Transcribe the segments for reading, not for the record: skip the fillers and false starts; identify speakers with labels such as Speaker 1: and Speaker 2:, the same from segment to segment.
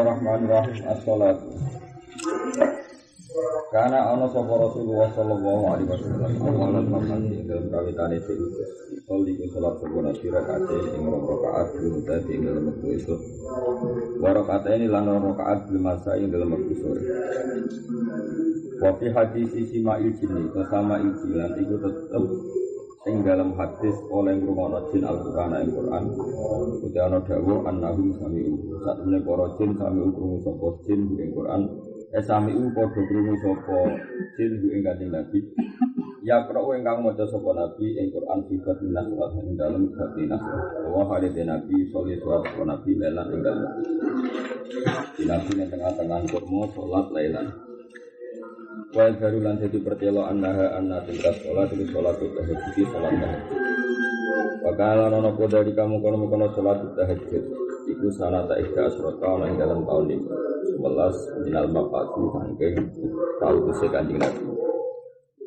Speaker 1: Bismillahirrahmanirrahim. As-salatu. Karena ana sapa Rasulullah sallallahu alaihi wasallam awalan mamati dalam kawitane seutus. Soli ku salat sabana rakaat ing rakaat belum dadi ing dalam wektu itu. Wa rakaat ini lan rakaat belum masa ing dalam wektu sore. Wa fi hadis Ismail jinni bersama ijilan iku tetep ing dalam hadis oleh ngrungokno jin Al-Qur'an ing Qur'an. Uti ana dawuh annahum sami'u. Satune para jin sami'u krungu sapa jin ing Qur'an. Sami'u padha krungu sapa jin ing Kanjeng Nabi. Ya krau ingkang maca sapa Nabi ing Qur'an sifat minas ing dalem hati nas. Wa hadits Nabi sallallahu alaihi wasallam Nabi lelan ing dalem. Nabi ing tengah-tengah kurma salat lailan. Wa baru lan dadi pertelo annaha annatil salat iki salat tahajud salat tahajud. Wakala ana padha dari kamu kono salat tahajud iku sanata ika asrota ing dalam tahun ini 11 minal maqati sangking tahun Kanjeng Nabi.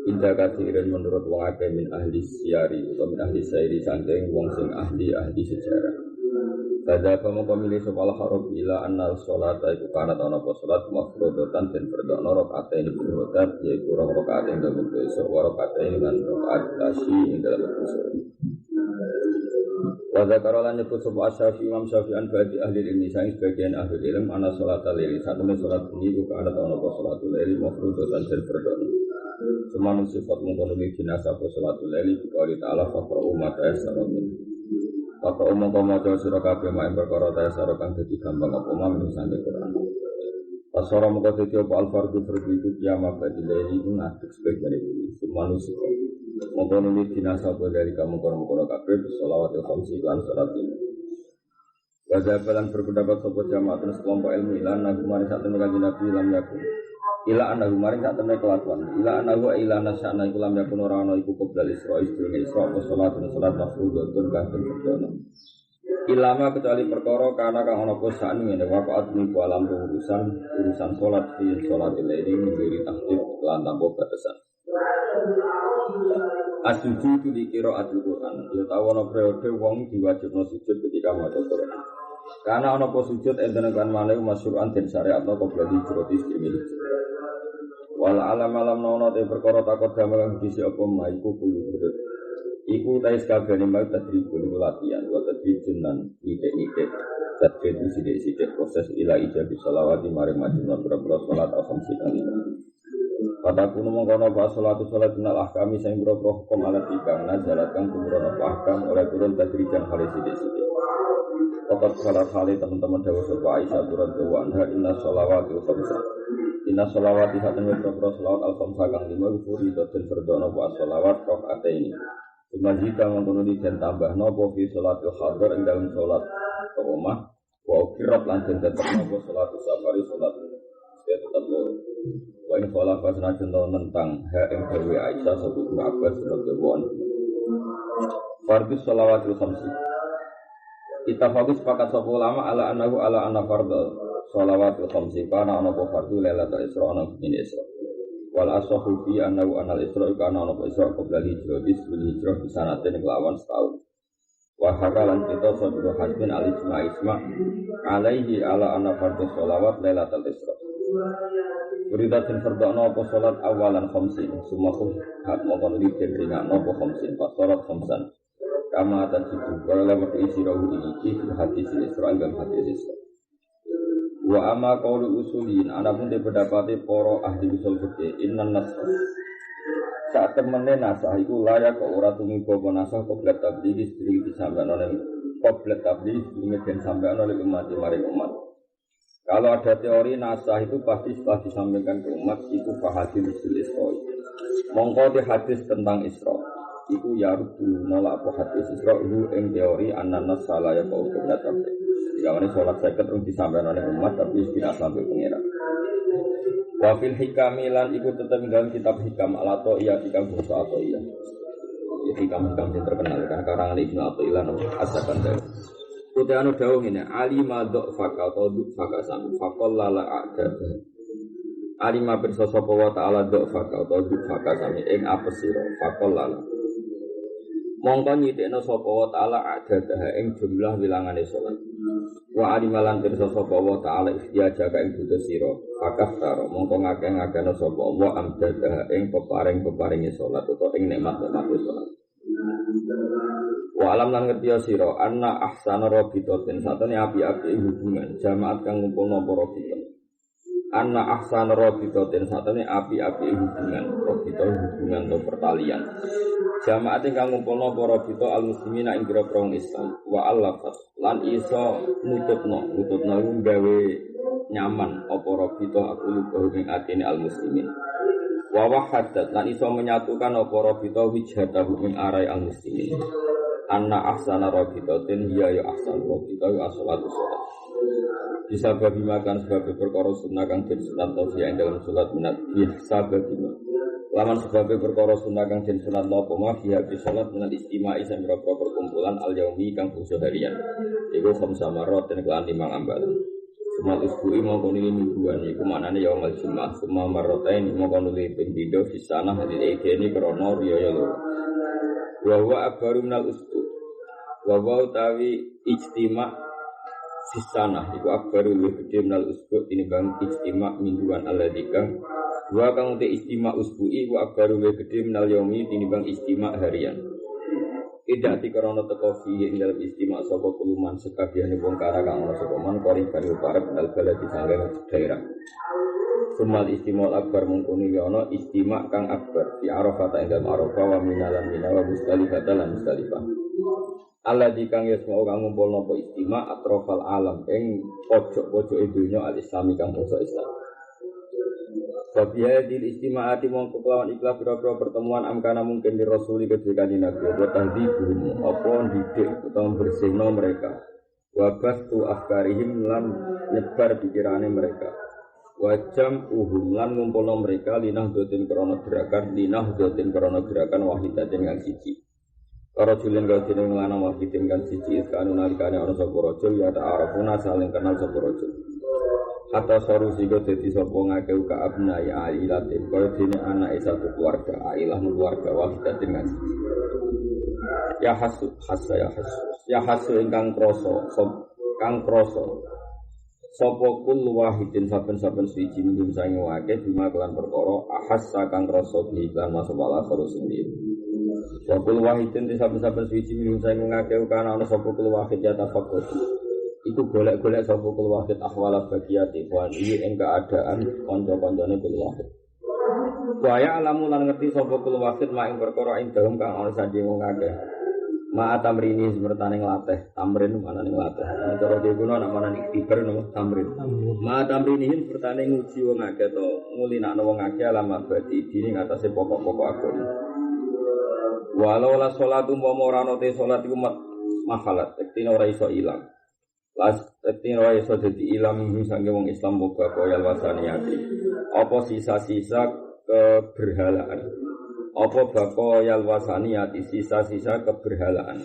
Speaker 1: Indah kasirin menurut wong akeh min ahli siyari atau min ahli syairi sangking wong sing ahli sejarah. Pada kamu pemilih sepala harap ila annal sholat iku kanat ana apa sholat mafruḍatan den fardhu rakaat ini berhodat yaitu rakaat yang dalam besok rakaat ini dengan rakaat kasih yang dalam besok. Pada karolan nyebut sebuah Syafi'i Imam Syafi'an bagi ahli ilmi sang sebagian ahli ilm ana sholat al-laili satu sholat ini bukan kanat ana apa sholatul laili mafruḍatan den fardhu. Semua sifat mengkonomi jenazah apa sholatul laili biqauli ta'ala faqra'u ma tayassara min. Apa omong maca sira kabeh mak perkara ta sira kang dadi gampang apa mami sangge Quran. Pasara moko dadi apa al-fardhu itu kiamat badile iku ngadeg sebagian iki manusia. Monggo nuli dinasa apa dari kamu kono kabeh sholawat khamsi lan salat ini. Wajabalan berpendapat sapa jamaah terus kelompok ilmu ilan nabi mari sak temen kanjeng Nabi lam yakun. Ila anahu mari sak temen kelakuan. Ila anahu ila nasana iku lam yakun ora ana iku qoblal Isra salat mafruḍatun kang terdono. Ilama kecuali perkara kana kang ana posane ngene waqaat niku alam urusan salat fi salatil laili mbiri tahdid lan tanpa batasan. As-sujudu di qiraatul Qur'an. Ya tawono periode wong diwajibno sujud ketika maca Qur'an. Karena ana apa sujud enten kan maneh masyru'an den syariat atau qoblal hijrati istimil. Wala alam nono te perkara takut damel disi apa maiku kulo berut. Iku tais kabeh mak tadribun iku latihan wa tadrijun lan ide-ide tadrid sithik-sithik proses ila ijabi sholawati mari majnun berapa salat al-khamsi kali. Pada kuno mengkono ba salat minal ahkami sing berapa hukum alat ikang nazalatkan kumrono ahkam oleh turun tadrijan hal sithik-sithik. Papat salat hale teman-teman dawuh sapa Aisyah radhiyallahu anha inna sholawati khamsa. Inna sholawati hatami berapa sholawat al-khamsa kang 5 furidat dan berdoa wa sholawat rakaat ini. Jika mengkono di dan tambah nopo fi sholatul hadar ing dalam sholat ke rumah wa kirab lan den tetep nopo sholatul safari sholat tetep loro. Wa in sholat pas najen tentang ha ing dewe Aisyah sabu Abbas radhiyallahu anhu. Fardhu sholawatul khamsi. Kita fokus sepakat sapa ulama ala anna fardhu sholawatul khamsi kana ana apa fardhu lailatul isra ana min isra. Wal ashahu fi annahu anal isra kana ana isra qabla hijrah hijrah di sanaten kelawan setahun. Wa hakalan kita sadru hasbin al-isma alaihi ala anna fardhu sholawat lailatul isra. Beridatin fardhu apa salat awalan khamsin sumahu hak mongkon li den apa khamsin pas salat khamsan. Kama tajibu kalau waktu isirahu iki hadis isra enggak hadis isra. Wa amma qaulu usulin anapun dipedapati para ahli usul fikih innan nas saat temene nasah iku layak kok ora tumiba nasah qoblat tabligh istri disampaikan oleh qoblat tabligh ingin disampaikan oleh umat maring umat. Kalau ada teori nasah itu pasti setelah disampaikan ke umat itu hadis Isra. Mongko di hadis tentang Isra iku ya rudu nolak apa hadis Isra ing teori annanas salah ya qoblat tabligh. Jika ini sholat seket untuk disampaikan oleh umat tapi tidak sampai pengira. Wafil hikamilan ikut tetap dalam kitab hikam alato iya hikam busa atau iya. Hikam yang terkenal kan karangan Ibnu Athaillah asakan dari. Putih anu dawuh ini alima dok fakal atau duk fakal sami fakal lala ada. Alima bersosopo wa taala dok fakal atau duk fakal sami ing apa siro fakal lala. Mongko nyithikna sapa wa taala adadah ing jumlah wilangane salat. Wa alimalan pirsa sapa wa taala ikhtiaja ka ing buta sira. Fakaf taro mongko ngakeh-ngakehna sapa wa amdadah ing peparing-peparinge salat utawa ing nikmat-nikmat salat. Wa alam lan ngerti sira anna ahsana rabitatin satene api-api hubungan jamaat kang ngumpulna para rabita. Anna ahsana rabitatin satene api-api hubungan atau pertalian. Jamaat ingkang ngumpulna para rabita al-muslimina ing pira-pira Islam wa allafat lan iso nutupno gawe nyaman apa rabita aku lupa ing atine al-muslimin. Wa wahadat lan iso menyatukan apa rabita wijhatahu ing arai al-muslimin. Anna ahsana rabitatin ya ahsan rabita ya as-salatu salat. Bisa bagi makan sebagai perkara sunnah kang den sunat tausiah ing dalam salat minat biasa bagi laman sebagai perkara sunnah kang den sunat napa ma biha bi salat minat istima'i samira perkumpulan al yaumi kang basa harian iku khamsa marot den kelan 5 ambalan semal usbu'i mongko nili mingguan iku maknane yaumul jumat semua marotain mongko nili ping pindho di sana hadile ini krana riyaya loro wa akbaru minal usbu wa utawi ijtima' Sisana, iku akbaru lebih gede minal usbu' ini bang ijtima' mingguan aladikang dua kang uti ijtima' usbu'i iku akbaru lebih gede minal yomi ini bang ijtima' harian tidak dikarono teko fiye dalam ijtima' sopa kuluman sekabiane wong kara kang ana sapa man koriban uparep dal bala disangga daerah sumal ijtima' akbar mungkuni yono ijtima' kang akbar di Arafah ing dalem Arafah wa minalan wa Musdalifah lan Musdalifah Allah dikang yasmau kang ngumpul nopo istima atrofal alam ing pojok-pojok dunya al-islami kang basa Islam. Babiya di istimaati mongko kelawan ikhlas pira-pira pertemuan amkana mungkin di Rasul ketika Nabi wa tahdibun apa didik utawa bersihno mereka. Wa bastu afkarihim lan nyebar pikirane mereka. Wa jam'uhum lan ngumpulno mereka linah doten krana gerakan wahidatin kang siji. Para julen kau jeneng lanang wafidin kan siji iskanu nalikane ana sapa rajul ya ta'arafuna saling kenal sapa rajul. Hatta saru sigo dadi sapa ngake ka abna ya ailatin kaya dene anake satu keluarga ailah keluarga wafidatin kan siji. Ya hasu ingkang krasa sapa kul wahidin saben-saben suci minum sange wake bima kelan perkara ahassa kang krasa bi iklan masabala terus sendiri. Wakul wahidin di saben-saben suci minum saya ngakeu karena ana sapa kul wahid ya tafakkur. Iku golek-golek sapa kul wahid ahwala bagiyati wan iki ing keadaan kanca-kancane kul wahid. Waya alamu lan ngerti sapa kul wahid mak ing perkara ing dalem kang ana sanding wong akeh. Ma tamrini semertane nglatih, tamrin manane nglatih. Cara dhewe ana manane ikhtibar napa tamrin. Ma tamrini semertane nguji wong akeh to, ngulinakno wong akeh alamat badi dini ngatasé pokok-pokok agama. Walau la sholatu momorano te sholat iku mahalat tektina ora iso ilang. Las tektina ora iso dadi ilang sange wong Islam boga koyal wasaniyati. Apa sisa-sisa keberhalaan. Apa bakoyal wasaniyati sisa-sisa keberhalaan.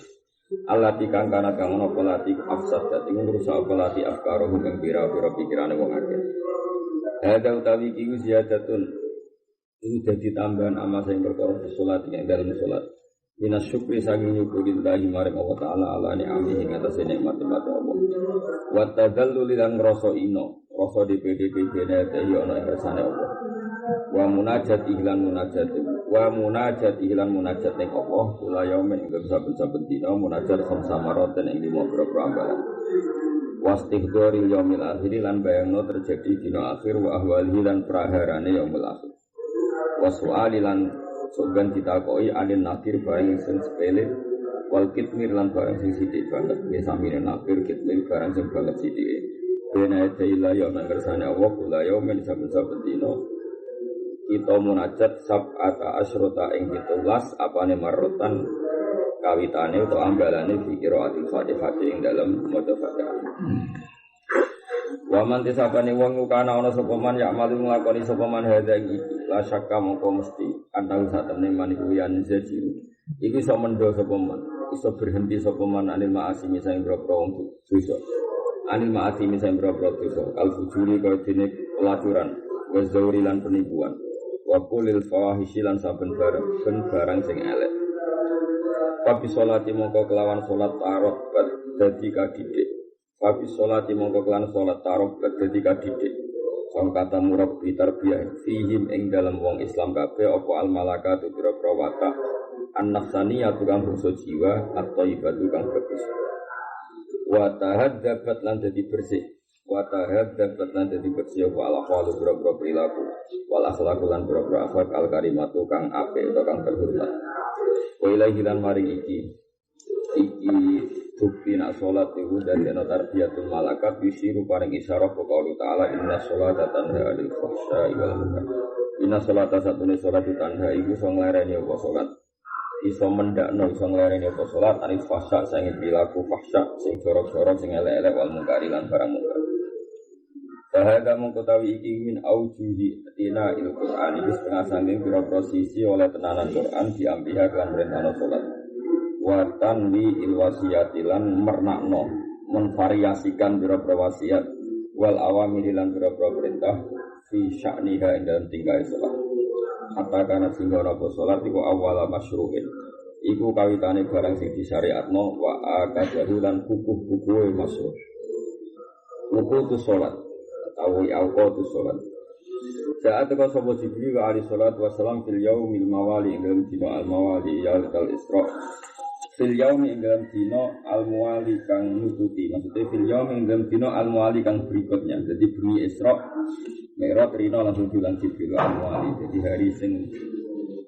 Speaker 1: Allah tikang kana kang ana pelati afsad dadi ngrusak pelati afkarohum ing pira-pira pikirane wong akeh. Ada utawi iki ziyadatun ini jadi tambahan amal yang berkorban di sholat yang dalam sholat. Minas syukri saking nyukurillahi maring Allah Ta'ala ala ni'amihi ngatasi nikmat-nikmat Allah. Wa tadallu lilan ngrasa ino rasa di PDP benete ya ana kersane Allah. Wa munajat ihlan munajat ning Allah kula yaumin ing saben-saben dina munajat samsamaroten ing 5 ambalan. Wastighdharil yaumil akhir lan bayangno terjadi dina akhir wa ahwalihi lan praharane yaumil akhir. Wasu'ali lan sogan ditakoi alin nakir barang sing sepele wal kitmir lan barang sing sithik banget ya samine nakir kitmir barang sing banget sithik bena ila ya nang kersane Allah kula ya men saben-saben dina kita munajat sab'ata asyrota ing 17 apane marotan kawitane utawa ambalane fi qiraatil Fatihah ing dalam maca Fatihah. Waman tisapane wong kana ana sapa man ya malu nglakoni sapa man hadza iki la syakka mongko mesti ana satene man iku yan jadi iku iso mendo sapa man iso berhenti sapa man anil maasi misane boro-boro wong dosa anil maasi misane boro-boro dosa al fujuri kaya dene pelacuran wa zauri lan penipuan wa qulil fawahishi lan saben barang sing elek Fabi sholati mongko kelawan sholat tarok dadi kadidik. Fabi sholati mongko kelawan sholat tarok dadi kadidik. Sang kata murab bitarbiyah fihim ing dalam wong Islam kabeh apa al malakatu pira-pira watak an-nafsaniyatu kang bangsa jiwa atau ibadu kang bagus. Wa tahadzabat lan dadi bersih. Wa tahadzabat lan dadi bersih wa al-aqwalu pira-pira perilaku wal akhlaqu lan pira-pira akhlak al-karimatu kang apik utawa kang terhormat. Wa ilaihi lan maring iki bukti nak sholat itu dari tarbiyatul malakat disiru paring isyarah qaulu ta'ala inna sholata tanha 'anil fahsya'i wal munkar. Inna sholata satune sholat tanha iku iso nglereni apa sholat. Iso mendakno iso nglereni apa sholat anil fahsya' sing perilaku fahsya' sing jorok-jorok sing elek-elek wal munkar lan barang munkar. Bahada mengkotawi iki min aujuhi tina il Qur'an iki setengah sanging pira-pira sisi oleh tenanan Qur'an diambiha kelan perintahna sholat. Watan li ilwasiyatilan mernakno menvariasikan biro-biro wasiat wal awamiri lan biro-biro perintah fi sya'niha ing dalam tingkah sholat. Hatta kana singgo napa sholat iku awal masyru'in iku kawitane barang sing disyariatno wa akadahu lan kukuh-kukuhe masyru'. Kukuh tu sholat atau awqatu sholat. Saat itu sapa Jibril wa alaihi salatu wassalam fil yaumil mawali ing dalam dina al mawali yaumul isra. Fil yaumi ing dalam dina al-muwali kang nututi, maksudnya fil yaumi ing dalam dina al-muwali kang berikutnya. Jadi bunyi Isra, Mi'raj rino langsung diulang Jibril al-muwali. Jadi hari sing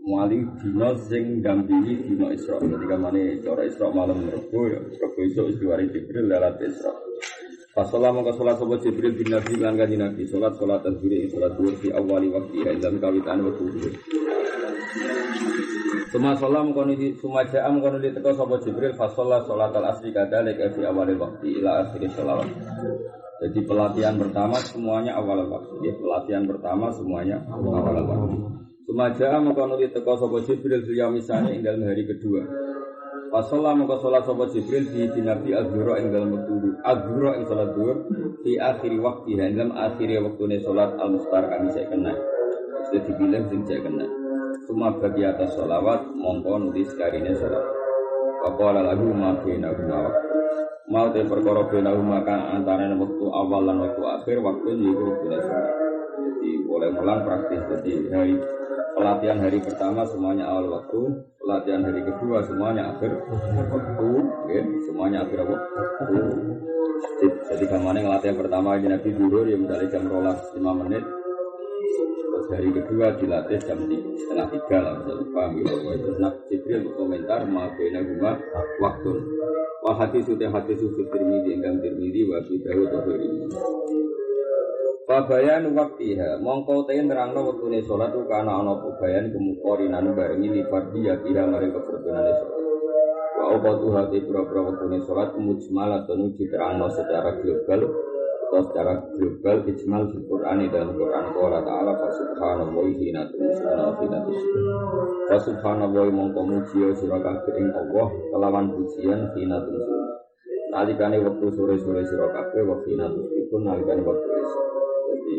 Speaker 1: muwali dina sing dampingi dina Isra. Jadi kamane cara Isra malam Rebo ya, Rebo esuk istiwari Jibril lalat Isra. Fasolah mongko salat sapa Jibril bin Nabi lan kanjeng Nabi salat az-zuhri salat zuhur fi awali waqti ing dalam kawitan wektu. Suma sholat mengkono di teko sapa Jibril fasolah sholat al-asri kadzalika fi awalil waqti ila akhir sholawat. Jadi pelatihan pertama semuanya awal waktu. Ya, pelatihan pertama semuanya awal waktu. Suma mengkono di teko sapa Jibril fi yaumisani ing dalam hari kedua. Fasolah mengko sholat sapa Jibril di Nabi az-zuhra ing dalam wektu az-zuhra ing sholat zuhur fi akhir waqti ing dalam akhir waktune sholat al-mustar kang isih kena. Wis dipilih sing isih kena. Semua bagi atas sholawat mongko nulis karine sholat. Waqala lagu ma bina guna waktu. Mau te perkara bina maka antara waktu awal dan waktu akhir waktu itu boleh sholat. Jadi boleh mulang praktis. Jadi hari pelatihan hari pertama semuanya awal waktu, pelatihan hari kedua semuanya akhir waktu, ya, semuanya akhir waktu. Jadi kemana latihan pertama ini Nabi tidur ya misalnya jam 5 menit. Hari kedua dilatih jam 2:30 lah, misalnya paham ya. Itu Nabi Jibril berkomentar mabena guma waktu. Wah hadis sudah hadis sufi Tirmidzi engkang Tirmidzi wa Abi Dawud ini. Pabayan waktiha mongko te nerangno wektune salat ku kana ana pabayan kemukorinan barengi li fardiyatiha maring keperluane salat. Wa awqatu hati pura-pura wektune salat mujmalatun diterangno secara global atau secara global ijmal di Quran dan Quran Allah Taala subhanallahi hina tusna hina tusna subhanallahi mongko muji sira kabeh ing Allah kelawan pujian hina tusna nalikane wektu sore-sore sira kabeh wa hina tusna nalikane wektu esuk. Jadi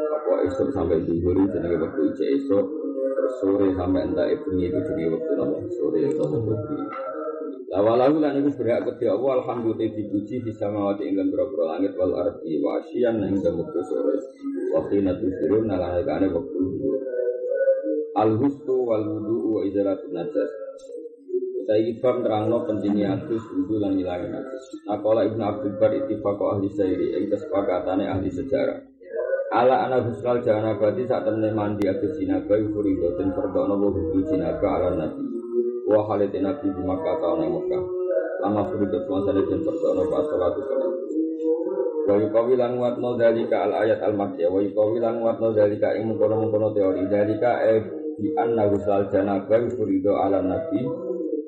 Speaker 1: apa esuk sampai zuhur jenenge wektu esuk, terus sore sampai entar bengi itu jenenge wektu sore atau bengi. Lawalahu lan iku berhak kedhi Allah alhamdulillah dipuji di samawati ing boro-boro langit wal ardi wa asyan ing dalem sore wa qina tusirun nalikane wektu al-hustu wal wudu wa izalatun najas. Saiki bab nerangno pentingnya adus wudu lan ngilangi najis. Aqala Ibnu Abdul Bar ittifaq ahli sairi ing kesepakatane ahli sejarah. Ala ana husnal janabati sak temne mandi adus jinabah furido den perdono wudu jinabah ala nabi. Wa halitin nabi di Makkah tahun Makkah. Lama furido semasa den perdono pas salat salat. Wa yuqawilan watno dalika al ayat al makkiyah wa yuqawilan watno dalika ing mengkono-mengkono teori dalika di anna husnal janabah furido ala nabi.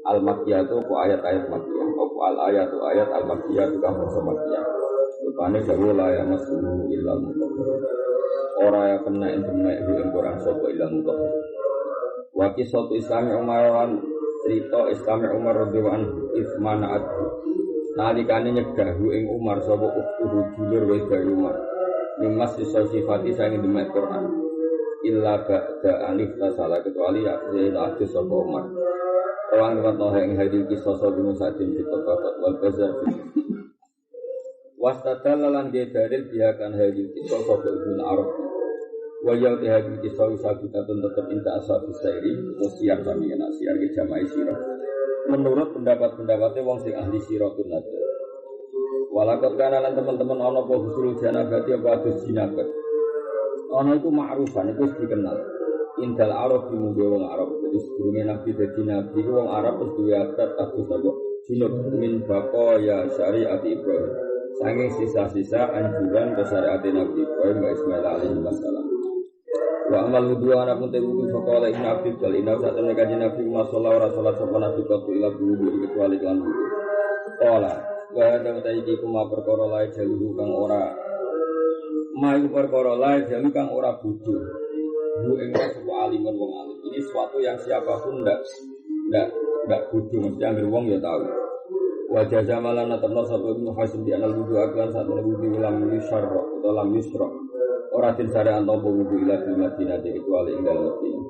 Speaker 1: Al-Makkiyah itu ayat-ayat Makkiyah apa al-ayat ayat al-Makkiyah itu kan bahasa Makkiyah rupanya jauh lah ya mas'ulu illal mutahhir orang yang kena internet itu yang kurang sopa illal mutahhir wakil suatu Islami Umaran cerita Islami Umar radhiyallahu ismana adhu nalikane nyegahu ing Umar sopa uktuhu dulur wedai Umar mimas disosifati sayang demek Quran illa ba'da anif tasalah kecuali ya zailah sopa Umar Orang kata yang hadir kisah sobi musadim kita bakat wal bazar. Wastadal lan dia dalil dia akan hadir kisah sobi ibn Arab. Wajah dia hadir kisah sabitatun tetap inta asal bisairi. Siar kami enak siar ke jama'i sirah. Menurut pendapat-pendapatnya wong sing ahli siratun nabi. Walakot kanalan teman-teman ana apa husul janabati apa adus jinabat. Ana itu ma'rufan itu dikenal. Indal Arab di wong Arab. Jadi sebelumnya Nabi jadi Nabi wong Arab terus duwe adat adus apa? Junub min baqaya syariat Ibrahim. Saking sisa-sisa anjuran ke syariat Nabi Ibrahim wa Ismail alaihi wassalam. Wa amal wudu ana pun te wudu saka oleh Nabi bal inna sak temne kanjeng Nabi masallah ora salat sapa Nabi qatu ila wudu kecuali kan wudu. Qala wa hadza ta'iki kuma perkara lae jalu kang ora mayu perkara lae jalu kang ora bodho. Bu ing sapa alimun wong alim. Ini sesuatu yang siapapun ndak bodho mesti anggere wong ya tahu. Wa jazamalan atamna sapa Ibnu Hasim di anal wudu aklan sak temne wudu lam yusarra utawa lam yusra. Ora tin sare anto wudu ila Madinah kecuali ing dalem Madinah.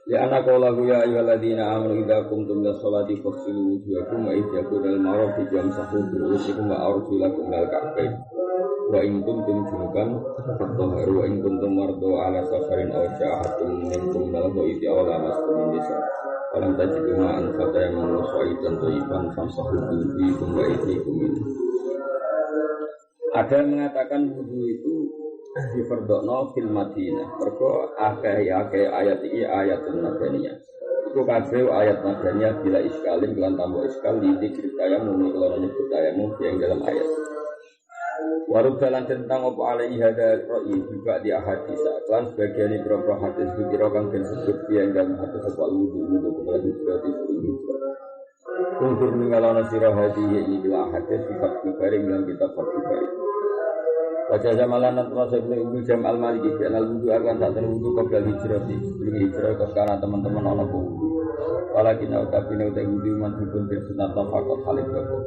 Speaker 1: Ya anak qalahu ya ayyuhalladzina amanu idza qumtum ila sholati faghsilu wujuhakum wa aydiyakum ila al-marafiq wamsahu bi ru'usikum wa arjulakum ila al-ka'bayn. Wa in kuntum junuban fatahharu wa in kuntum mardu ala safarin aw syahadtum minkum al-ghaiti aw lamastum nisa. Alam tajidu ma'an fatayammamu sa'idan thayyiban famsahu bi wujuhikum wa aydiyakum. Ada yang mengatakan wudu itu difardokno fil Madinah. Mergo akeh ayat iki ayatun madaniyah. Iku kabeh ayat madaniyah bila iskalin kelan tambah iskal di ceritaya mung kalau nyebut ayatmu yang dalam ayat. Warub dalan tentang apa alaihi hada ra'i juga di hadis. Kan sebagian beberapa hadis dikira kang disebut yang dalam hadis apa wudu kemudian berarti ini. Kuntur mengalana sirah hadiah ini bila hadis sifat kubaring dalam kitab Fathul. Baca zamalan termasuk Ibnu Jam al-Maliki dan al-wudu akan tak terwudu qabla hijrah sebelum hijrah karena teman-teman ana wudu. Walakin utabine uta wudu manjupun sunat tafaqat halid bapak.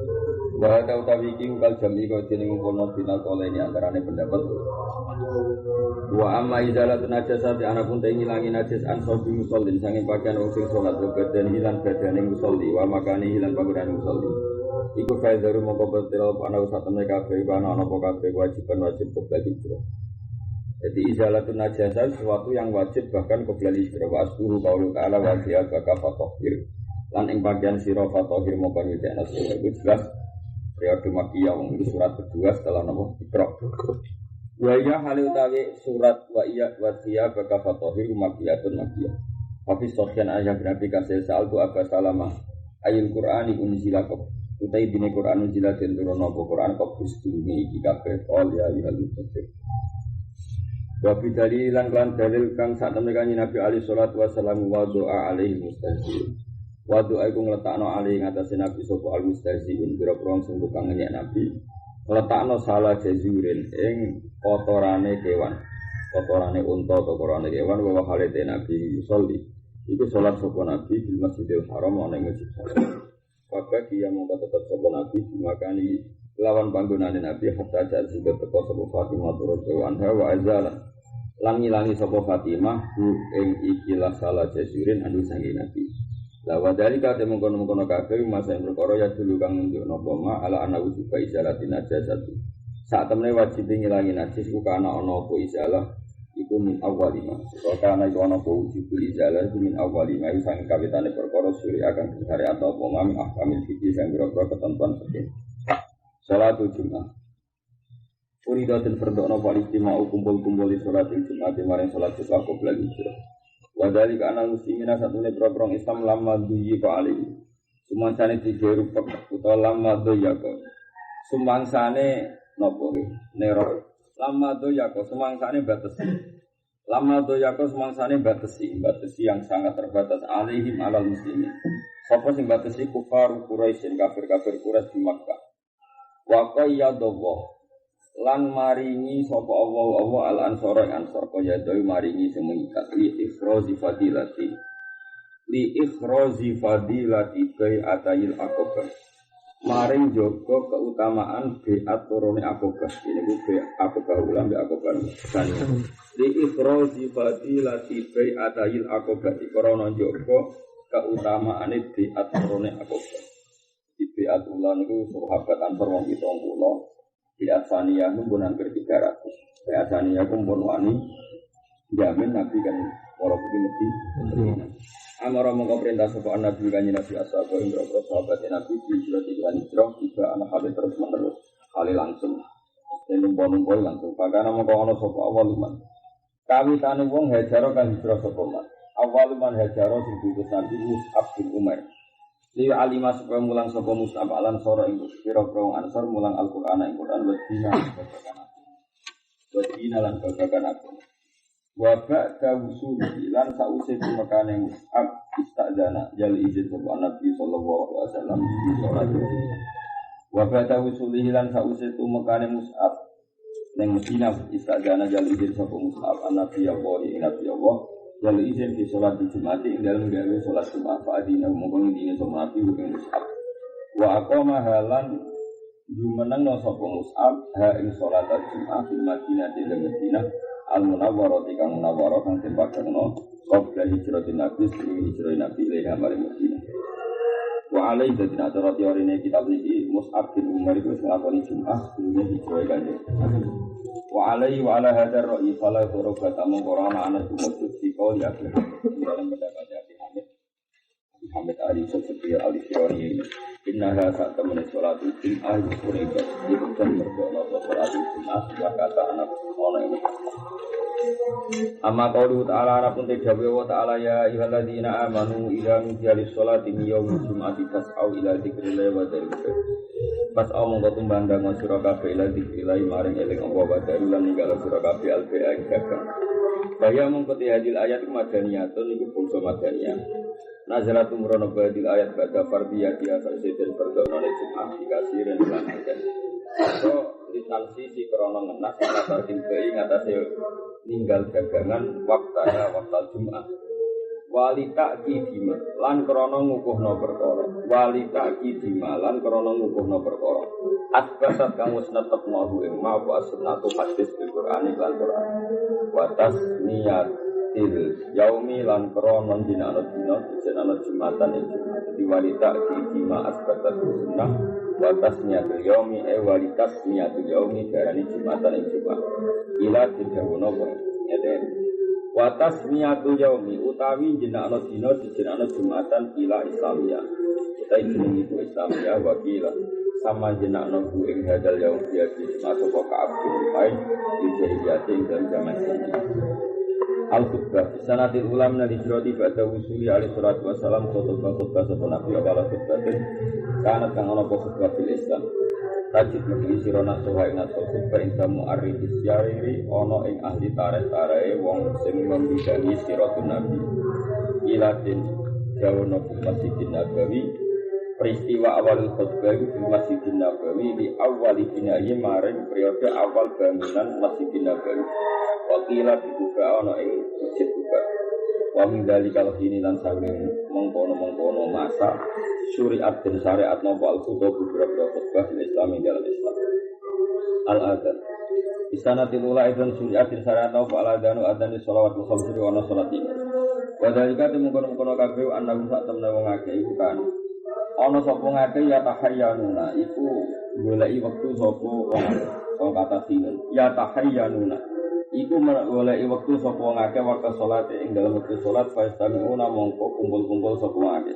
Speaker 1: Wa ta utawi iki kal jami kok jeneng ngono final koleni antarane pendapat. Wa amma izalatun najasati anapun te ngilangi najas an sobi musallin sanging pakaian wong sing salat badan hilang badane musolli wa makani hilang panggonan musolli. Iku faidaru mongko bertiro ana usah temne kabeh ana apa kabeh kewajiban wajib qabla hijrah. Jadi izalatun najasah sesuatu yang wajib bahkan qabla hijrah wa asbuhu qaulu ta'ala wa thiyabaka fatahhir. Lan ing bagian sira fatahhir mongko nyucikna sira iku jelas periode Makkiyah wong itu surat kedua setelah nama Iqra. Wa ya hale utawi surat wa iya wa thiyabaka fatahhir Makkiyatun Makkiyah. Tapi sofyan ayat Nabi kasih saltu Aba Salamah ayat Qur'ani unzilaqab utai dine Quran unzila den turun apa Quran kopus dunia iki kabeh all ya ayyuhal muttaqin. Wa bidali lan dalil kang sak temne kanjeng Nabi alaihi salatu wasallam wa doa alaihi mustazil. Wa doa iku ngletakno alaihi ngatasé Nabi sapa al mustazil pira-pira sing tukang ngenyek Nabi. Ngletakno salah jazurin ing kotorane kewan. Kotorane unta atau kotorane kewan wa halite Nabi sholli. Iku salat sapa Nabi di Masjidil Haram ana ing Masjid Haram. Maka dia mongko tetap sapa Nabi dimakani lawan panggonane Nabi hatta jat sing teko sapa Fatimah radhiyallahu anha wa azala lan ngilangi sapa Fatimah bu ing ikilah salah jasurin anu sange Nabi. La wa dalika temungkon-mungkon kabeh masa yang perkara ya dulu kang nunjukno apa ma ala ana wujub izalatin najasatu. Sak temene wajib ngilangi najis ku kana ana apa izalah iku min awalima. Karena itu ana wujub izalah iku min awalima iku sang kawitane perkara suri akan hari atau pemam ahkamil fikih sang boro-boro ketentuan fikih. Salatul Jumat. Uridatul fardhu wal istima'u kumpul-kumpul di salat Jumat maring salat Jumat qabla hijrah. Wa dzalika anal muslimina satune boro-boro Islam lamma duyi fa ali. Sumangsane dijeru utawa lamma duya kok. Sumangsane napa nero lama doyako semangsane batasi. Lama doyako semangsane batasi yang sangat terbatas alaihim alal muslimin. Sapa sing batasi kufar Quraisy kafir-kafir Quraisy di Makkah. Wa qayyadallah lan maringi sapa Allah al ansara ansar kaya dhewe maringi sing mengikat li ikhrazi fadilati bai atayil aqabah. Maring jogo keutamaan biat turune akobah. Ini ku akobah ulang bi akobah kan. Li ikhrazi fadilati bai atayil akobah. Korona jogo keutamaane biat rone aku. Di biat ulan itu sahabat Ansor wong 70, biat saniyah itu pun hampir 300. Biat saniyah itu pun wani jamin Nabi kan ora mesti. Amara mongko perintah sapa Nabi kanjeng Nabi ashab ing beberapa sahabat Nabi hijrah tiga anak kali terus menerus kali langsung. Dan numpang-numpang langsung. Pakana mongko ana sapa awaluman. Kawitane wong hajaro kan hijrah sapa man. Awaluman hajaro sing diutus Nabi Mus'ab bin Umair. Li alima supaya mulang sapa Mus'ab alan sora ing pira-pira ansor mulang Al-Qur'an ing Qur'an wadina babakan aku. Wadina lan babakan aku. Wa ba'da wusuli lan sause tumekane Mus'ab istadzana jal izin sapa Nabi sallallahu alaihi wasallam di salat. Wa ba'da wusuli lan sause tumekane Mus'ab ning Madinah istadzana jal izin sapa Mus'ab Nabi Allah Nabi Allah jal izin di salat Jumat ing dalem gawe salat Jumat fa'adina mongko ngene sapa Nabi ing Mus'ab. Wa aqama halan jumeneng sapa Mus'ab ha ing salat Jumat di Madinah di Madinah Al-Munawwarah kang munawwarah kang tempatno qabla hijratin Nabi sebelum hijrah Nabi ilaha maring Madinah. Wa alai dadi acara teorine kitab iki Mus'ab bin Umar iku nglakoni Jumat sebelum hijrah kanjeng. Wa alai wa ala hadzal ra'i fala qurbat among corona ana tumujud fi qaul ya dalam pendapat Muhammad Ali Sofiyah Al-Fioni innaha sa'tamana sholatu jum'ah yusuribat yuktan merdono sholatu jum'ah kata anak ono ini amma qaulu ta'ala anapun tedawe wa ta'ala ya ayyuhalladzina amanu idza nudiya lis-sholati min yaumil jum'ati fas'au ila dzikrillah wa dzikrillah fas'au mongko tumbandang sira kabeh ila dzikrillah maring eling apa wa dzikrillah ninggal sira kabeh al-ba'a gagang Baya mengkuti hadil ayat madaniyatun iku bangsa madaniyah. Nazalatum rono badil ayat pada fardiyah biasa sedhen berdoa nek Jumat dikasiren lan ajan. So litansi si krono ngenas kata timbai ngatasé ninggal dagangan waktaya waktal Jumat. Walita kidima lan krono ngukuhno perkara. Walita kidima lan krono ngukuhno perkara. Asbasat kang wis netepno ing ma wa sunnatu hadis bil Qur'an lan Qur'an. Watas niyatil yaumi lan krono dinano dina jenana Jumatan ing Jumat. Di walita kidima asbasat sunnah watas niyatil yaumi walitas niyatil yaumi darani Jumatan ing Jumat. Ila didawono ngeten. Watas niyatul yaumi utawi jenakno dina dijenakno Jumatan ila Islamiyah. Kita jeneng itu Islamiyah wakila sama jenakno ku ing hadal yaum dia masuk ke Abdul Lain di jahiliyah dan zaman ini. Al-Khutbah sanatil ulam nal hijrati ba'da wusuli alaihi salatu wassalam khutbah sapa Nabi ala khutbatin kanat kang ana khutbah fil Islam. Tajid mesti sirona soha ing asal khutbah ing kamu arifis syariri ana ing ahli tarikh-tarikhe wong sing membidani siratun Nabi. Ilatin jawono fil Masjidin Nabawi peristiwa awal khutbah itu di Masjidin Nabawi di awal bina'i maring periode awal bangunan Masjidin Nabawi. Wakila dibuka ana ing masjid buka. Wa min dalikal hini lan saking mengkono-mengkono masa syariat dan syariat napa al-khutbah beberapa khutbah di Islam dalam Islam. Al-adzan. Istana tilula idzan syariat dan syariat napa al-adzanu adzan shalawatul khamsi wa ana salat ini. Wa dalika mengkono-mengkono kabeh annahu sak temne wong akeh iku kan. Ana sapa ngake ya tahayyanuna iku goleki wektu sapa wong kata sinun. Ya tahayyanuna iku goleki wektu sapa ngake waktu salat ing dalam wektu salat faistamiuna mongko kumpul-kumpul sapa ngake.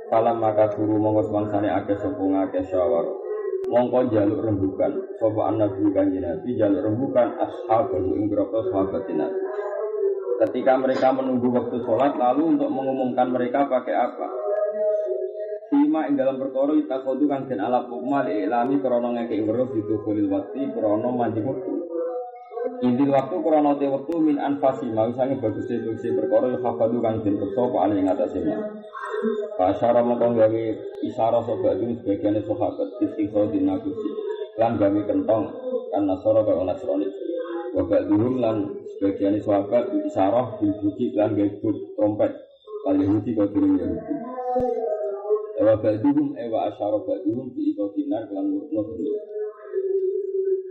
Speaker 1: Salam maka guru mongko semangsane akeh sapa ngake syawar. Mongko jaluk rembukan sapa Nabi kanjeng Nabi jaluk rembukan ashabul ing groko sahabat Nabi. Ketika mereka menunggu waktu salat lalu untuk mengumumkan mereka pakai apa? Lima ing dalam perkara itakodu kang den ala hukma ilami krana ngekek weruh ditulil waktu krana manjing wektu. Inti waktu krana te wektu min anfasi mau sange baguse perkara hafadu kang den kersa paling ing atase. Pasara mongko gawe isyarat sapa iki sebagian sahabat istighfar dinakusi lan gawe kentong kan nasara karo nasrani. Wa ba'dhum lan sebagian sahabat isyarat dibuji lan gawe trompet kali Yahudi karo Yahudi. Ewa ba'duhum ewa asyara ba'duhum di ikotinar kelan murno dunia.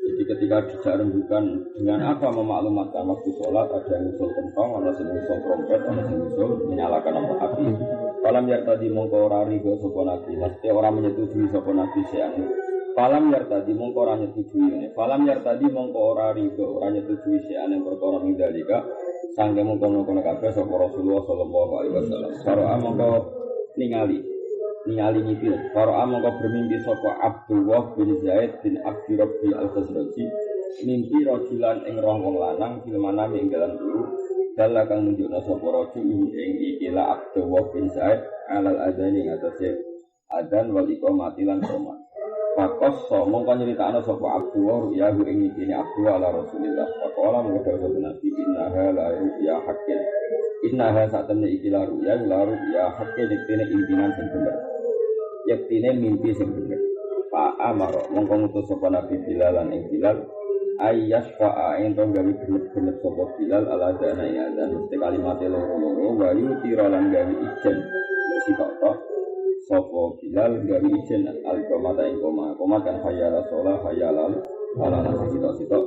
Speaker 1: Jadi ketika dijak rembukan dengan apa memaklumatkan waktu sholat ada yang usul kentong, ada yang usul trompet, ada yang usul menyalakan api. Falam yartadi mongko ora rido sapa nabi, mesti ora menyetujui sapa nabi seane. Falam yartadi mongko ora nyetujui. Falam yartadi mongko ora rido, ora nyetujui seane perkara mindalika sangge mongko kabeh sapa Rasulullah sallallahu alaihi wasallam. Fara'a mongko ningali nyipil. Fara'a mongko bermimpi sapa Abdullah bin Zaid bin Abdi Rabbi al-Khazraji. Mimpi rajulan ing roh wong lanang filmana ing dalam turu. Dalla kang nunjukna sapa rajul ing ikilah Abdullah bin Zaid alal adzani ngatasi adzan wal iqamati lan qomat. Pakos mongko nyritakno sapa Abdullah ya ing ikine Abdullah ala Rasulillah. Faqala mongko dawuh Nabi innaha la ru'ya haqqin. Innaha satamne ikilah ru'ya la ru'ya haqqin diktene impinan sing bener. Yektine mimpi sing bener. Fa amara mongko ngutus sapa Nabi Bilal lan ing Bilal ayas fa'a ento gawe genep-genep sapa Bilal ala dana ya dan mesti kalimat loro-loro wa yutira lan gawe ijen sitok-tok sapa Bilal gawe ijen al-qamata ing koma kan hayala sholah hayalal ala sitok-sitok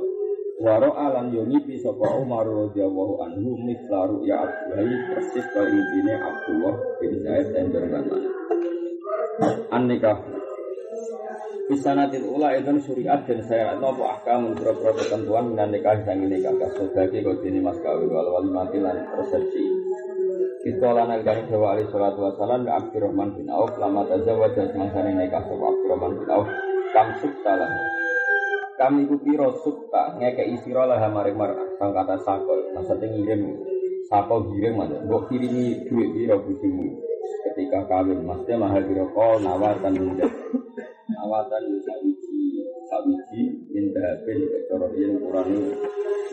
Speaker 1: waro alan yo ngipi sapa Umar radhiyallahu anhu mislaru ya Abdullah persis kaya intine Abdullah bin Zaid enderman annikah Bisanatil ula itu syariat dan saya nopo ahkam menurut ketentuan minan nikah sang nikah sebagai kodini mas kawin wal walimati lan resepsi. Itolan al-gani Jawa alaihi salatu wassalam dan Abdurrahman bin Auf lama tazawwaj semangsane nikah sapa Abdurrahman bin Auf kam suktalah. Kami ku pira sukta ngekeki sira lah maring mar'ah sang kata sakol maksudnya ngirim sakol giring maneh mbok kirimi duit pira bojomu ketika kawin mesti mahal pira kol nawarkan mudah. Awatan sawiji mindahin cara yen Qur'ane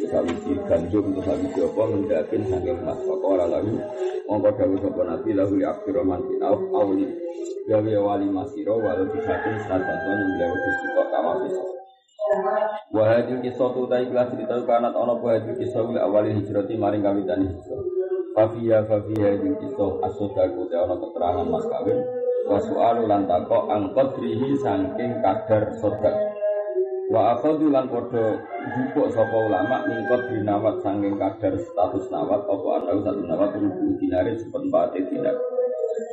Speaker 1: sawiji gandum untuk sawiji apa mindahin saking mas ora lalu mongko dawuh sapa Nabi lahu Abdurrahman bin Auf awli gawe wali masira walau disaking sadanton nglewat disukok kawis wa hadil kisah tu ta ikhlas cerita kanat ana apa hadil kisah awali hijrati maring kawitan hijrah fafiya hadil kisah asodaku te ana keterangan mas kawin wa su'alu lan takok angqadrihi saking kadar sedekah wa akhadhu lan padha njupuk sapa ulama mingkot dinawat saking kadar status nawat apa ana satu nawat rubu dinare seperempate dinar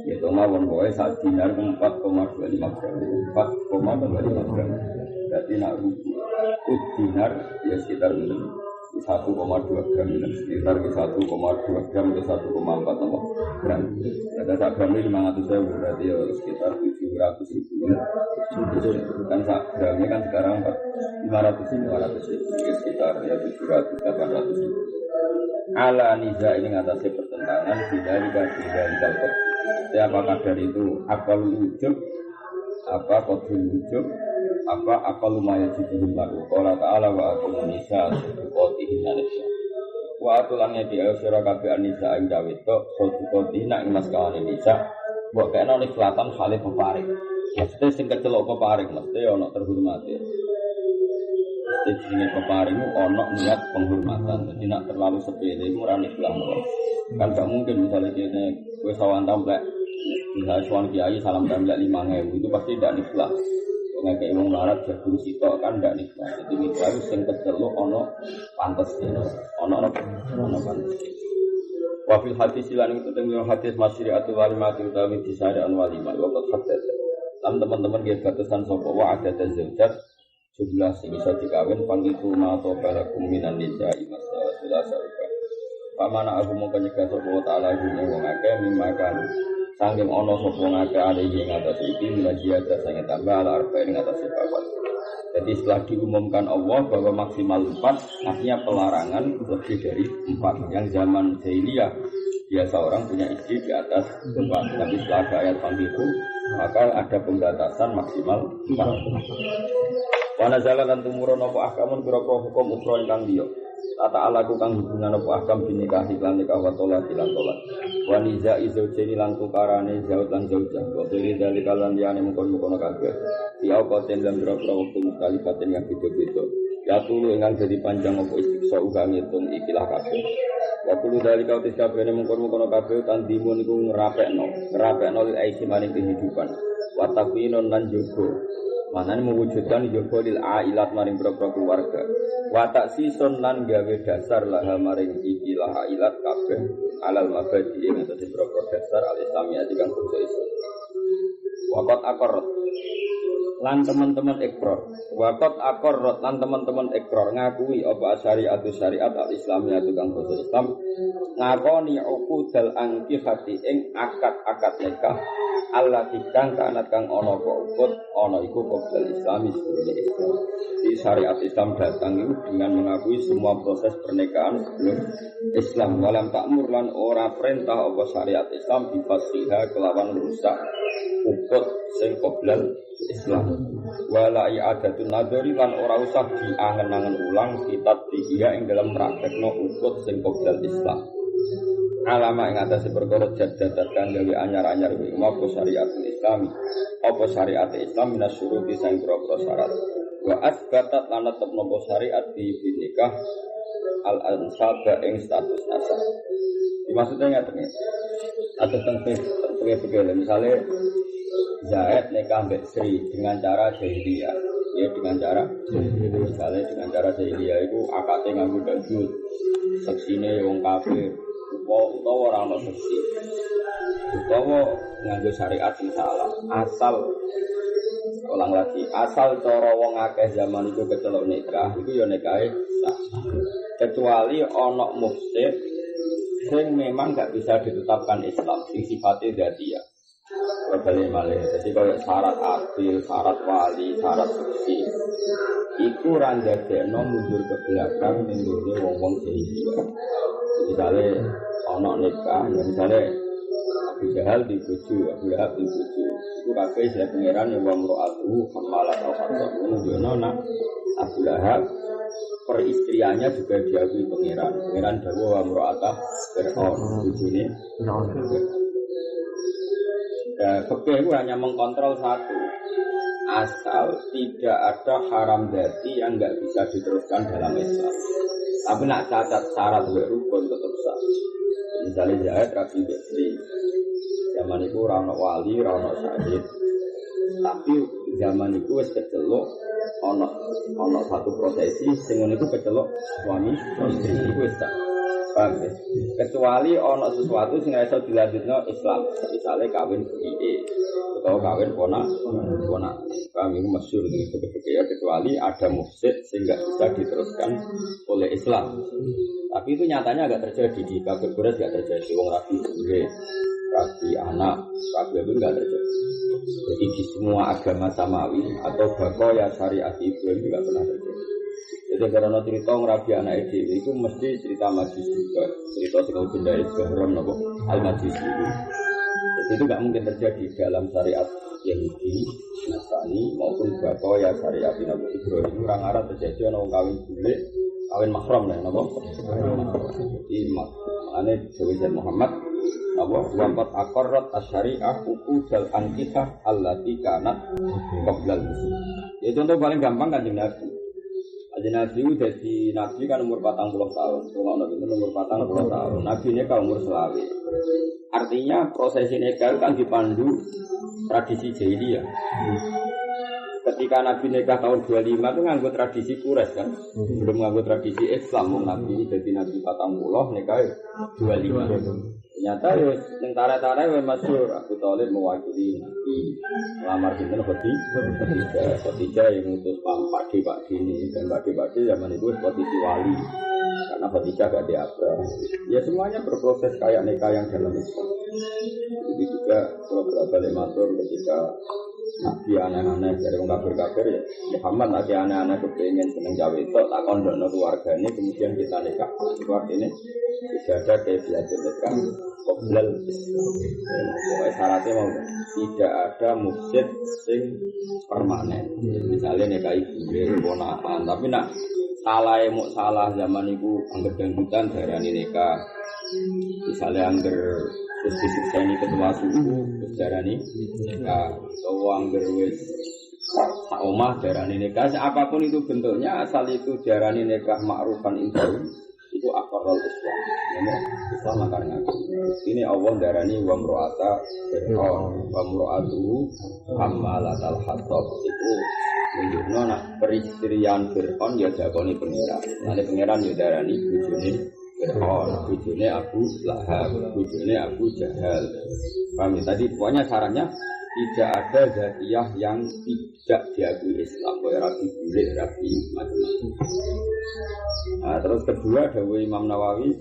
Speaker 1: yaitu mawon wae sak dinar 4,25 gram 4,25 gram berarti nak rubu dinar ya sekitar 1,2 gram sekitar 1,2 gram ke 1,4 gram. Ada sak gram ini 500.000 berarti ya sekitar 700.000 kan sak gramnya kan sekarang 500.000 sekitar ya 700-800.000. Ala niza ini ngatasi pertentangan dari dapat siapa kadar itu akal wujud apa kodul wujud apa lumayan judul baru Allah Ta'ala wa akunisa sudukotihin anisa wa atulannya di ayusira kabe anisa ing dawito sudukotihin ing mas kawan anisa buat kena ini selatan salih peparing mesti sing kecelok peparing mesti ada terhormat ya mesti sini peparing ada niat penghormatan jadi nak terlalu sepele itu rani bilang kan gak mungkin misalnya gue sawan tamplek misalnya suan kiai salam tamplek 5.000 itu pasti tidak niklah ngekei wong larat jagung sitok kan ndak nikah. Jadi nikah itu sing keceluk ana pantes dene. Ana pantes. Wa fil hadis lan itu teng hadis masyri'atul walimati utawi disari'an walimah waqt hadis. Teman-teman nggih batasan sapa wa ada zaujat jumlah sing bisa dikawin pangitu ma to balakum minan nisa'i masalah sarika. Pamana aku mau nyegah sapa taala gune wong akeh mimakan sangking ono sopo ngake ada yang atas iki minajia ada sangat tambah ala arba'in atas ibadah. Jadi setelah diumumkan Allah bahwa maksimal 4 artinya pelarangan lebih dari 4. Yang zaman jahiliyah biasa orang punya istri di atas 4. Tapi setelah ada ayat itu maka ada pembatasan maksimal 4. Wana jalan dan tumurun apa ahkamun berapa hukum ukro ingkang dia. Tata ala kang hubungan apa ahkam binikahi lan nikah wa tolak lan tolak. Wa niza izaujaini lan tukarane zaud lan zaujah. Wa diri dari kalan liyane mungkon-mungkon kabeh. Ya apa ten lan berapa waktu mukalifaten yang beda-beda. Ya tulu ingkang jadi panjang apa istiqsa uga ngitung ikilah kabeh. Wa kulo dari kau tis kabehne mungkon-mungkon kabeh tandimun iku ngerapekno lil aisi maring kehidupan. Wa taqinun lan jogo. Manane mewujudkan yoga lil ailat maring propro keluarga. Wa taksison lan gawe dasar lah maring ikilah ailat kabeh alal mabadi ing atase propro dasar. dasar al-Islamiyah di kang bangsa Islam. Waqat aqarrat lan teman-teman ikrar. Waqat aqarrat lan teman-teman ikrar ngakui apa syariat al-Islamiyah di kang bangsa Islam ngakoni uqudal angkihati ing akad-akad nikah Allah kang kanat kang ana ukut ana iku qabla Islami sebelum Islam. Di syariat Islam datang itu dengan mengakui semua proses pernikahan sebelum Islam. Walam takmur lan ora perintah apa syariat Islam difasiha kelawan rusak ukut sing qabla Islam. Wala i'adatun nadhari lan ora usah diangen-angen ulang kitab dia ing dalam praktekno ukut sing qabla Islam. Alama ing atase perkara jadadat kang gawe anyar-anyar kuwi apa syariat Islam apa syariat Islam minasyuruti sang propro syarat wa asbatat lan tetep nopo syariat di nikah al-ansaba ing status nasab. Maksudnya ngaten atau tentang misalnya Zaid nikah mbek Sri dengan cara jahiliyah ya dengan cara misalnya dengan cara jahiliyah itu akate nganggo dajud seksine wong kafir utawa ora ono seksi utawa nganggo syariat sing salah asal ulang lagi asal cara wong akeh zaman itu kecelok nikah itu ya nikahe sah kecuali ono mufsid sing memang gak bisa ditetapkan Islam sing sifatnya dzatiyah kembali malih jadi kaya syarat adil syarat wali syarat seksi iku ra ndadekno mundur ke belakang ning ngene wong-wong jahiliyah misalnya ana nikah ya misalnya Abu Jahal dibuju Abu Lahab dibuju itu kabeh istilah pangeran yang wa mro'atu hamalat al-hatab menunjukno nak Abu Lahab peristriannya juga diakui pangeran dawuh wa mro'atah Fir'aun bojone fikih itu hanya mengkontrol satu asal tidak ada haram dzati yang enggak bisa diteruskan dalam Islam. Tapi nak cacat syarat rukun tetap sah. Misalnya Zaid Rabi Besri zaman itu rano wali, rano syahid. Tapi zaman itu wis kecelok ono satu prosesi sing itu kecelok suami istri itu wis sah. Paham ya? Kecuali ono sesuatu sing iso dilanjutno Islam. Misalnya kawin BI atau kawin ponak. Kami masyhur dengan fikih kecuali ada mufsid sehingga bisa diteruskan oleh Islam. Tapi itu nyatanya agak terjadi di kafir Quraisy enggak terjadi wong rabi sendiri, rabi anak, rabi itu enggak terjadi. Jadi di semua agama samawi atau bakoya syariat Ibrahim juga pernah terjadi. Jadi karena cerita ngerabi anak itu mesti cerita majlis juga, cerita segala benda Ibrahim nopo al majlis itu. Jadi itu enggak mungkin terjadi dalam syariat Yahudi, Nasrani maupun bakoya syariat Nabi Ibrahim. Orang Arab terjadi orang kawin bule, kawin mahram lah, nopo. Jadi makanya Jawa Muhammad, nopo wampat akorrat asyariah ukudal ankitah allati kanat qablal muslim. Ya contoh paling gampang kan Nabi. Nabi itu jadi Nabi kan umur 40 tahun. Kalau Nabi itu umur 40 tahun. Nabi ini kan umur selawi. Artinya proses nikah kan dipandu tradisi jahiliyah. Ketika Nabi nikah tahun 25 itu nganggo tradisi Quraisy kan. Belum nganggo tradisi Islam. Nabi jadi Nabi 40 nikah 25. Ternyata ya yang tara-tara yang masyhur Abu Thalib mewakili Nabi melamar sinten Khadijah yang ngutus Pak ini dan Pak zaman itu posisi wali karena Khadijah gak diapa. Ya semuanya berproses kayak nikah yang dalam Islam. Jadi juga beberapa matur ketika Nabi aneh-aneh dari orang kafir ya Muhammad lagi aneh-aneh kepengen seneng Jawa itu tak kondokno keluarganya kemudian kita nikah. Itu artinya tidak ada kayak belajar nikah qoblal Islam. Pokoknya syaratnya mau tidak ada mufsid sing permanen. Misalnya nikah ibu ponakan tapi nak salah zaman itu angger dangdutan darani nikah. Misalnya angger terus disikseni ketua suku terus darani nikah atau angger wis omah darani nikah apapun itu bentuknya asal itu darani nikah ma'rufan indah itu akorol Islam. Islam akan ngaku ini Allah darani wa mro'ata Fir'aun wa mro'atu hamalat al-hatab itu menunjukkan peristrian Fir'aun ya jakoni pangeran nanti pangeran ya darani bojone Fir'aun, bojone Abu Lahab, bojone Abu Jahal. Paham ya? Tadi pokoknya syaratnya tidak ada zatiyah yang tidak diakui Islam, kayak rabi bulik, rabi macam-macam. Nah, terus kedua dawuh Imam Nawawi,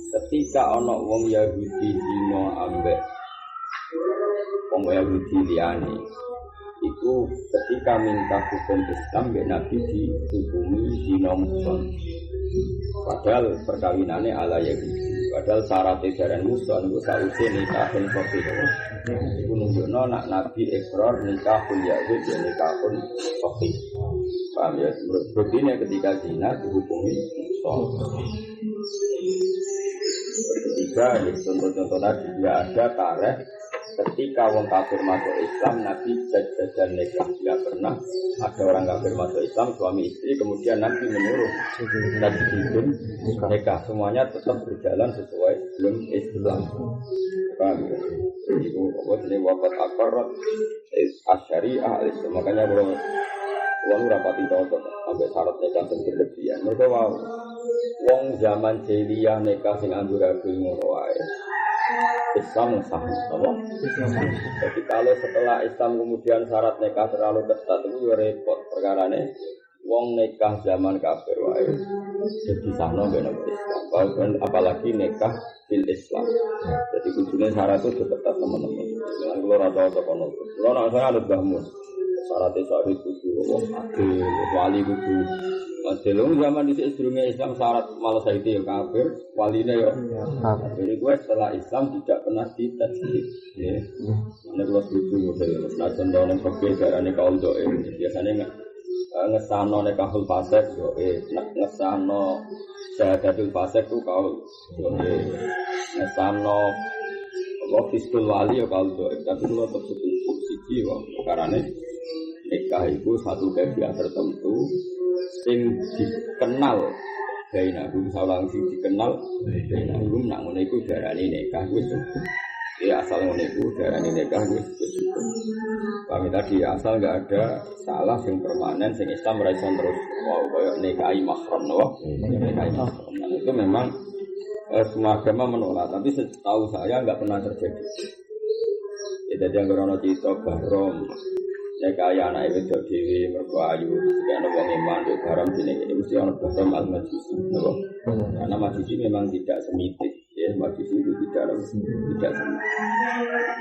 Speaker 1: ketika ana wong Yahudi dina ambek wong Yahudi liyane, itu ketika minta hukum Islam mbek Nabi dihukumi dina muson. Padahal perkawinannya ala Yahudi. Padahal syaratnya jaran muson itu sausi nikahun sofi. Itu nunjukno nak Nabi ikrar nikahun Yahud dan nikahun sofi. Paham ya? Berarti ketika zina dihukumi muson. Ketiga, contoh-contoh tadi juga ada tarikh ketika orang kafir masuk Islam, Nabi jajan nikah. Tidak pernah ada orang kafir masuk Islam, suami istri, kemudian Nabi menyuruh Nabi bikin nikah. Semuanya tetap berjalan sesuai sebelum Islam. Paham ya? Itu ini wafat akarat asyariah Islam. Makanya kalau uang rapati cocok sampai syarat nikah yang berlebihan. Mereka wow, wong zaman jahiliyah nikah sing amburadul ngono wae. Islam sah, apa? Jadi kalau setelah Islam kemudian syarat nikah terlalu ketat itu repot perkarane. Wong nikah zaman kafir wae jadi sahno ben Islam. Apalagi nikah fil Islam. Jadi kudune syarat itu ketat teman-teman. Jangan keluar atau kono. Kalau nak saya ada bangun. Syaratnya syarat kudu wong adil, wali kudu adil. Zaman di sedurunge Islam syarat malah saiki ya kafir, waline ya kafir. Jadi gue setelah Islam tidak pernah ditasdid. Ya. Nek kalau setuju model nah contoh ning fakir darane kaul doe biasanya ngesano nek kahul fasik yo ngesano syahadatul fasik ku kaul doe. Ngesano fiskul wali ya kaul doe. Tapi kalau tersetuju siji wong karane nikah itu satu kegiatan tertentu sing dikenal bainahum salang sing dikenal bainahum nak ngono iku darane nikah wis ya asal ngono iku darane nikah wis kami tadi asal enggak ada salah sing permanen sing Islam ora iso terus koyo nikahi mahram no nikahi mahram itu memang semua agama menolak tapi setahu saya enggak pernah terjadi ya jadi yang krono cita bahrom ya kaya anak itu dewi mergo ayu karena wong iman yo garam jenenge ini mesti ana bahram al-majusi napa karena majusi memang tidak semitik ya majusi itu tidak semitik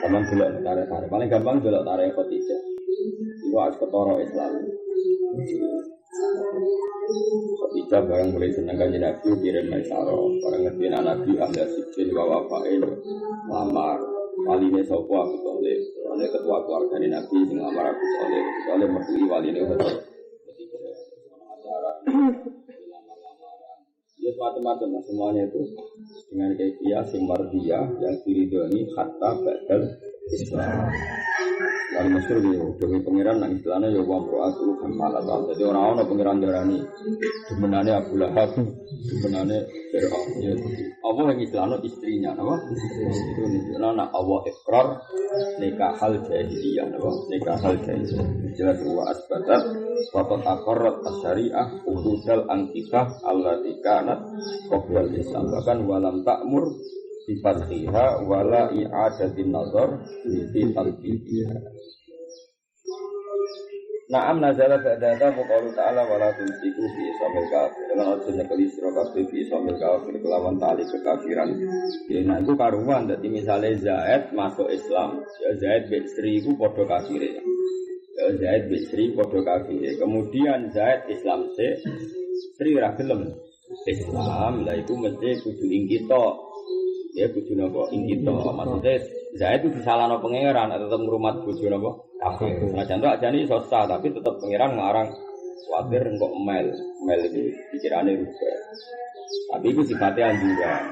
Speaker 1: sama delok tarik-tarik paling gampang delok tarik Khadijah iku as ketara Islam Khadijah barang mulai seneng kanjeng Nabi kirim Maisaro barang ngerti Nabi ambil sijil wa wafae lamar waline sapa Abu Thalib, ane ketua keluarga Nabi sing lamar Abu Thalib, soalnya mertui waline betul. Acara lamar-lamaran. Ya macam-macam semuanya itu dengan kaifiah sing mardiyah yang diridhoni hatta badal Islam. Lalu masyhur demi pangeran nang istilahnya ya wa proatu hamalat. Jadi orang-orang pangeran darani demenane Abu Lahab, demenane Fir'aun. Ya, apa yang istilahnya istrinya, apa? Itu nak Allah ikrar nikah hal jahiliyah, apa? Nikah hal jahiliyah. Jelas wa asbatat wa taqarrat asyariah udul antikah allati kanat qabla Islam. Bahkan walam ta'mur sifatnya wala i'adatin nazar fi talbiha. Naam nazala ba'data muqalu ta'ala wala tunsiku fi islamil kafir. Dengan artinya kelisro kafir fi islamil kafir kelawan tali kekafiran. Ya nah itu karuan jadi misalnya Zaid masuk Islam, ya Zaid bin Sri itu podo kafir ya. Ya Zaid bin Sri podo kafir. Kemudian Zaid Islam Sri ra gelem Islam, lah itu mesti kudu ing kita. Ya bojo napa ing kita maksudnya Zaid itu disalahno pangeran tetep ngrumat bojo napa kafir. Nah contoh ajane iso sah tapi tetep pangeran ngarang kuwatir engko mel itu pikirane rubah. Tapi itu sifatnya anjuran.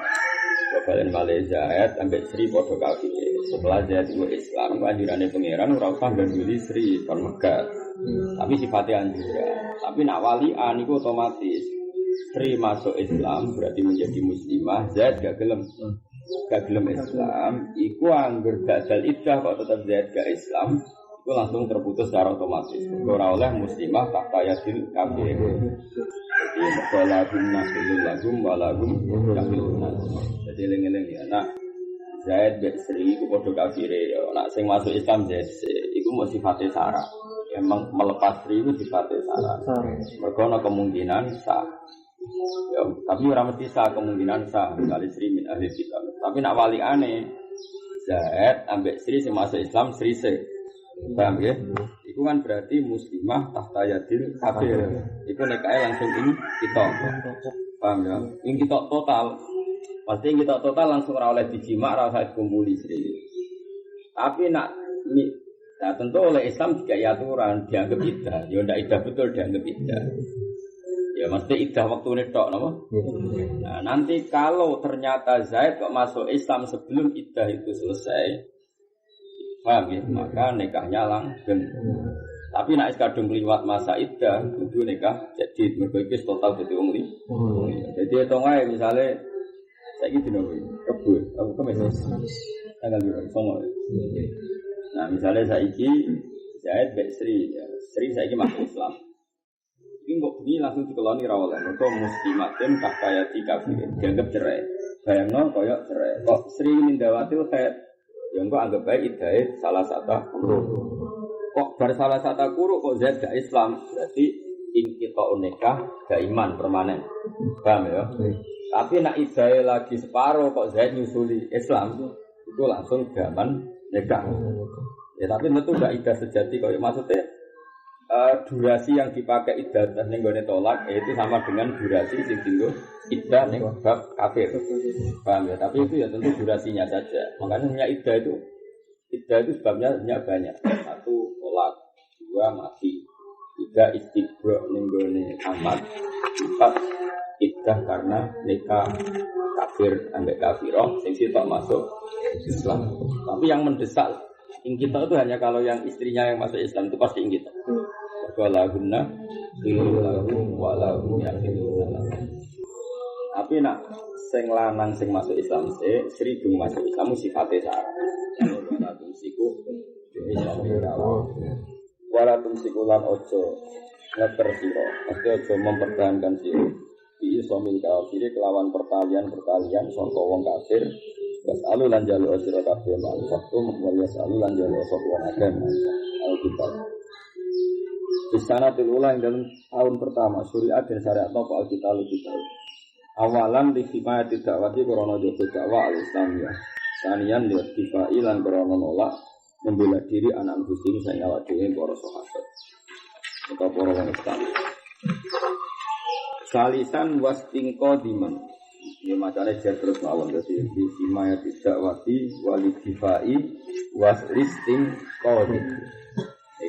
Speaker 1: Balen Malaysia Zaid ambek Sri padha kafir. Setelah Zaid itu Islam anjurane pangeran ora usah ganduli Sri kon megah. Tapi sifatnya anjuran. Tapi nak walian iku otomatis Sri masuk Islam berarti menjadi muslimah, Zaid gak gelem Islam, iku angger badal iddah kok tetap Zaid gak Islam, itu langsung terputus secara otomatis. Ora oleh muslimah tahta yadil kafir. Jadi berkolagum nasilul lagum walagum yahilun nas. Jadi eling-eling ya. Nah, Zaid bin Sri itu podo kafir ya. Nak sing masuk Islam Zaid itu mau sifatnya syarat. Emang melepas Sri itu sifatnya syarat. Mergo ana kemungkinan sah. Ya, tapi ora mesti sah kemungkinan sah misalnya Sri min ahli kitab. Tapi nak wali aneh Zaid ambek Sri sing masuk Islam Sri se. Paham ya? Itu kan berarti muslimah tahta yadil kafir. Itu nikahe langsung ini kita. Paham ya? Ini kita total. Pasti kita total langsung ora oleh dijima, ora usah dikumpuli Sri. Tapi nak nah tentu oleh Islam juga ya aturan dianggap iddah. Ya ndak iddah betul dianggap iddah. Ya mesti iddah waktu ini tok napa? Nah, nanti kalau ternyata Zaid kok masuk Islam sebelum iddah itu selesai, paham ya? Maka nikahnya langgeng. Tapi nek kadung liwat masa iddah, kudu nikah jadi mergo iki total dadi wong li. Jadi hitung ae misale saiki dino Rebo, aku kemis. Tanggal 2 Songo. Nah, misalnya saiki Zaid bin Sri, ya. Sri saiki masuk Islam. Ini kok bunyi langsung dikeloni ra oleh. Mergo muslimatin kahkayati kafirin. Dianggap cerai. Bayangno koyo cerai. Kok Sri mindawatil khair. Ya engko anggap bae idahe salah satu guru. Kok bar salah satu guru kok Zaid gak Islam? Berarti kita nikah gak iman permanen. Paham ya? Tapi nak idahe lagi separuh kok Zaid nyusuli Islam itu langsung gaman nikah. Ya tapi tentu gak idah sejati kok. Maksudnya durasi yang dipakai iddah ning gone tolak itu sama dengan durasi sing dienggo iddah ning bab kafir. Paham ya? Tapi itu ya tentu durasinya saja. Makanya iddah itu sebabnya banyak. Satu tolak, dua mati, tiga istibra ning gone amat, empat iddah karena nikah kafir ambek kafirah sing sitok masuk Islam. Tapi yang mendesak kita itu hanya kalau yang istrinya yang masuk Islam itu pasti kita. Walahunna khilulahum walahum yakhiluna. Tapi nak sing lanang sing masuk Islam Sri dung masuk Islam sifate syarat. Walatum siku walatum sikulan ojo ngeter sira. Mesti ojo mempertahankan sira. Di Islamil kafir kelawan pertalian sangka wong kafir. Wasalu lan jalu sira kabeh manfatum wa yasalu lan jalu sapa akeh alkitab. Di sana tilulah yang dalam tahun pertama syariat dan syariat nopo alkitab kita. Awalan di hikmah tidak wati korona jodoh dakwah al-Islamiyah. Sanian lihat difai lan korona nolak membela diri anak muslim saya ngawat diri para sahabat atau para orang Islam. Salisan was tingko diman. Ya macamnya jar terus mawon jadi di hikmah tidak wati wali difai was listing kodi.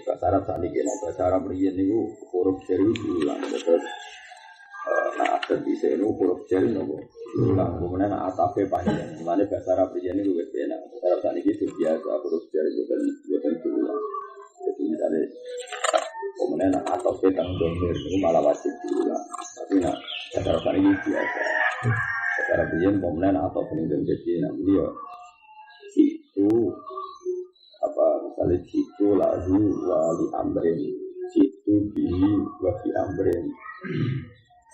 Speaker 1: Bahasa Arab saat ini, bahasa Arab riyen itu huruf jari diulang. Terus, nak ada di sini huruf jari nopo diulang. Kemudian nak atapnya panjang. Mulanya bahasa Arab riyen itu berbeda. Bahasa Arab saat ini biasa huruf jari bukan diulang. Jadi misalnya, kemudian nak atapnya tanggung itu malah wajib diulang. Tapi nak bahasa Arab saat ini biasa. Bahasa Arab riyen kemudian atapnya tanggung jadi nanti ya itu. Misalnya jitu lahu wali amrin, jitu bihi wali amrin,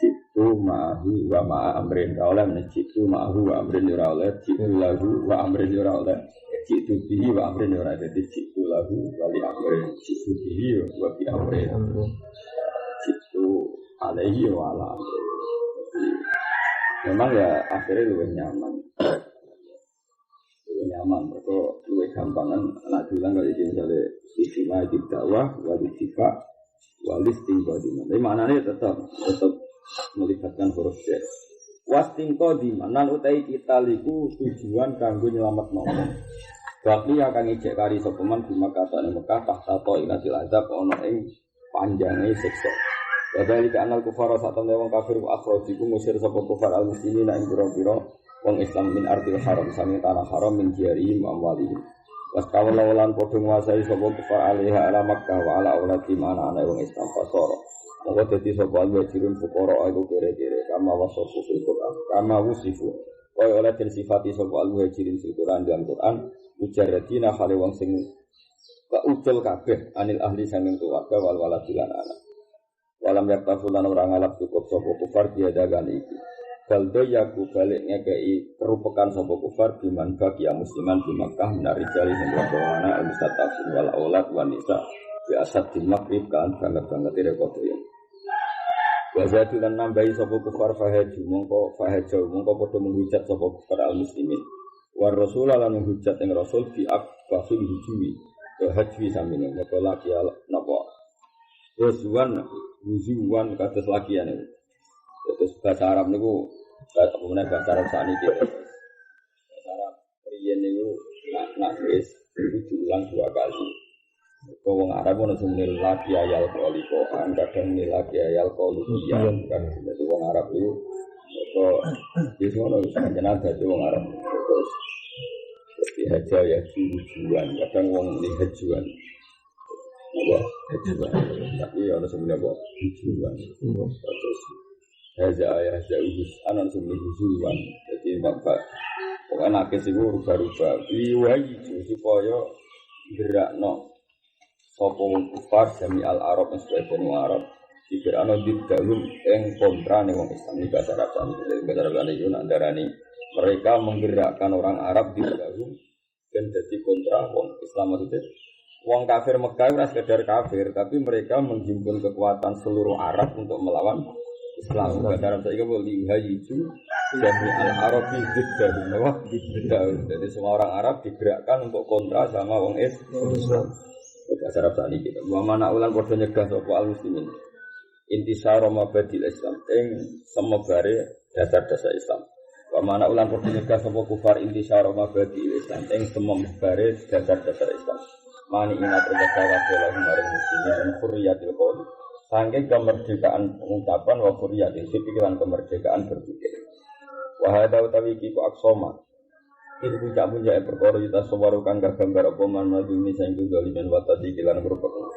Speaker 1: jitu ma'hu wa ma'a amrin. Oleh mana jitu ma'hu wa amrin yura oleh, jitu lahu wa amrin yura oleh, jitu bihi wa amrin yura. Jadi jitu lahu wali amrin, jitu bihi wali amrin, jitu alaihi wa ala amrin. Memang ya akhirnya lebih nyaman. Nyaman, mereka lebih gampangan anak bilang kalau ini misalnya istimewa di dakwah, wali sifat, walis tinggal di mana. Tapi maknanya tetap melibatkan huruf j. Was tinggal di mana? Utai kita liku tujuan kanggo nyelamat nomor. Berarti akan ngejek kari sopeman di Makkah ning Mekah tahta inatil azab ono ing panjange siksa. Wadali ka anal kufara satamne wong kafir akhrajiku musir sapa kufar al muslimin ing pira-pira wong Islam min ardil haram sami tanah haram min jari amwalihim. Was kawula lan padha nguasai sapa kufar alaiha ala Makkah wa ala aulati mana ana wong Islam fasara. Maka dadi sapa wajirun fuqara iku kere-kere kama wasofu fil Qur'an. Kama wusifu. Kaya oleh den sifati sapa al-muhajirin fil Qur'an dalam Qur'an mujarradina khale wong sing Ka ucul kabeh anil ahli sanging keluarga wal waladilan anak. Walam yaktafulan orang ngalap cukup sapa kufar diadakan iki. Baldo yaku balik ngekei kerupakan sapa kufar biman bagi musliman di Makkah menari jali sing ana al-mustatafin wal aulad wan nisa bi asad di Maghrib kan banget rekod ya. Wa zatulan nambahi sapa kufar fahaju mongko padha menghujat sapa kufar al-muslimin. War rasul lan menghujat ing rasul fi akfafil hujumi. Hajwi samine moko laki napa. Wuzuan kados lakiane. Terus bahasa Arab niku kemudian bahasa Arab sakniki. Bahasa Arab riyen niku nak wis diulang 2 kali. Kok wong Arab ono sing muni laki ayal qaliko, kadang muni laki ayal qalubiyan kan. Dadi wong Arab iku kok wis ono jeneng dadi wong Arab. Terus dihaja ya jujuan, kadang wong muni hajuan. Tapi ada sebenarnya kok tujuan. Terus ayah jauh anak sebenarnya tujuan. Jadi bapak pokoknya nakes itu rubah-rubah. Liwai supaya gerakno sopong kufar jami al Arab sebagian Arab. Dikirano didalum yang kontra nih wong Islam di bahasa Arab ini. Bahasa Arab ini nak darani mereka menggerakkan orang Arab di dalum dan jadi kontra wong Islam maksudnya. Wong kafir Mekah ora sekedar kafir, tapi mereka menghimpun kekuatan seluruh Arab untuk melawan Islam. Bahasa Arab saiki boleh hayiju jami al-Arabi bid'ah. Jadi semua orang Arab digerakkan untuk kontra sama wong Islam. Bahasa Arab sakniki kita. Wa mana ulan padha nyegah sapa al-muslimin. Intisar mabadil Islam ing semebare dasar-dasar Islam. Wa mana ulan padha nyegah sapa kufar intisar mabadil Islam ing semebare dasar-dasar Islam. Mani ingat terbawa dalam maring muslimin dan khuriyatil qaul. Saking kemerdekaan pengucapan wa khuriyatil pikiran kemerdekaan berpikir. Wa hada utawi iki ku aksoma. Iki cak munjake perkara kita sawarukan gambar apa manadumi sing dolimen wa tadikilan merupakan.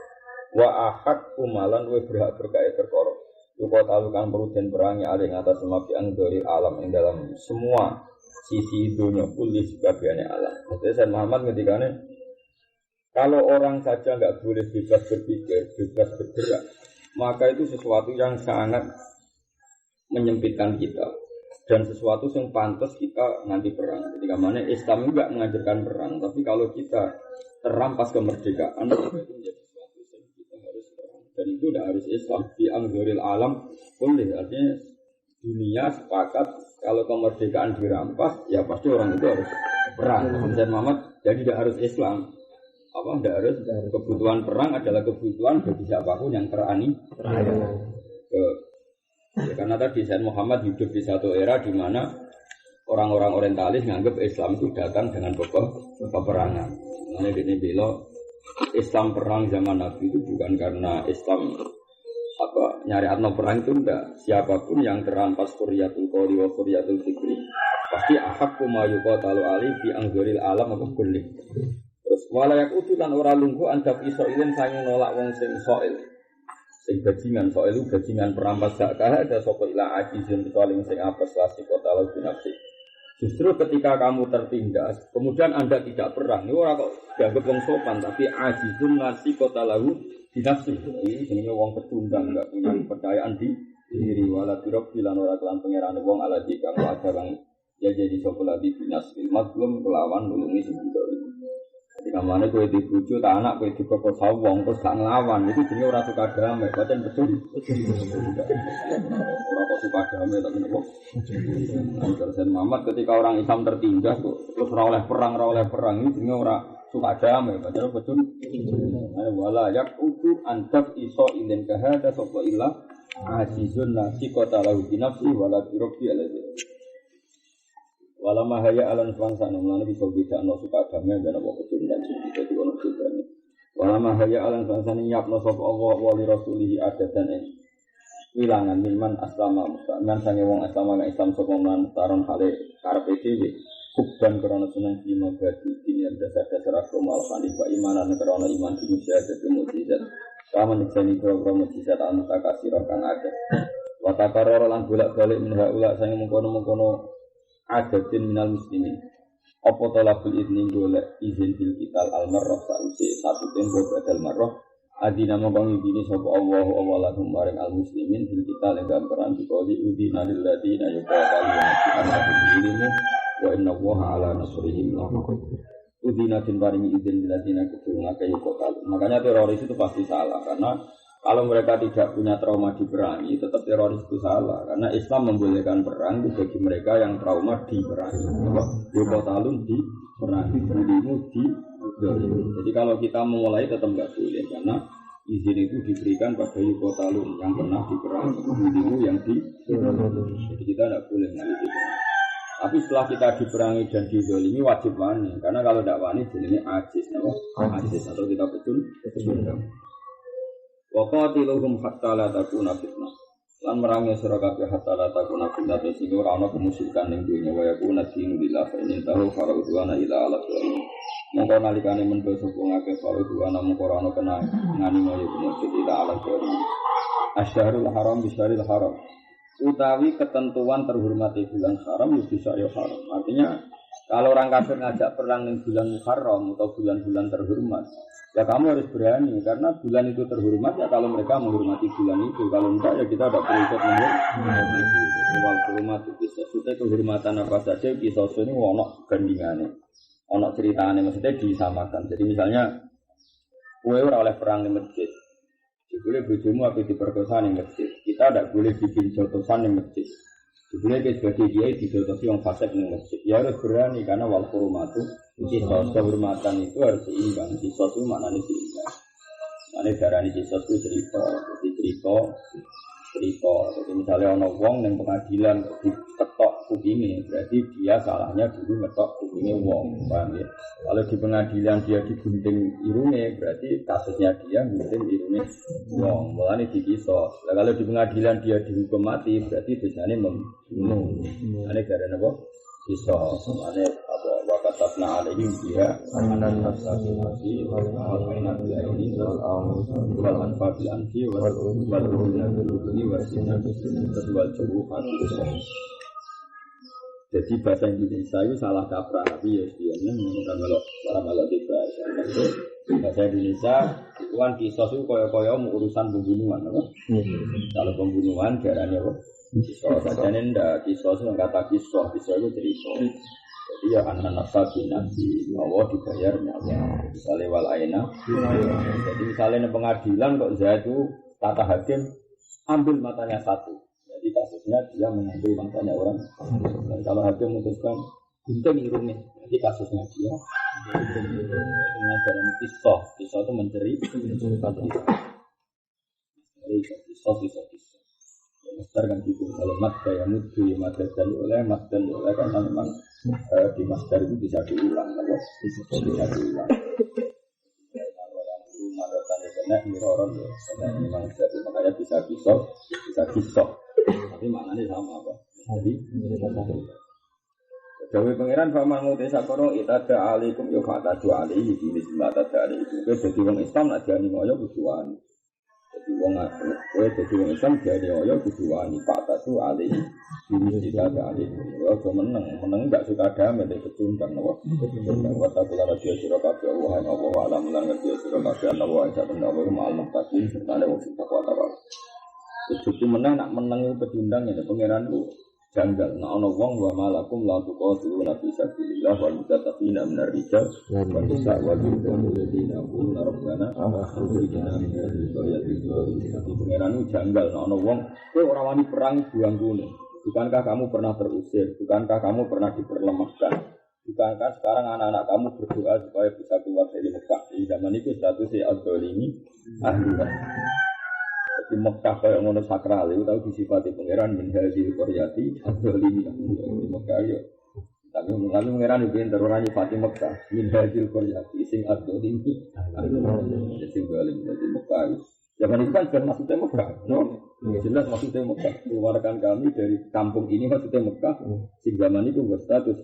Speaker 1: Wa ahad kumalan we berhak berkait perkara. Yuko talukan peruden perangi alih atas semapi angdori alam ing dalam semua sisi dunia kulli sebagainya alam. Jadi Sayyid Muhammad ngendikane kalau orang saja enggak boleh bebas berpikir, bebas bergerak, maka itu sesuatu yang sangat menyempitkan kita dan sesuatu yang pantas kita nanti perang. Ketika mana Islam enggak mengajarkan perang, tapi kalau kita terampas kemerdekaan itu menjadi sesuatu yang kita harus perang. Dan itu tidak harus Islam di angguril alam boleh. Artinya dunia sepakat kalau kemerdekaan dirampas, ya pasti orang itu harus perang. Dan Muhammad jadi tidak harus Islam. Apa tidak harus kebutuhan perang adalah kebutuhan bagi siapapun yang terani. Karena tadi Sayyid Muhammad hidup di satu era di mana orang-orang orientalis menganggap Islam itu datang dengan peperangan. Nah, ini belo Islam perang zaman Nabi itu bukan karena Islam nyariatno perang itu enggak. Siapapun yang terampas Quryatul Qawli wa Quryatul Fikri pasti ahak kumayuqa talu ali bi angguril alam apa kulli. Terus walayak utulan ora lungguh andap isoilin sange nolak wong sing soil. Sing bajingan soil itu bajingan perampas gak kalah ada sapa ila ajizun kecuali sing apes lasi kota lalu binafsi. Justru ketika kamu tertindas, kemudian Anda tidak perang, ini ora kok dianggap wong sopan tapi ajizun lasi kota lalu binafsi. Ini jenenge wong pecundang enggak punya kepercayaan di diri wala tirab bilan ora kelan pangeran wong ala dikang ada kang ya jadi sapa lagi binas ilmat kelawan nulungi sing ketika mana kowe dibujuk tak anak kowe diperkosa wong terus gak nglawan itu jenenge ora suka damai pancen betul ora kok suka damai tapi nopo terus Muhammad ketika orang Islam tertindas terus ora oleh perang itu jenenge ora suka damai pancen betul wala yaqutu antab iso ilen kahada sapa illa azizun nasi qata lahu binafsi wala turbi alaihi wala mahaya alan bangsa nang bisa bedakno suka damai ben apa kecunden iki dadi ono bedane wala mahaya alan bangsa nyapno sapa Allah wa li rasulih adatan ing wilangan milman aslama mustaman sange wong aslama kang Islam sapa man taron hale karepe dhewe kubban krana seneng lima gati dinian dasar-dasar agama al-hanif wa imanan krana iman manusia dadi mukjizat sama nyeni program mukjizat anta kasira kang ada wa takarrar lan bolak-balik min haula sange mengkono-mengkono adatin minal muslimin Apa talabul idni golek izin bil qital al-marrah sausi satu tempo badal marrah adina mongko ngibini sapa Allah awalahum maring al-muslimin bil qital ing perang dikoli udina lil ladina yuqataluna fi ardihim wa inna Allaha ala nasrihim laqadir. Udina din paringi izin bil ladina kufur ngake yuqatal. Makanya teroris itu pasti salah karena kalau mereka tidak punya trauma di perang, tetap teroris itu salah. Karena Islam membolehkan perang itu bagi mereka yang trauma di perang. Yukotalun di perang, bunuh di dolimi. Jadi kalau kita memulai tetap nggak boleh karena izin itu diberikan pada yukotalun yang pernah di perang, bunuh yang di dolimi. Jadi kita tidak boleh memiliki perang. Tapi setelah kita diperangi dan didolimi wajib wani. Karena kalau tidak wani jadinya ajis, ajis atau kita betul. Wa qatiluhum hatta la takuna fitnah. Lan merangi sira kabeh hatta la takuna fitnah sing ora ana kemusyrikan ning dunya wa yakuna dinu lillah fa in tahu faradwana ila ala tuhan. Mongko nalikane mendo sapa ngake faradwana mongko ora ana kena ngani moyo kemusyrik ila ala tuhan. Asyharul haram bisyaril haram. Utawi ketentuan terhormati bulan haram ya bisa ya haram. Artinya kalau orang kafir ngajak perang ning bulan Muharram atau bulan-bulan terhormat ya kamu harus berani karena bulan itu terhormat ya kalau mereka menghormati bulan itu kalau enggak ya kita tidak perlu ikut menghormati wal hormat itu sudah kehormatan apa saja kisah ini ono gandingannya ono ceritanya maksudnya disamakan jadi misalnya kowe ora oleh perang di masjid boleh bojomu apa diperkosa di masjid kita tidak boleh bikin jotosan di masjid sebenarnya sebagai kiai dijotosi yang fasik di masjid ya harus berani karena wal hormatu kisos kehormatan itu harus seimbang. Kisos itu maknanya seimbang. Maknanya darahnya kisos itu cerita. Jadi misalnya orang wong yang pengadilan diketok kupingnya, berarti dia salahnya dulu ngetok kupingnya wong. Paham ya? Kalau di pengadilan dia digunting irungnya, berarti kasusnya dia gunting irungnya wong. Mulanya di kisos. Nah, kalau di pengadilan dia dihukum mati, berarti biasanya membunuh. Maknanya darahnya apa? Kisos. Maknanya wakatabna alaihim biha anan nasabinasi wal mainat ini wal anfa bil anfi wal udhuna bil udhuni wal sinna wal juruhan. Jadi bahasa Indonesia itu salah kaprah tapi ya sebenarnya orang kalau dibahasa bahasa Indonesia itu kan kisos itu koyo-koyo urusan pembunuhan kalau pembunuhan diarani apa? Kisos saja ndak kisos itu kata kisos itu cerita. Jadi ya anak-anak sapi nanti Allah dibayar nyawa. Misalnya walaina. Jadi misalnya pengadilan kok Zaid itu tata hakim ambil matanya satu. Jadi kasusnya dia mengambil matanya orang. Dan kalau hakim memutuskan gunting irungnya, jadi kasusnya dia. Dengan kisah itu menceri. Jadi kisah. Masdar kan gitu, kalau mad gaya mudu ya mad dan oleh mad dan oleh karena memang di masdar itu bisa diulang, kalau bisa diulang. Kalau yang dulu madotan itu kena miroron ya, karena memang jadi makanya bisa kisah, tapi maknanya sama apa? Jadi Dewi Pangeran Faman Mutesa Kono itada alaikum yufatadu alaihi ini semata dari itu. Jadi orang Islam nak jadi ngoyo butuhan. Jadi wong kowe dadi wong Islam jare oyo kudu wani patatu alih ini tidak ada alih. Ojo meneng enggak suka damai nek kecundang napa. Wa ta'ala dia sira kabeh Allah apa wa alam lan ngerti sira kabeh Allah wa ta'ala wa ma'al muttaqin serta wong sing takwa taala. Kudu meneng nak meneng kecundang ya pangeranku janggal. Nek ana wong wa malakum la tuqatu nabi sabilillah wal mutataqina minar rijal wa nisa wal ladina qulna rabbana akhrijna min hadhihi al pangeran janggal nek ana wong kowe ora wani perang buang kune. Bukankah kamu pernah terusir? Bukankah kamu pernah diperlemahkan? Bukankah sekarang anak-anak kamu berdoa supaya bisa keluar dari Mekah? Di zaman itu statusnya al-Dolimi ahlilah. Di Mekah kaya ngono sakral itu tahu disifati pangeran min hadhil qaryati al-Dolimi di Mekah yo. Tapi pangeran itu pinter ora nyifati Mekah min hadhil qaryati sing al-Dolimi. Sing dolim di Mekah. Zaman itu kan jelas maksudnya Mekah, no? Jelas maksudnya Mekah. Keluarkan kami dari kampung ini maksudnya Mekah. Sing zaman itu berstatus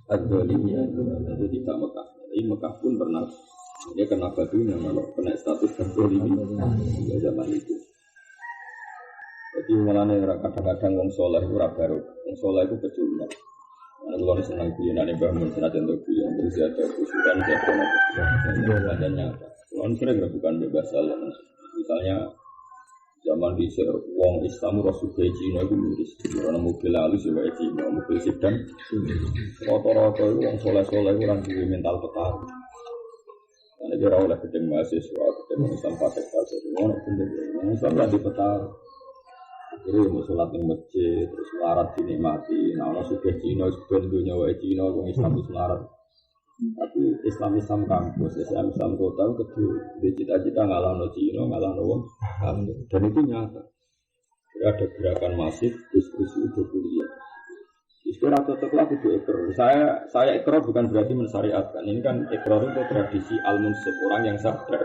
Speaker 1: al-Dolimi, itu tidak Mekah. Jadi Mekah pun pernah dia kena batunya kalau kena status al-Dolimi zaman itu. Jadi mulanya kadang-kadang wong soleh itu baru, wong soleh itu pecundang. Kalau senang guyonan bangun senajan untuk guyon terus ada kusuran siapa badannya. Kalau sering bukan bebas salah. Misalnya zaman di wong Islam Rasul Cina itu miris. Karena mobil halus ya Cina, mobil sedan. Rata-rata itu yang soleh-soleh itu orang juga mental petang. Karena kira oleh gedeng mahasiswa, gedeng Islam pasek-pasek. Orang Islam lah di petang. Akhirnya mau sholat di masjid, terus melarat dinikmati. Nah, orang sudah Cina, sebenarnya dunia wa Cina, orang Islam itu melarat. Tapi Islam kampus, Islam kota itu kedua. Di cita-cita ngalah no Cina, ngalah no wong. Dan itu nyata. Jadi ada gerakan masif, diskusi udah kuliah. Istilah cocok lah itu ikrar. Saya ikrar bukan berarti mensyariatkan. Ini kan ikrar itu tradisi al-munsif, orang yang sadar.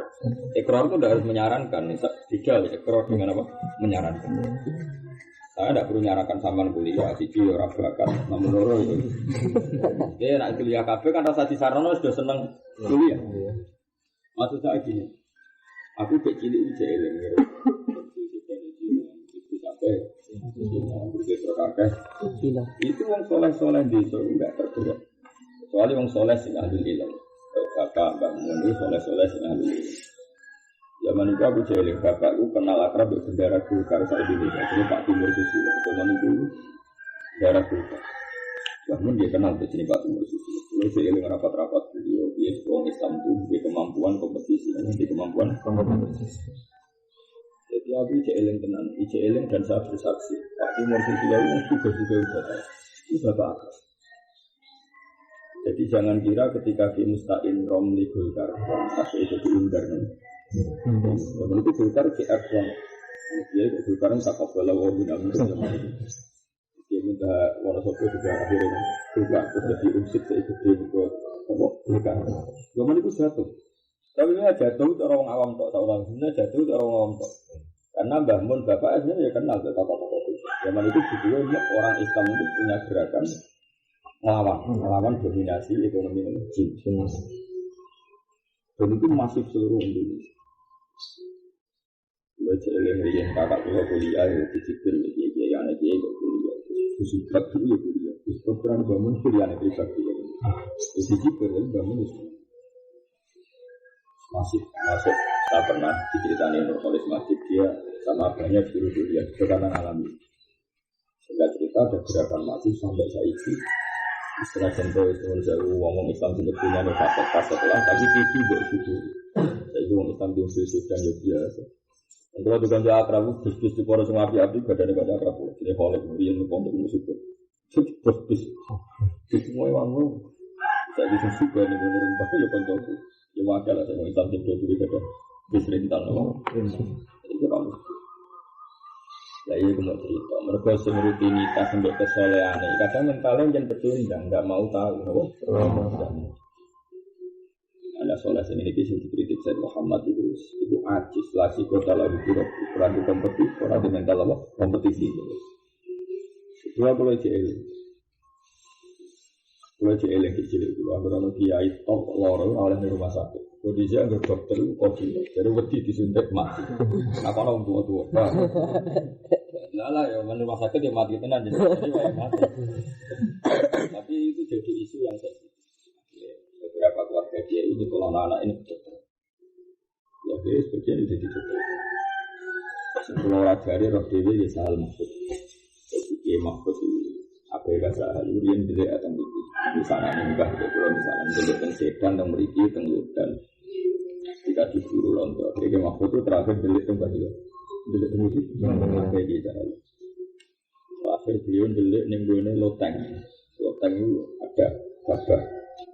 Speaker 1: Ikrar itu tidak harus menyarankan. Tidak, ikrar dengan apa? Menyarankan. Saya tidak perlu menyarankan sampean kuliah, siji ora bakat, namun loro itu. Dia nak kuliah kabeh kan rasa di sarana sudah seneng kuliah. Maksud saya gini, aku kecil itu eling ya. Itu yang soleh-soleh di itu enggak tergerak. Kecuali yang soleh sing ahli ilmu. Bapak bangun itu soleh-soleh sing ahli ilmu. Zaman itu aku jeling bapakku kenal akrab dengan bendera Golkar saat Indonesia. Jadi Pak Timur Susilo. Zaman itu bendera Golkar. Namun dia kenal dengan Pak Timur Susilo. Lalu jeling rapat-rapat beliau. Dia seorang Islam itu di kemampuan kompetisi. Di kemampuan kompetisi. Jadi aku jeling tenan, jeling dan saya bersaksi. Pak Timur Susilo itu juga udah itu bapak akrab. Jadi jangan kira ketika di Mustain Romli Golkar, Mustain itu diundang. Namun itu Golkar GR1. Dia Golkar yang tak kabel lawa bina untuk zaman itu. Dia minta Wonosobo juga akhirnya Golkar terus jadi umsit seikut dia untuk Golkar. Zaman itu jatuh. Tapi ini jatuh itu orang awam tak tahu orang sebenarnya jatuh itu orang awam tak. Karena Mbah Mun bapak sebenarnya kenal tokoh-tokoh itu. Zaman itu juga orang Islam itu punya gerakan melawan dominasi ekonomi Cina. Dan itu masif seluruh Indonesia. Baca yang kakak kuliah di Cipir, dia anak dia kuliah. Usulat dulu kuliah. Usulat terang bangun kuliah anak pribadi. Di Cipir bangun masif. Saya pernah diceritain Nurholis Masjid dia sama banyak guru kuliah karena alami. Sehingga cerita ada gerakan masif sampai saya itu. Istilah contoh itu ngomong Islam sebetulnya paket lah, tapi itu bersujud. Saya ngomong Islam di Sudan ya biasa. Kalau tukang dia akrab, bis di poros api badannya pada akrab. Jadi kolek kemudian pondok musuh. Bis semua orang saya bisa suka nih bener bahkan ya pondok. Ya wakil lah saya mau Islam tiga dulu pada bis rental loh. Itu kamu. Ya iya aku mau cerita, mereka rutinitas sampai kesolehan ini kadang mentalnya jangan bertundang, nggak mau tahu ada soleh ini dikritik Said Muhammad itu ajis lasi kota lalu kurang kompetisi, kurang mental apa kompetisi dua pulau CL yang kecil itu ada kiai top lorong oleh rumah sakit kondisi yang dokter itu COVID jadi wedi disuntik mati apa orang tua lah ya rumah sakit dia mati tenan jadi mati tapi itu jadi isu yang beberapa keluarga dia ini kalau anak ini dokter ya dia sebagian itu jadi dokter sebelum rajari roh dewi dia sahal maksud jadi dia maksud apa yang kata Urian dili atau mriki misalnya enggak kalau misalnya dili teng sedan teng mriki teng hutan jika diburu lontong jadi maksud itu terakhir dili teng bali dili teng mriki apa gitu terakhir beliau dili ning gone loteng itu ada babah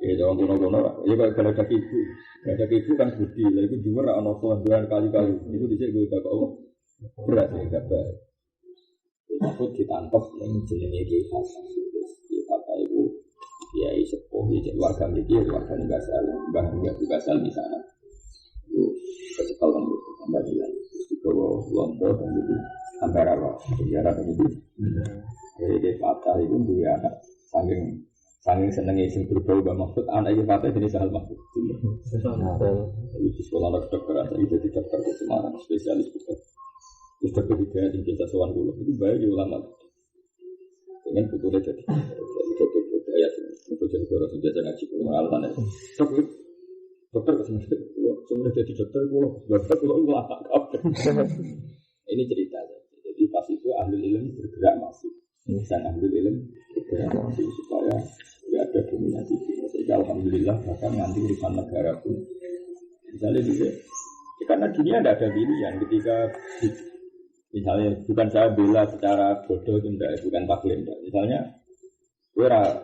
Speaker 1: ya orang kuno-kuno ya kalau kaki ibu kan budi lah itu jumer ana tuan kali-kali itu dhisik gue tak Allah berat ya babah aku ditangkap yang jenenge Kiai Hasan. Kiai Hasan itu Kiai sepuh di warga negara salah, bahkan juga salah di sana. Itu sesekal kembali lagi. Kalau Lombok dan itu antara penjara dan itu. Jadi Kiai Hasan itu dia anak saking senengnya sing berbau maksud anak Kiai Hasan jenis hal maksud. Jadi di sekolah dokter ada jadi dokter di Semarang spesialis dokter. Terus ketiga tinggi sesuatu dulu itu baik ulama dengan betulnya jadi Itu jadi kalau sudah saya ngaji pengalaman ya. Dokter kesini, semua jadi dokter, kalau apa kabar? Ini cerita. Jadi pas itu ahli ilmu bergerak masuk, dan ahli ilmu bergerak masuk supaya tidak ada dominasi. Sehingga alhamdulillah bahkan nanti urusan negara pun, misalnya juga, karena dunia tidak ada pilihan ketika misalnya bukan saya bela secara bodoh itu tidak, bukan taklim. Misalnya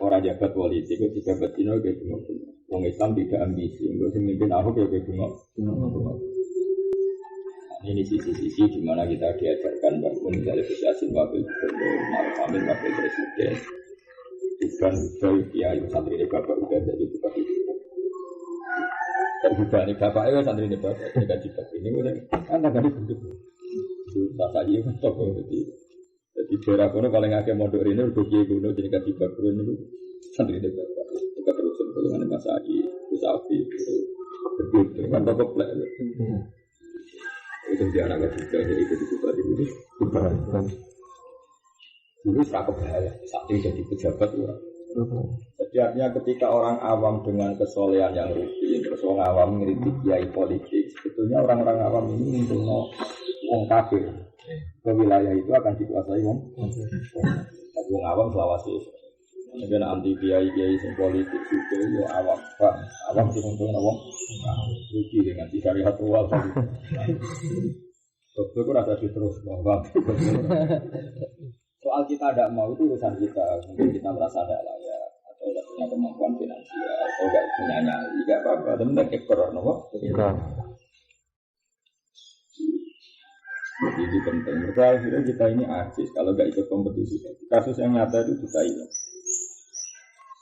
Speaker 1: orang jabat politik, itu jabat ini kayak gimana? Orang Islam tidak ambisi, nggak semimpin aku kayak gimana? Ini sisi-sisi di mana kita diajarkan bahwa misalnya Yasin wakil gubernur, Maruf Amin wakil presiden, bukan dari kiai santri ini bapak udah jadi bukan itu. Dan juga nih bapak itu santri ini bapak ini kan jibat ini kan agak dibentuk. Susah saja kan toko jadi daerah kuno paling agak modok ini udah kiai kuno jadi kan jibat kuno itu santri ini bapak bukan terusan golongan Mas Adi, Gus Abi, begitu kan toko plek. Itu dia anak juga jadi ketua di sini. Dulu sangat bahaya, saat ini jadi pejabat orang. Jadi artinya ketika orang awam dengan kesolehan yang rutin, terus orang awam ngeritik kiai politik, sebetulnya orang-orang awam ini untuk orang kafir. Ke wilayah itu akan dikuasai orang. Tapi orang awam selawasi. Mungkin anti kiai yang politik juga, ya awam. Awam sih untuk awam. Rugi dengan syariat awal. Betul, aku rasa terus bahwa soal kita tidak mau itu urusan kita. Mungkin kita merasa tidak layak atau tidak punya kemampuan finansial atau tidak punya nyali, tidak apa-apa. Tapi tidak ekor, no? Jadi itu penting. Mereka akhirnya kita ini ajis kalau tidak ikut kompetisi. Kasus yang nyata itu di Thailand.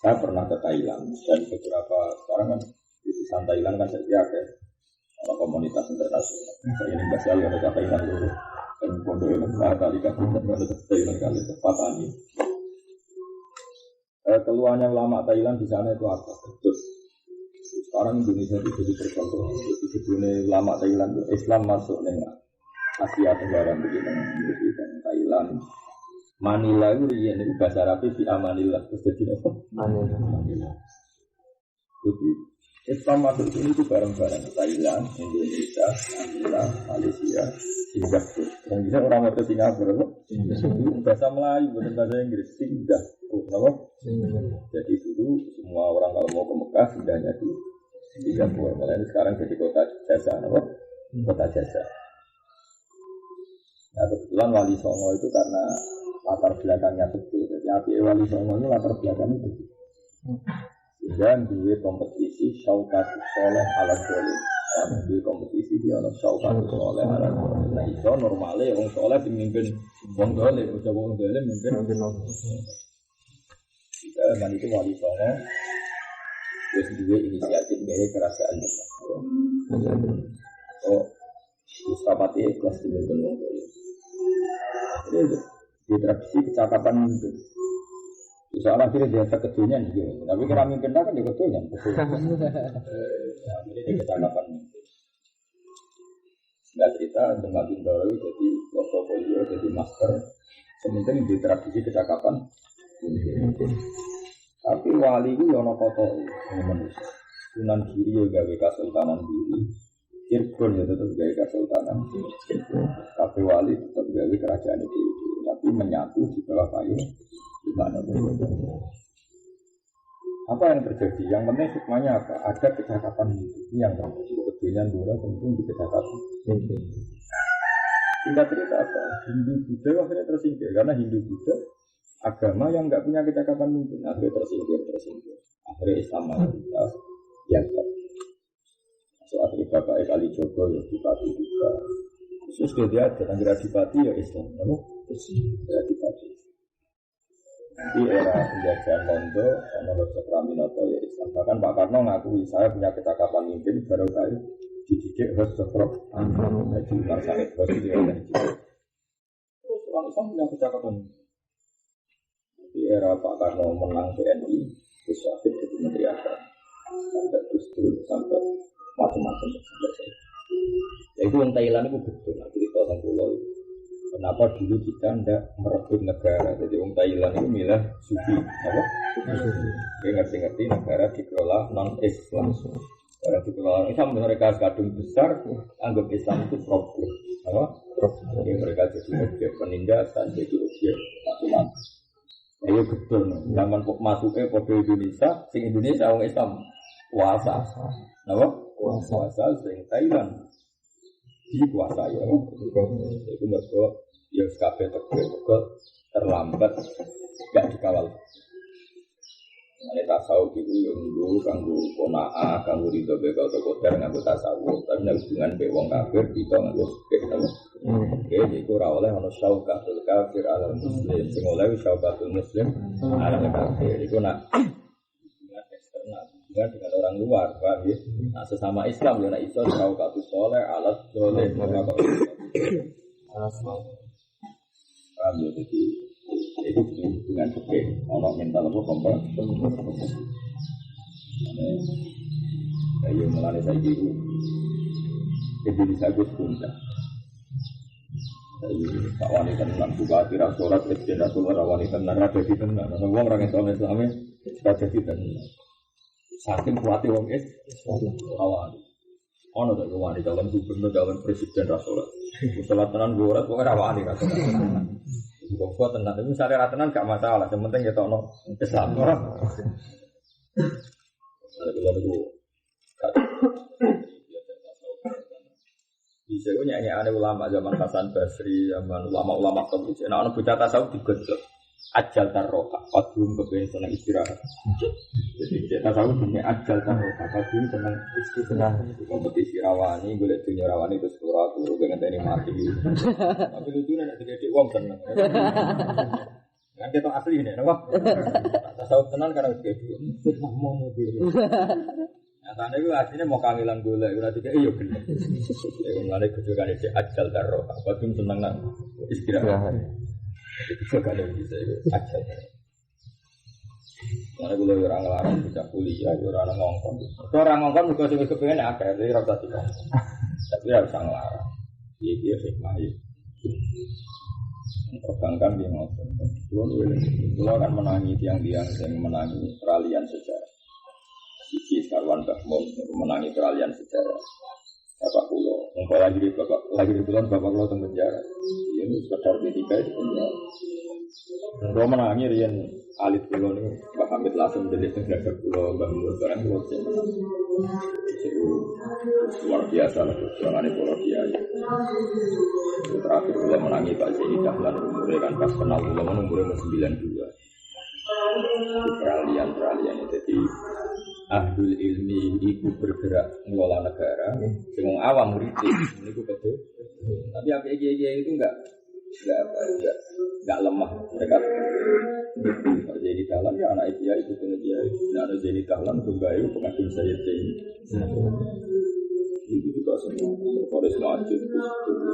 Speaker 1: Saya pernah ke Thailand dan beberapa sekarang kan di Thailand kan saya kira kalau komunitas internasional. Saya ini bahasa yang ada Thailand dulu. Dan pondok yang kali kasih dan ada Thailand kali Patani. Keluarnya ulama Thailand di sana itu apa? Betul. Sekarang Indonesia itu jadi tercontoh. Di dunia ulama Thailand itu Islam masuk dengan Asia Tenggara begini dan Thailand. Manila itu bahasa Arabnya di Manila terus jadi apa? Manila. Jadi Islam masuk sini itu bareng-bareng Thailand, Indonesia, Manila, Malaysia, Singapura. Yang bisa orang waktu Singapura, bahasa Melayu, bukan bahasa Inggris, Singapura. Jadi dulu semua orang kalau mau ke Mekah sindahnya di Singapura. Malah ini sekarang jadi kota jasa, kota jasa. Nah kebetulan Wali Songo itu karena latar belakangnya kecil. Jadi api Wali Songo ini latar belakangnya kecil. Dan dua kompetisi Syaukatus Soleh ala Dolim. Dua kompetisi dia ada Syaukatus Soleh ala Dolim. Nah itu normalnya orang Soleh pemimpin orang Dolim, ucap orang Dolim memimpin. Dan itu Wali Songo. Terus dua inisiatif dari kerajaan. Oh, Mustapati kelas pemimpin orang Dolim. Jadi di tradisi kecakapan memimpin. Soalnya akhirnya dia terkejunya nih, tapi kira mimpin kan dia kejunya. Ini kecakapan. Nggak cerita tentang Bintoro jadi portofolio, jadi master. Sementara di tradisi kecakapan. Tapi wali itu yang kotor, manusia. Sunan Giri ya gawe kesultanan diri. Cirebon ya tetap gawe kesultanan. Tapi wali tetap gawe kerajaan itu, tapi menyatu di bawah payung. Apa yang terjadi? Yang penting hikmahnya apa? Ada kecakapan itu yang terjadi. Kebetulan dulu tentu di kecakapan. Singkat cerita apa? Hindu Buddha akhirnya tersingkir karena Hindu Buddha agama yang nggak punya kecakapan mungkin akhirnya tersingkir. Akhirnya Islam mayoritas yang masuk akhirnya Bapak Kali Jogo ya Adipati juga. Khusus dia ada tanggal Adipati ya Islam. Kamu Adipati. Di era penjajahan Londo, menurut Praminoto ya Islam. Bahkan Pak Karno ngakui saya punya kecakapan mimpin baru kali dididik harus seprot Haji Umar Said harus dididik. Terus orang Islam punya kecakapan. Di era Pak Karno menang PNI, Gus Wahid jadi Menteri Agama, sampai Gus Dur, sampai macam-macam sampai saya. Ya itu yang Thailand itu betul. Nanti di tahun pulau Kenapa dulu kita tidak merebut negara? Jadi orang Thailand itu milih suci, apa? Dia ngerti-ngerti negara dikelola non-Islam. Negara dikelola Islam mereka kadung besar, anggap Islam itu problem, apa? Jadi mereka jadi objek penindasan, jadi objek macam-macam. Ayo betul, zaman masuknya pada Indonesia, sing Indonesia orang Islam puasa, apa? Puasa, sing Thailand dikuasai, apa? Itu mereka ya kabeh terlambat gak dikawal. Ane tasawuf itu yo nggo kanggo qanaah, kanggo ridho be karo kodar nganggo tasawuf, tapi nek hubungan be wong kafir itu nganggo fikih apa. Oke, iku ora oleh ana syaukatul kafir ala muslim, sing oleh syaukatul muslim ala kafir. Iku nak eksternal dengan orang luar, paham ya? Nah, sesama Islam yo nek iso syaukatul saleh ala saleh paham ya, jadi itu hubungan fikih orang mental apa kompas ayo mulai saya gitu Indonesia gue puncak ayo tak wanita tenang buka kira sholat presiden atau wanita tenang ada di tenang orang orang Islam Islamnya ada di tenang saking kuatnya orang awal ono tak wanita calon gubernur calon presiden rasolat sholat tenang borat pokoknya rawani rasolat Gua tenang, tapi misalnya ratenan gak masalah, yang penting kita ono Islam. Kalau itu bisa gue nyanyi aneh ulama zaman Hasan Basri, zaman ulama-ulama top itu. Nah, ono bocah tasawuf digojlok. Ajal taroka, padum kepengen senang istirahat. Jadi tasawuf punya ajal taroka, padum senang istirahat. Kompetisi rawani, boleh dunia rawani itu surat, turu pengen tani mati. Tapi lucunya nak jadi uang senang. Kan kita asli ini, apa? Tasawuf tenang karena jadi mau mobil. Nyatanya itu aslinya mau kamilan gula, berarti kayak iya benar. Mulai kejukan itu ajal taroka, padum senang istirahat. Itu kalau bisa itu ajal. Karena kalau orang ngelarang tidak kuliah, orang ngongkon. Orang ngongkon juga sih kepengen akhir jadi rasa tidak. Tapi harus ngelarang. Dia hikmah itu. Perbankan dia ngongkon. Kalau akan menangi tiang-tiang yang menangi peralihan sejarah. Sisi Sarwan Bahmun menangi peralihan sejarah. Bapak Pulau, lagi di bulan Bapak Pulau tengah penjara. Ini sekedar ketika itu penjara. Kalau menangi Rian Alit Pulau ini, Pak Hamid langsung jadi tengah Pulau Bahmun barang Pulau Cemen. Itu luar biasa lah perjuangan Pulau Kiai. Terakhir Pulau menangi Pak Zaini Dahlan umurnya kan pas kenal Pulau umurnya 92. Peralihan jadi ahlul ilmi itu bergerak mengelola negara, semua awam meritik, ini itu betul. Tapi APG itu enggak lemah. Mereka jadi dalam ya anak dia itu punya dia, ada jadi dalam tunggai pengagum saya ini. Itu juga semua Polres Majid,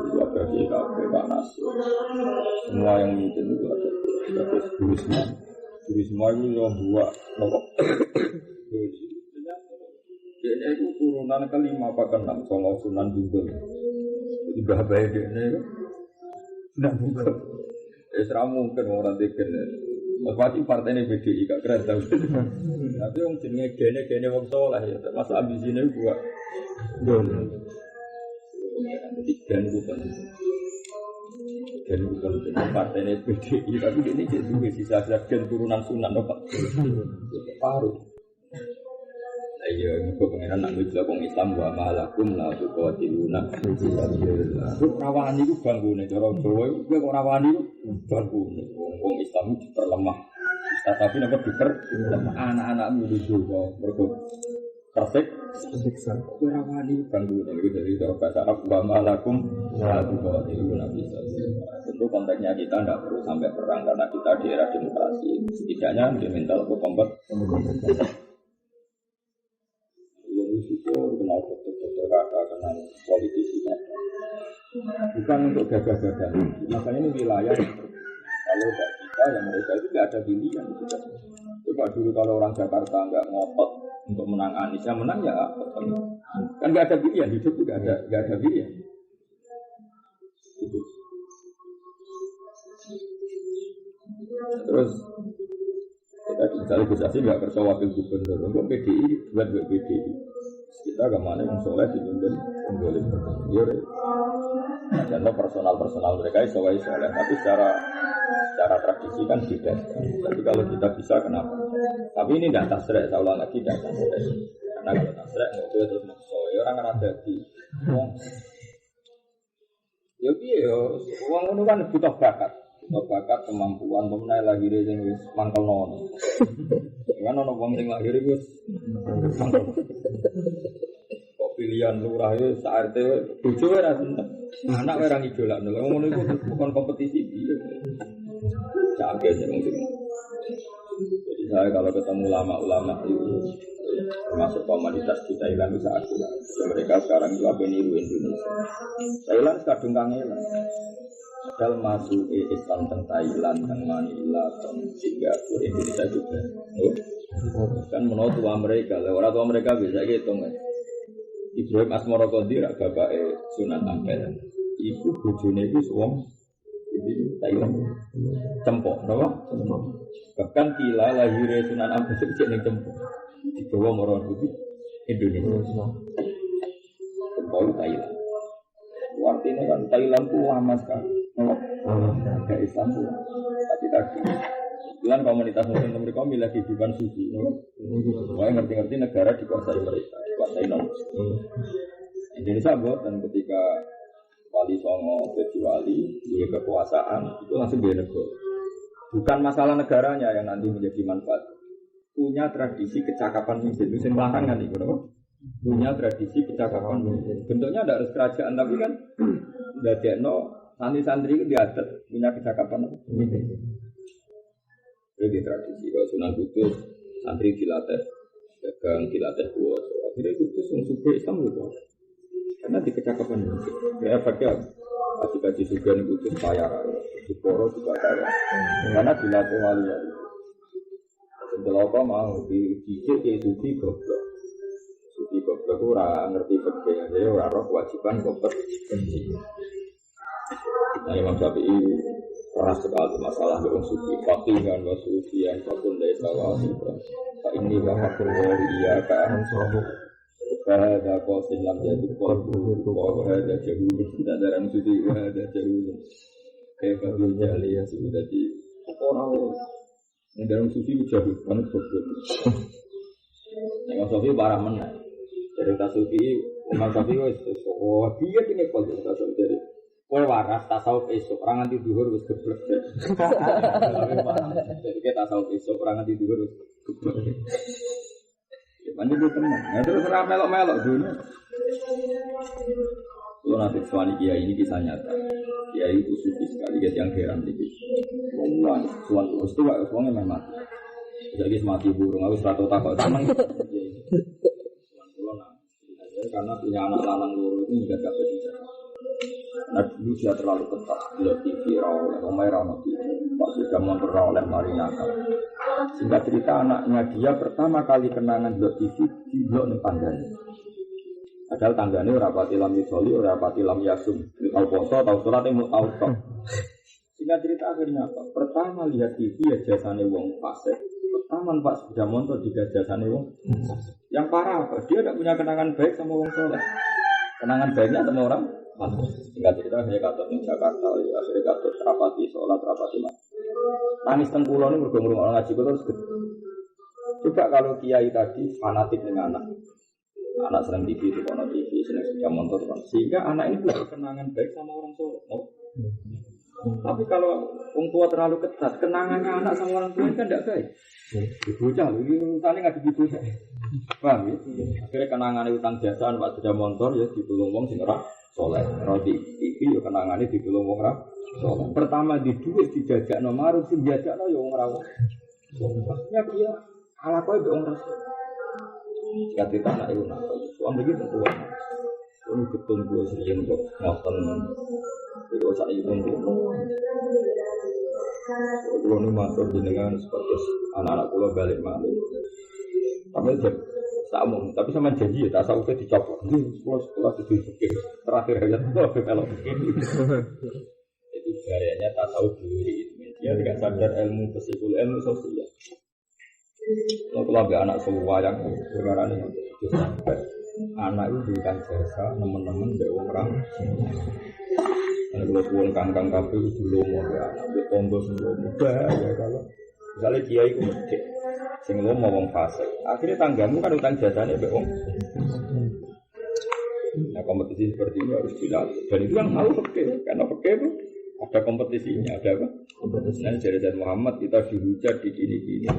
Speaker 1: keluarga kita, Panas, semua yang mungkin itu ada. Terus turisme itu yang buat lokok. Dia itu turunan kelima apa keenam Solo Sunan Bunggul. Jadi bahaya dia itu Sunan Bunggul. Serah mungkin orang tiga. Pasti partainya BDI gak keren tahu. Tapi orang jenis gene wong soleh ya. Masa ambisinya buat. Jadi gen bukan partainya BDI. Tapi ini jadi sisa-sisa gen turunan Sunan apa? Paruh. Iya, itu pengenan nak ngejak orang Islam wa malakum la tuqatiluna itu rawani itu banggune cara Jawa itu rawani itu banggune wong Islam diperlemah tapi nek diperlemah anak-anak menuju mergo persik siksa rawani banggune itu dari cara bahasa Arab wa malakum la tuqatiluna bisa tentu konteksnya kita tidak perlu sampai perang karena kita di era demokrasi setidaknya di mental kombat kenal betul-betul kata kenal politisi bukan untuk gagah-gagah makanya ini wilayah kalau tidak kita yang mereka itu tidak ada pilihan coba dulu kalau orang Jakarta nggak ngotot untuk menang Anies yang menang ya kan nggak ada pilihan hidup juga nggak ada pilihan Terus kita misalnya Gus Asih nggak kerja wakil gubernur, untuk PDI buat PDI. Kita kemana yang soleh diundang boleh bertanya. Dan personal mereka soleh, tapi secara tradisi kan tidak. Tapi kalau kita bisa kenapa? Tapi ini tidak tasrek, saya ulang lagi tidak tasrek. Karena kalau tasrek nggak boleh terus maksa. Orang kan ada di ya uang itu kan butuh bakat kemampuan pemenang lagi dia yang wis mangkel nono. Kan ono wong sing lahir iku wis kok pilihan lurah itu RT bojo ora seneng. Anak ora ngidolakno. Ngono iku bukan kompetisi piye. Capek sing jadi saya kalau ketemu ulama-ulama itu termasuk komunitas di Thailand itu saat itu mereka sekarang juga meniru Indonesia. Thailand kadung kangen padahal masuk Islam teng Thailand, teng Manila, teng Singapura, Indonesia juga. Kan menurut tua mereka, orang tua mereka bisa gitu kan. Ibrahim Asmara Qadir bapak Sunan Ampel. Ibu bojone itu wong di Thailand. Cempok, apa? Bahkan kila lahir Sunan Ampel sejak ning Cempok. Di bawah Moron Putih Indonesia. Cempok Thailand. Artinya kan Thailand itu lama sekali. Ada Islam itu. Tapi tadi bulan komunitas muslim mereka milih kehidupan suci. Pokoknya ngerti-ngerti negara dikuasai mereka, dikuasai non. Indonesia dan ketika Wali Songo jadi wali, dia kekuasaan itu langsung dia negara. Bukan masalah negaranya yang nanti menjadi manfaat. Punya tradisi kecakapan mimpin itu yang melarang kan itu, punya tradisi kecakapan mimpin. Bentuknya ada harus kerajaan tapi kan dadekno santri-santri itu diadat punya kecakapan mimpin. Jadi tradisi kalau Sunan Kudus santri dilatih dagang dilatih puasa. Akhirnya Kudus suku Islam itu karena di kecakapan mimpin. Ya efeknya kaji-kaji sugan Kudus kaya raya, di Poro juga kaya. Karena dilatih wali-wali. Setelah apa mau dicicil ke sufi goblok. Sufi goblok itu orang ngerti fikih, jadi orang roh kewajiban kompetisi. Nah Imam Syafi'i keras sekali masalah dengan sufi. Faqihan wa sufiyan fakun desa wasiban. Fa inni wahakul wali iyaka ansahu. Fahada qasin lam jadul qalbu. Wahada jahul. Tidak dalam sufi wahada jahul. Kefadul jaliyah sudah di orang yang dalam sufi jauh banget goblok. Yang sufi parah meneh. Cerita sufi, Imam Syafi'i dia ini kok cerita sufi dari kowe waras tasawuf esuk ora nganti dhuwur wis geblek. Jadi kita tasawuf esuk ora nganti dhuwur wis geblek. Ya pancen itu tenan. Ya terus ora melok-melok dunia. Kalau nanti suami kiai ini kisah nyata. Kiai itu sufi sekali, guys yang heran dikit. Wong suami itu gak suami memang mati. Jadi mati burung, aku seratus takut tenang. Karena punya anak lanang loro itu juga gak bisa. Karena dulu dia terlalu ketat, dia TV rawol, omai rawol TV. Pak sudah memperrawol oleh Marinaka. Sehingga cerita anaknya dia pertama kali kenangan di TV di blok nih pandangan. Padahal tanggane ora pati lam yusoli, ora pati lam yasum. Tahu poso, tahu sholat, mau tahu tok. Sehingga cerita akhirnya apa? Pertama lihat TV ya jasane wong fasik. Pertama Pak sepeda motor juga jasane wong. Yang parah apa? Dia tidak punya kenangan baik sama wong soleh. Kenangan baiknya sama orang fasik. Sehingga cerita akhirnya katut di Jakarta, ya akhirnya katut rapati sholat, rapati mati. Nangis tengkulo ini bergumul orang ngaji terus. Coba kalau kiai tadi fanatik dengan anak senang TV itu kono TV, senang sepeda motor sehingga anak ini punya kenangan baik sama orang tua. Tapi kalau orang tua terlalu ketat, kenangannya anak sama orang tua kan tidak baik. Bocah, ini urusannya nggak begitu. Paham ya? Akhirnya kenangannya utang jasa, pak sepeda motor ya ditulung wong sing ora soleh. Roti TV ya kenangannya ditulung wong ora soleh. Pertama di duit dijajak nomor, sing dijajak no ya wong ora. Maksudnya dia ala kowe be wong ora. Jika kita nak ibu nak, suami begitu tua. Ini betul gue sering untuk ngotot. Jadi usah ibu untuk. Kalau ini matur jenengan seperti anak-anak pulau balik malu. Tapi tapi sama janji ya, tak usah dicopot. Ini sekolah itu terakhir aja tuh belok. Itu gayanya tak tahu diri. Ya tidak sadar ilmu psikologi, ilmu sosial. Kalau lebih anak semua yang berkarya itu sampai anak itu berikan jasa teman-teman dari orang. Kalau pulang kangkang kafe itu belum mau ya, ambil tombol sebelum muda ya kalau misalnya kiai itu masjid, sehingga mau ngomong fase. Akhirnya tanggamu kan utang jasanya beong. Nah kompetisi seperti ini harus dilakukan. Dan itu yang tahu fakir, karena fakir itu ada kompetisinya, ada apa? Kompetisinya dari Muhammad kita dihujat di gini-gini.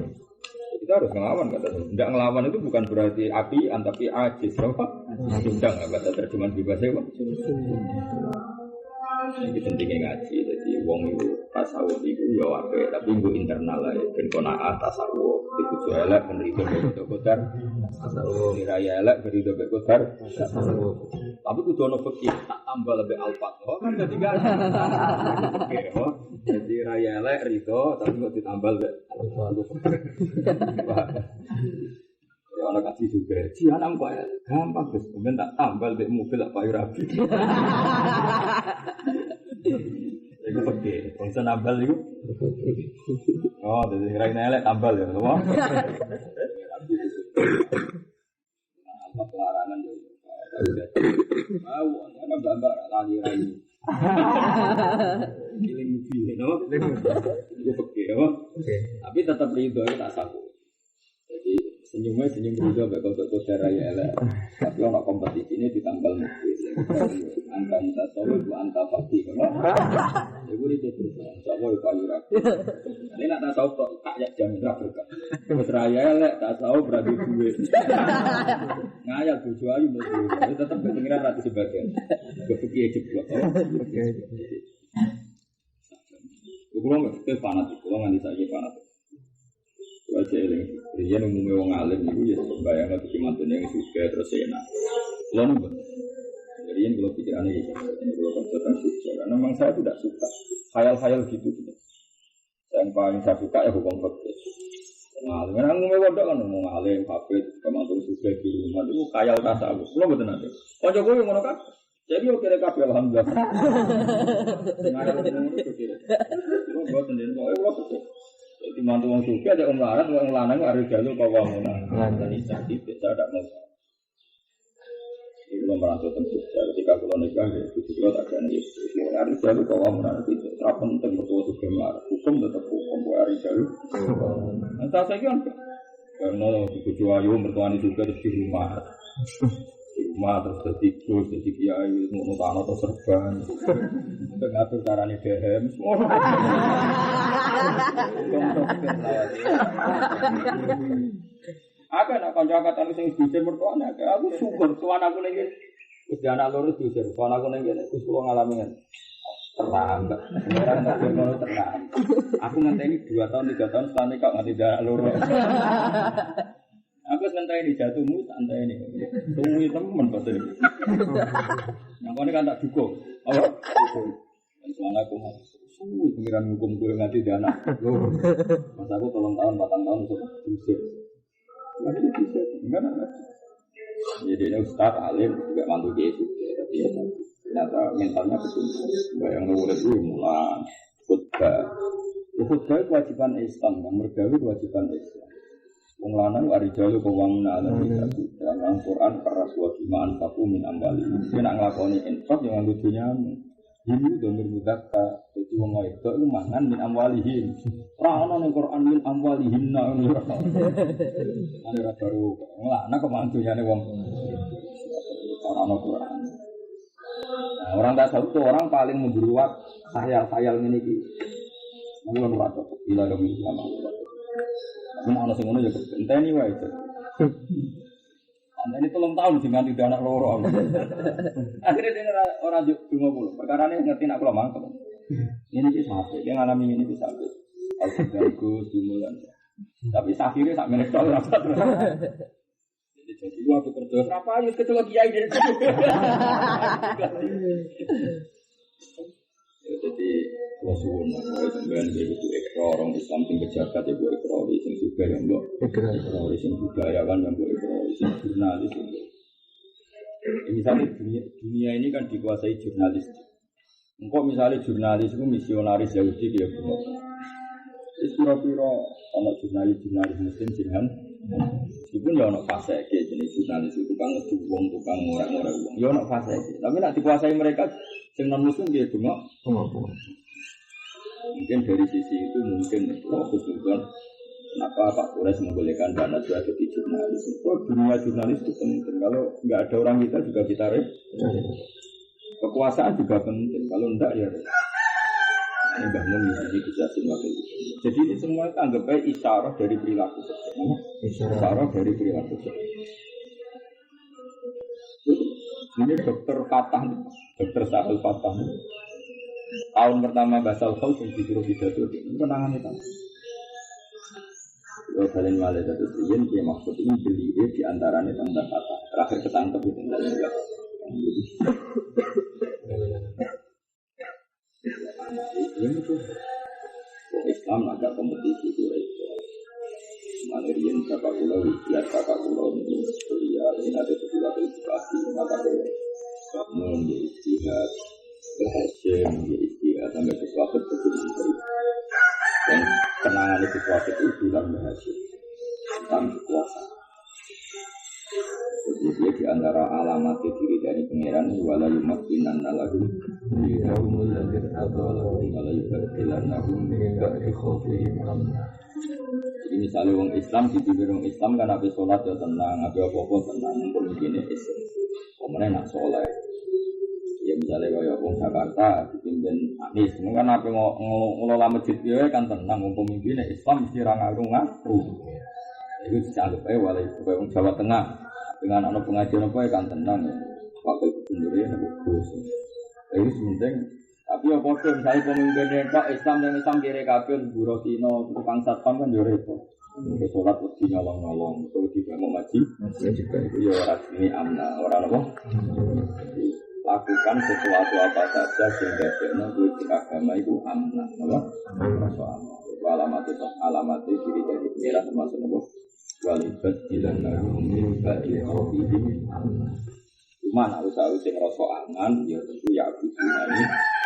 Speaker 1: Kita harus ngelawan kata. Tidak ngelawan itu bukan berarti apian tapi ajis, apa? Sudah nggak kata terjemahan bebas ya, Pak. Ini pentingnya ngaji, jadi wong itu tasawuf itu ya wae, tapi gue internal lah ya, ben konaah tasawuf, itu elek ben rido bek kodar, tasawuf raya elek ben rido bek kodar, tasawuf. Tapi kudu ono fikih tak tambah lebih alfat, oh kan jadi kan, jadi raya elek rido, tapi kok ditambal bek alfat. Ya anak kasih juga, cianam kok ya, gampang guys, kemudian tak tambal bek mobil tak payu rapi. Iku pede, bangsa nambal iku. Oh, jadi kira-kira elek tambal ya, semua. Apa pelarangan ya? Mau, ana mbak-mbak lali rai. Giling mubi, no? Iku pede, no? Tapi tetap rido tak sabu. Jadi senyum rido mbak kok raya elek. Tapi ana kompetisi ini ditambal mubi. Anta minta soal bu anta pasti, kan? Ibu itu terus, soal payu rapi. Ini nak tahu tak ya jamin rapi kan? Berseraya lek tak tahu berarti gue. Ngayal tujuh ayu mesti, tapi tetap kepengiran ratu sebagian. Kepikir jeblok. Ukuran itu fanatik, ukuran nanti saja fanatik. Wajah ini, dia umumnya orang alim itu ya bayangkan kemantunya yang suka terus enak. Lalu jadi yang kalau pikirannya gitu, ini kalau konsultan suka, karena memang saya tidak suka khayal-khayal gitu. Yang paling saya suka ya hukum fikih. Ngalim, karena ngomong wadah kan ngomong ngalim, hafid, kemantul suka di rumah itu khayal tasawuf. Belum betul nanti. Oh Jokowi yang ngono kan? Jadi oke rekap alhamdulillah. Ngalim ngomong itu kira. Itu buat sendiri, oh itu suka. Jadi mantu orang suka ada larat, orang lanang ada jalur kawamunan. Jadi saya tidak mau. Kalau merasa tentu, ketika kalau nikah, itu juga tak ada nih. Hari jalur kawan menanti itu, tak penting betul juga marah. Hukum tetap hukum, hari jalur. Entah saya kan, karena di ayu mertuani juga di rumah, terus jadi terus jadi kiai, mau tanah atau serban, untuk ngatur caranya dehem. Aku nak kanca-kanca sing diusir mertuane, aku syukur tuan aku ning kene. Wis anak loro diusir, tuan aku ning kene wis kula ngalami terang. Ora ngono terang. Aku ngenteni 2 tahun 3 tahun setelah nikah nganti anak loro. Aku ngenteni jatuhmu santai ini. Suwi temen pasti. Nang kene kan tak dukung. Apa? Tuan aku suwi pengiran hukum kowe nganti anak loro. Mas aku 3 tahun 4 tahun untuk diusir. Enggak. Jadi ini ustaz alim juga mantu dia juga, tapi ya ternyata mentalnya betul. Bayang nulis itu mulan khutbah. Khutbah kewajiban Islam, yang mergawi kewajiban Islam. Wong lanang arijalu kewang alam itu dalam Al-Qur'an para suwajiman faku min ambali. Dia nak nglakoni infak yang lucunya ini domir mudakka, jadi wong itu mangan min amwalihim. Ora ana ning Quran min amwalihim ana ora baru. Nglakna kemantunyane wong. Ora ana Quran. Nah, orang tasawuf itu orang paling membuat khayal-khayal ngene iki. Mulane ora cocok bila kami lama. Mun ana sing ngono ya enteni wae itu. Ini 3 tahun sih nganti anak loro. Akhirnya dia orang cuma puluh. Perkara ini ngerti nak kalau mangkel. Ini sih sampai dia ngalami ini bisa sampai. Alhamdulillah simulan. Tapi akhirnya tak menek soal apa. Jadi waktu kerja apa aja ketua kiai dari situ. Jadi Rasulullah sampean begitu orang Islam sing pejabat ya buat ekor sing juga yang buat ekor sing budayawan yang buat ekor sing jurnalis itu. Misalnya dunia ini kan dikuasai jurnalis. Engkau misalnya jurnalis itu misionaris Yahudi dia bunuh. Piro-piro anak jurnalis Muslim jangan. Meskipun ya anak fase jenis jurnalis itu tukang ngedubung, tukang ngorek-ngorek uang. Ya anak fase. Tapi nak dikuasai mereka yang non Muslim dia bunuh. Mungkin dari sisi itu mungkin khususnya kenapa Pak Kures membolehkan dana juga jadi jurnalis. Dunia jurnalis itu penting. Kalau nggak ada orang juga kita kekuasaan juga penting. Kalau enggak ya ini bangun ini bisa waktu itu. Jadi ini semua itu anggap baik isyarah dari perilaku saja. Isyarah dari perilaku saja. Ini dokter Fatah, dokter Sahal Fatah. Tahun pertama Basal Khaus yang disuruh pidato ini penangan itu. Kalau kalian malah satu sejen, dia maksud ini beli di antaranya tentang Fatah. Terakhir ketangkep itu tentang enggak. Itu Islam agak kompetisi itu. Manerian kakak pulau, lihat kakak pulau ini kuliah ini ada sebuah edukasi maka kamu menjadi istihad berhasil menjadi istihad sampai sesuatu terjadi dan penanganan sesuatu itu bilang berhasil tentang kekuasaan. Jadi di antara alamat diri dari pangeran wala yumakkinan lahum yaumul ladzir adallahu wala yubadilan lahum min ba'di khaufihim amna. Jadi misalnya orang Islam dipimpin orang Islam kan habis sholat ya tenang, habis apa-apa tenang, mungkin Islam. Kemudian nak sholat, ya misalnya kalau orang Jakarta dipimpin Anies, kan apa ngelola masjid dia kan tenang, pemimpin Islam mesti ngaku. Itu dianggap wala orang Jawa Tengah. Dengan anak pengajian apa kan tenang ya. Waktu gubernurnya bagus. Itu penting. Tapi apa pun misalnya pemimpinnya Pak Islam dan Islam kiri kabel Burotino tukang satpam kan yo repot. Ke sholat mesti nyolong-nyolong, kalau tidak mau ngaji, itu ya orang ini amna, orang apa? Lakukan sesuatu apa saja sehingga dia agama itu amna, apa? Itu alamat diri dari pengiran termasuk apa? Walibat bilang narum bagi khawfihim amna. Cuma nak usah-usah ngerasa aman, ya tentu ya ini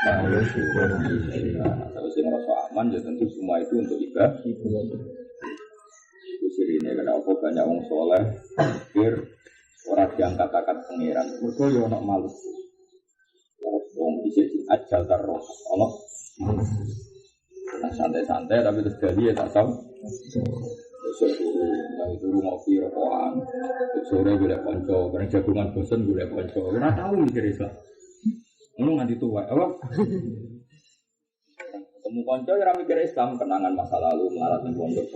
Speaker 1: kalau syukur usah ngerasa aman, ya tentu semua itu untuk ibadah. Itu sirine karena apa banyak orang soleh, pikir orang diangkat-angkat pengiran. Mereka ya nak malu. Orang bisa diajal taruh, Allah malu. Nah santai-santai tapi terus jadi ya tak tahu. Itu ngopi rokokan, sore boleh ponco, karena jagungan bosan boleh ponco. Karena tahu mikir Islam, lu nganti tua, apa? Ketemu ponco ya mikir Islam, kenangan masa lalu melarat di pondok.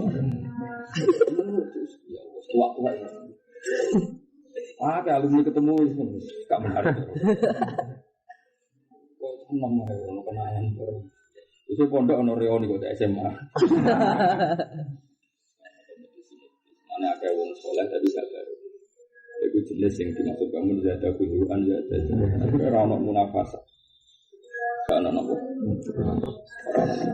Speaker 1: Tua. Kayak alumni ketemu gak menarik. Kok seneng mau kenangan baru. Itu pondok ono reuni kok SMA. Mana ada wong soleh tapi sadar. Itu jenis yang dimaksud kamu ada kunjungan ada. Tapi orang munafasa. Karena apa? Orang munafasa.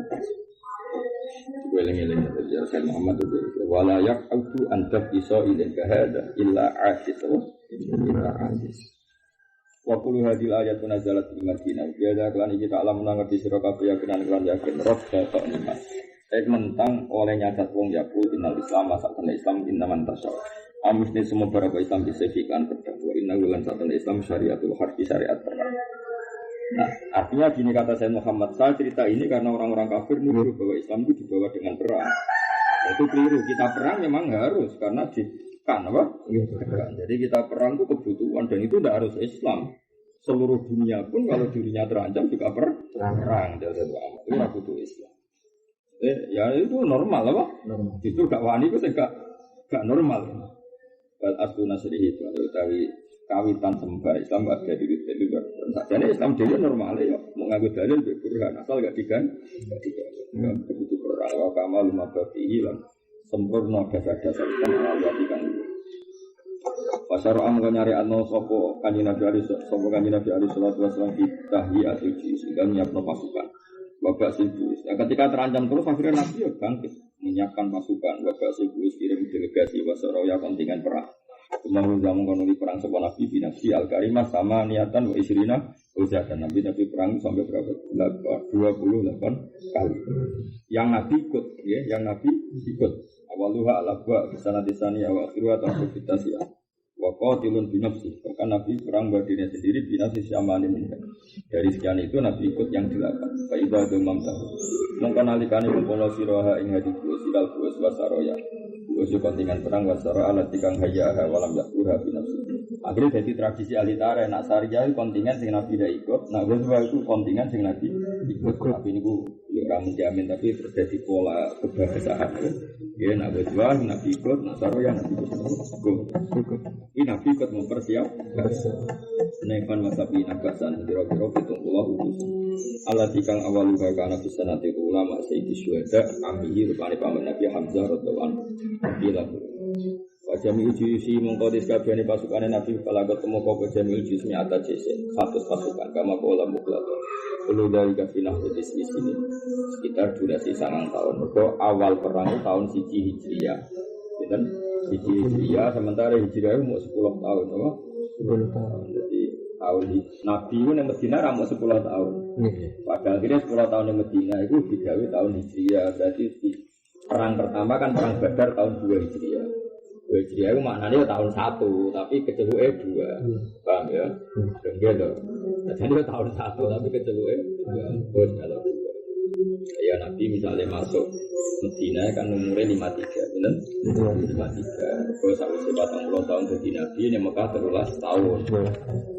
Speaker 1: Geleng-geleng dari Rasul Muhammad itu. Walayak autu antab iso ilin kahada illa asisu illa asis. Wakulu hadil ayat nazalat di Madinah. Biada kelan kita alam menanggapi sira kabeh yakinan kelan yakin roh batok nimas. Mentang oleh nyadat wong yakul innal Islam asal Islam innaman tasawuf. Amusne semua beberapa Islam disebutkan berdakwa inna wulan satan Islam syariatul harfi syariat perang. Nah, artinya gini kata saya Muhammad, saya cerita ini karena orang-orang kafir menuduh bahwa Islam itu dibawa dengan perang. Itu keliru. Kita perang memang harus karena kan apa? Jadi kita perang itu kebutuhan dan itu tidak harus Islam. Seluruh dunia pun kalau dirinya terancam juga perang. Jadi itu butuh Islam. Ya itu normal apa? Normal. Itu gak wani itu gak normal. Bal asuna sedih itu utawi kawitan sembah Islam gak ada di luar. Sajane Islam dhewe normal ya, mau nganggo dalil mbek burhan asal gak digan. Gak butuh perang wa kamal mabati lan sempurna dasar-dasar Islam ya dikan. Pasar am nyari anno sapa kanjeng Nabi Ali sallallahu alaihi wasallam tahiyatul jihad sehingga nyiapno pasukan. Babak sibuk. Ketika terancam terus akhirnya Nabi ya bangkit menyiapkan pasukan. Babak sibuk kirim delegasi wasoroya kontingen perang. Kemudian zaman konoli perang sebuah Nabi binafsi al-karimah sama niatan wa isrina Usahakan Nabi perang sampai berapa? 28 kali. Yang Nabi ikut, ya, yang Nabi ikut. Awaluha alabwa kesana disani awal akhiru atau aktivitas ya. Wakotilun binafsi. Bahkan Nabi perang berdirinya sendiri binafsi syamani minyak. Dari sekian itu Nabi ikut yang 8. Faidah domam tahu. Mengkanalikani mempono siroha ing hadis silal buas wasaroya. Buas kontingen perang wasaro alat tikang hayaha walam yakurha binafsi. Akhirnya jadi tradisi alitare nak sariyah kontingen sing Nabi tidak ikut, nak Ghazwah itu kontingen sing Nabi ikut. Tapi ini ora menjamin tapi terjadi pola kebangsaan. Ya nak Ghazwah Nabi ikut, nak sariyah Nabi ikut. Ini Nabi ikut mempersiapkan. Nekan masabi nagasan kira-kira 70 utus. Allah tikang awal luka kana bisa nanti ulama sayyidi syuhada amihi rupane paman Nabi Hamzah radhiyallahu anhu. Wajami uji mengkodis kabehane pasukan Nabi kalau ketemu kau wajami uji nyata jese 100 pasukan kama pola muklato. Perlu dari kafinah di sini sekitar durasi 9 tahun. Mergo awal perang tahun 1 Hijriah. Dan 1 Hijriah sementara Hijriah mau 10 tahun apa? 10 tahun. Jadi tahun Nabi itu yang Medina ramu 10 tahun. Pada akhirnya 10 tahun yang Medina itu digawe tahun Hijriah. Berarti perang pertama kan perang Badar tahun 2 Hijriah. 2 Hijriah itu maknanya tahun 1, tapi keceluknya 2. Paham ya? Gitu. Jadi tahun 1 tapi keceluknya 2. Bos kalau 2. Ya Nabi misalnya masuk Medina kan umurnya 53, benar? 53. Bos harus 40 tahun jadi Nabi ini Mekah 13 tahun.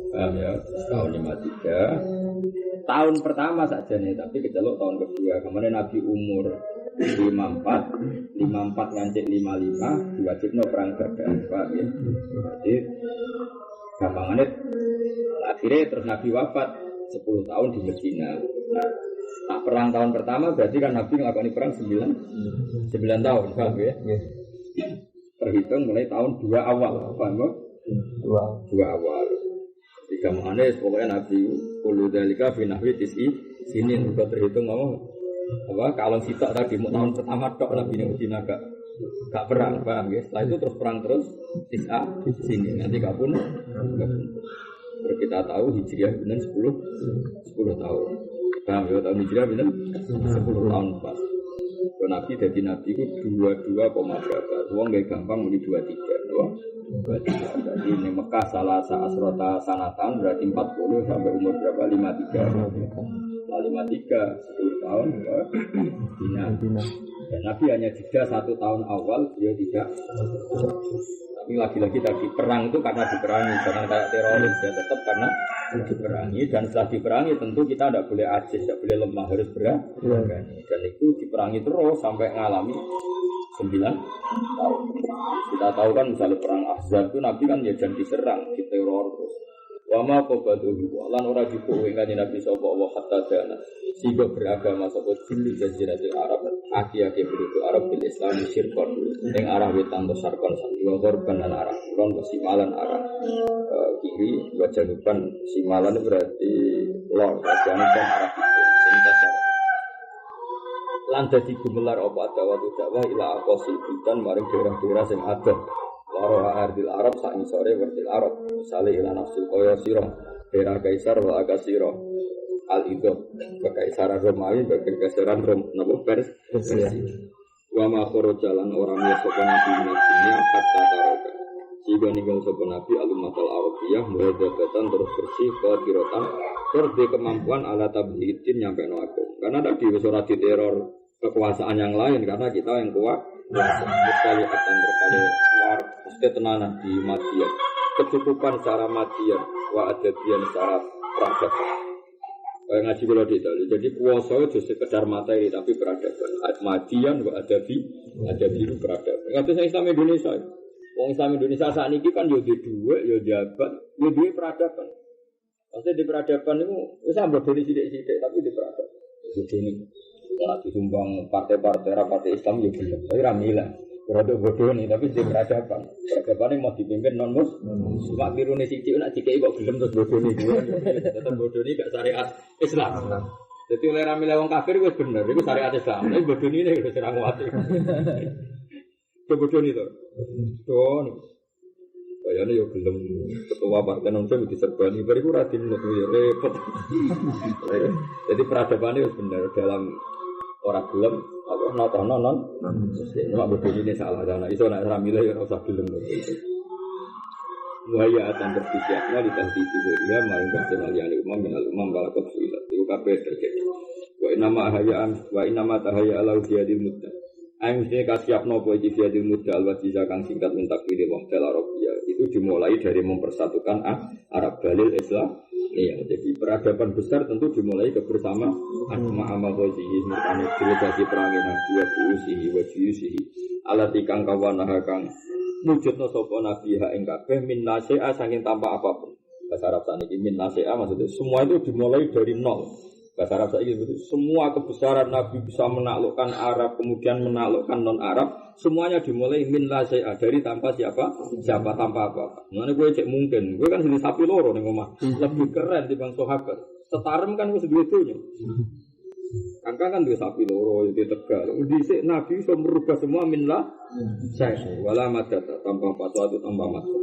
Speaker 1: Paham ya? Tahun 53. Tahun pertama saja nih, tapi keceluk tahun kedua. Kemarin Nabi umur 54 ngancik 55 diwajibno perang Badar, Pak ya. Jadi gampangannya akhirnya terus Nabi wafat 10 tahun di Medina. Nah, perang tahun pertama berarti kan Nabi melakukan perang 9 tahun, Pak ya. Terhitung mulai tahun 2 awal, paham ya? 2 awal. Tiga mengenai pokoknya Nabi ulu dalika finahwi tisi sini juga terhitung ngomong apa kalau sitok tadi mau tahun pertama tok Nabi Medina gak perang, paham ya? Setelah itu terus perang terus tisa sini nanti kapun. Kita tahu Hijriah benar 10 tahun. Paham ya tahun Hijriah benar 10 tahun pas. Nabi jadi Nabi itu 22, berapa? Uang gak gampang muni 23, doang. Jadi ini Mekah salah asrota sanatan berarti 40 sampai umur berapa? 53. Nah 53 10 tahun Medina. Dan Nabi hanya jeda 1 tahun awal dia tidak. Tapi lagi-lagi tadi perang itu karena diperangi, jangan kayak teroris ya tetap karena diperangi dan setelah diperangi tentu kita tidak boleh ajiz, tidak boleh lemah, harus berani. Dan itu diperangi terus sampai ngalami 9 tahun. Kita tahu kan misalnya perang Ahzab itu Nabi kan ya jangan diserang, diteror terus. Wama qobatuhu lan ora dipuwe kanjeng Nabi sallallahu alaihi wasallam hatta sehingga beragama sapa dulu jaziratul Arab aki-aki penduduk Arab bil Islam syirkon ing arah wetan sarkon sambil korban lan arah kulon simalan arah kiri wa januban simalan berarti lor januban arah kiri lan dadi gumelar apa dawuh dakwah ila aqosi dan maring daerah-daerah sing adoh Waroha ardil Arab saat sore berdil Arab misalnya ilan nafsul koyo siro daerah Kaisar wa Agasiro al-Idob kekaisaran Romawi bagi kekaisaran Rom nabo Persia wa makoro jalan orang yang sopan nabi minatnya kata taroka sehingga ninggal sopan nabi alumatal Arabiyah mulai jabatan terus bersih ke tirotan terus di kemampuan ala tabi'idin nyampe no aku karena tadi surat di teror kekuasaan yang lain karena kita yang kuat sekali akan berkali luar mesti tenanan di Madian kecukupan secara Madian wa adadian secara peradaban ngaji kalau ditali jadi puasa itu sekedar materi tapi peradaban Madian wa adabi itu peradaban ngerti Islam Indonesia orang Islam Indonesia saat ini kan yo dua yo jabat yo dua peradaban pasti di peradaban itu bisa berdiri sidik-sidik tapi di peradaban begini kalau disumbang partai-partai rapat Islam ya benar, tapi ramilah. Produk bodoh nih, tapi di peradaban ini mau dipimpin non-muslim. Cuma birune sidik nak dikai kok gelem terus bodoh nih. Tetap bodoh nih gak syariat Islam. Jadi oleh ramilah wong kafir itu benar, itu syariat Islam. Tapi bodoh nih udah serang wati. Bodoh nih tuh. Tuh. Gayane yo gelem ketua partai non-muslim diserbani bariku ra dinut yo repot. Jadi peradabannya wis bener dalam ora gelem apa natono non. Nek bodoh ini salah ana iso nek ora milih ora usah gelem. Waya akan berpikirnya di tahdi dia maring personal yang umum minal umum balakot suilat itu kabeh terjadi. Wa inama tahaya ala ujiadil muda. Ayo mesti kasiap nopo ujiadil muda al-wajiza kang singkat mentak pilih wahda Arabia. Itu dimulai dari mempersatukan Arab Dalil Islam. Iya, jadi peradaban besar tentu dimulai kebersamaan amal wajihi murtani delegasi perangin nabi wa buusihi wa jiyusihi alati kang kawanah kang wujudna sapa nabi ha ing kabeh min nase'a saking tanpa apapun. Bahasa Arab saniki min nase'a maksudnya semua itu dimulai dari nol. Bahasa Arab saniki semua kebesaran nabi bisa menaklukkan Arab kemudian menaklukkan non Arab, semuanya dimulai min nase'a dari tanpa siapa tanpa apa. Ngene kowe cek mungkin, kowe kan sini sapi loro ning omah. Lebih keren dibanding sahabat. Setarem kan wis duwe donya. Angka kan dua sapi loro itu Tegal. Dhisik Nabi iso merubah semua minlah saya wala madata tanpa suatu tanpa maksud.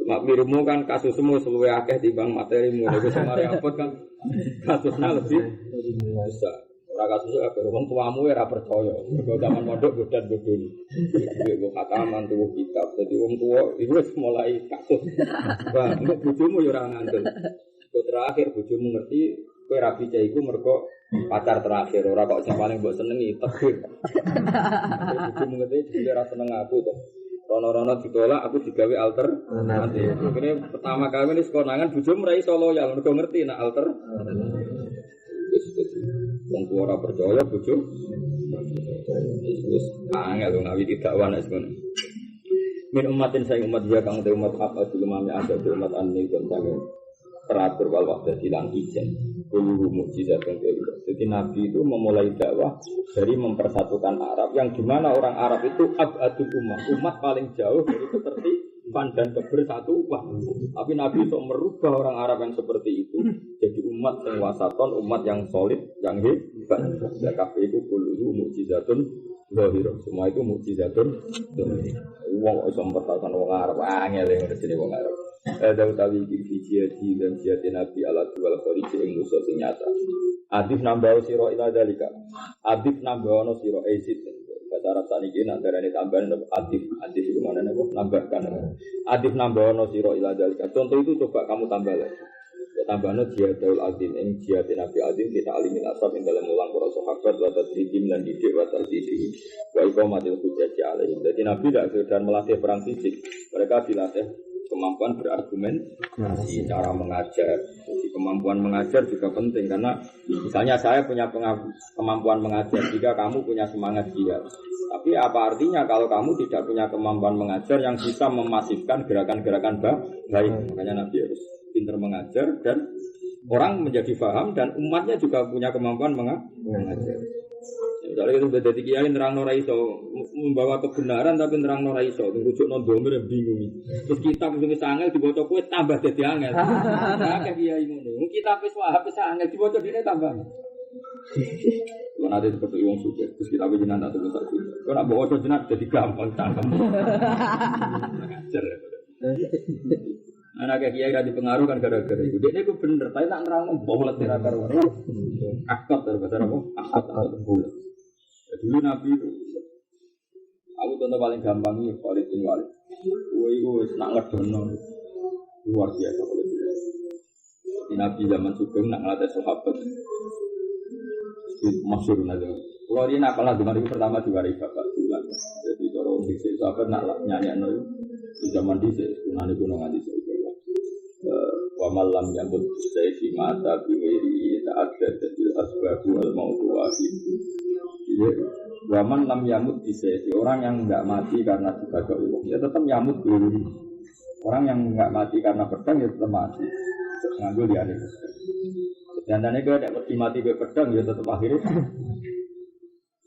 Speaker 1: Mak mirumu kan kasus semua seluwe akeh timbang materimu. Nek sing repot kan kasusnya lebih besar. Ora kasus kabeh wong tuamu ora percaya. Mergo zaman mondok godan-godoni. Iku khataman tuwa kitab. Dadi wong tuwa iku wis mulai kasus. Wah, nek bojomu ya ora ngandel. Terakhir bojomu ngerti kowe rabi cah iku mergo pacar terakhir ora kok sing paling mbok senengi tegir. Bojomu ngerti dhewe ora seneng aku to. Rono-rono ditolak aku digawe alter. Nanti kene pertama kali wis konangan bojomu ora iso loyal mergo ngerti nek alter. Wong tuwa ora percaya bojo. Wis angel ngawi dakwah nek ngono. Min umatin saya umat dia kang te umat apa dulu mami ada umat anni kon sange teratur wal wahda silang ijen kullu mukjizat yang kayak gitu. Jadi Nabi itu memulai dakwah dari mempersatukan Arab yang dimana orang Arab itu abadul umat paling jauh dari ketertiban dan kebersatuan. Tapi Nabi itu merubah orang Arab yang seperti itu jadi umat yang wasaton, umat yang solid, yang hebat. Ya kabeh itu kullu mukjizatun zahirah. Semua itu mukjizatun zahirah. Wong iso mempersatukan wong Arab angel yang resine wong Arab. Ada utawi jihadi dan jihad Nabi ala dual khariji ing musuh sing nyata. Adif nambah sira ila dalika. Adif nambah ono sira izid. Bahasa Arab saniki nak darane tambahan adif iku maknane apa? Nambahkan. Adif nambah ono sira ila dalika. Contoh itu coba kamu tambah lagi. Ya tambahno jihadul azim ing jihad Nabi azim kita alimil asab ing dalam ulang para sahabat wa tadrikim lan didik wa tadrikim wa iqamatil hujjah alaihim. Jadi Nabi tidak sekedar melatih perang fisik, mereka dilatih kemampuan berargumen, cara mengajar. Jadi kemampuan mengajar juga penting karena misalnya saya punya kemampuan mengajar, jika kamu punya semangat jihad. Tapi apa artinya kalau kamu tidak punya kemampuan mengajar yang bisa memasifkan gerakan-gerakan baik? Makanya Nabi harus pintar mengajar dan orang menjadi paham dan umatnya juga punya kemampuan mengajar. Misalnya itu beda tiga kiai nerang ora iso membawa kebenaran tapi nerang ora iso rujuk nondomir bingung. Terus kitab sing angel dibaca kowe tambah dadi angel. Nah kayak kiai ngono. Kitab wis wahab wis angel dibaca dene tambah. Kalau nanti seperti wong suci, terus kita bikin anak terus aku. Kalau nak bawa jenat jadi gampang cangkem. Ngajar. Anak kiai ra dipengaruh kan gara-gara itu. Dia itu bener, tapi nak nerang bolet tirakat ora. Akad bahasa apa? Akad bulat. Dulu Nabi itu, aku contoh paling gampang ini Khalid bin Walid. Woi nak ngedono luar biasa Khalid bin Walid. Di Nabi zaman Sugeng nak ngelatih sahabat. Masyhur nanti. Kalau dia nak kalah dengan itu pertama diwari bapak bulan. Jadi kalau dhisik sahabat nak nyanyi di zaman dhisik kunane gunung nganti saiki. Wa malam yamut sayfi mata biwiri ta'addad bil asbabu al mautu wahid. Waman lam yamut bisa orang yang enggak mati karena dibaca Allah ya tetap yamut dulu. Orang yang enggak mati karena pedang ya tetap mati. Nganggo di akhir. Dan tadi kalau tidak mati be pedang ya tetap akhirnya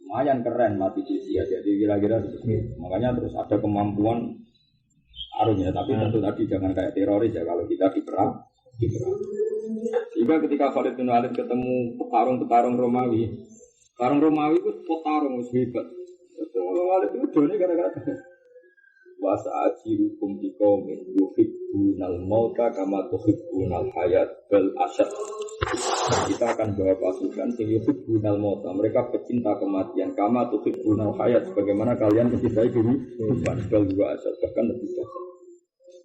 Speaker 1: lumayan keren mati di sia. Jadi kira-kira seperti itu. Makanya terus ada kemampuan arumnya tapi tentu tadi jangan kayak teroris ya kalau kita diperang. Sehingga ketika Khalid bin Walid ketemu petarung Romawi itu petarung hebat. Walid itu done gara-gara Wasa'ajirukum biqaumin yuhibbunal mauta kama tuhibbunal hayat bal asyad. Kita akan bawa pasukan yang yuhibbunal mauta, mereka pecinta kematian kama tuhibbunal hayat, sebagaimana kalian mencintai kehidupan bal juga asyad, bahkan lebih dahsyat.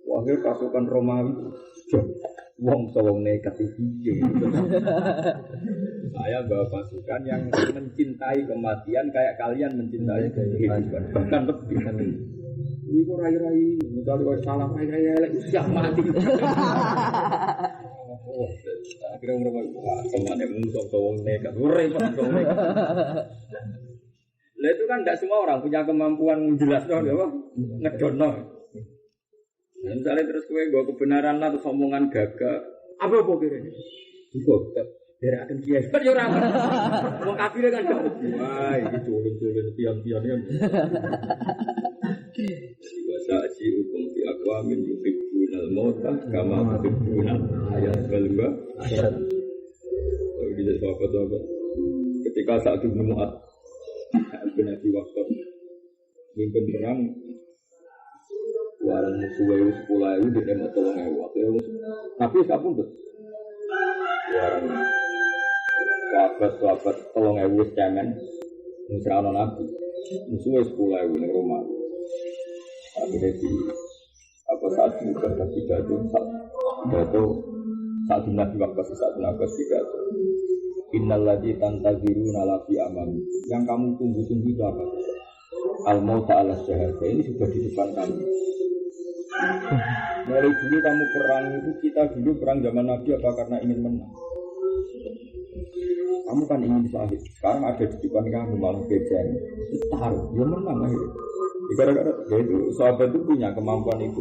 Speaker 1: Wahir pasukan Romawi wong sawong nekat iki. Saya bawa pasukan yang mencintai kematian kayak kalian mencintai kehidupan, bahkan lebih. Iku rai-rai, misalnya kalau salah rai-rai siap mati. Akhirnya mereka kemana musuh sawong nekat, repot sawong nekat. Lah itu kan tidak semua orang punya kemampuan menjelaskan apa ngedono. Misalnya terus kowe nggo kebenaran atau omongan gagah, apa kira-kira? Engko dari akan kiai. Kan yo ora. Wong kafir kan gak. Wah, iki culun-culun pian-pian kan. Wasaji hukum fi aqwamin yuhibbunal mauta kama yuhibbunal hayat balba. Jadi dari sahabat-sahabat ketika saat itu Mu'ad bin Abi Waqqas mimpin perang warang musuh 10.000 di demo 3.000. Tapi sapun tuh warang sahabat 3.000 cemen musra ana nabi musuh 10.000 ning rumah. Akhirnya di apa saat juga ada pidato saat Nabi Waqqas saat Nabi pidato innalladzina tantaziruna la fi amami, yang kamu tunggu-tunggu itu apa? Al-mauta ala syahadah, ini sudah di depan kamu. Dari dulu kamu perang itu, kita dulu perang zaman Nabi apa karena ingin menang? Kamu kan ingin syahid, sekarang ada di depan kamu malah bejan. Taruh, ya menang akhirnya. Gara-gara itu sahabat itu punya kemampuan itu.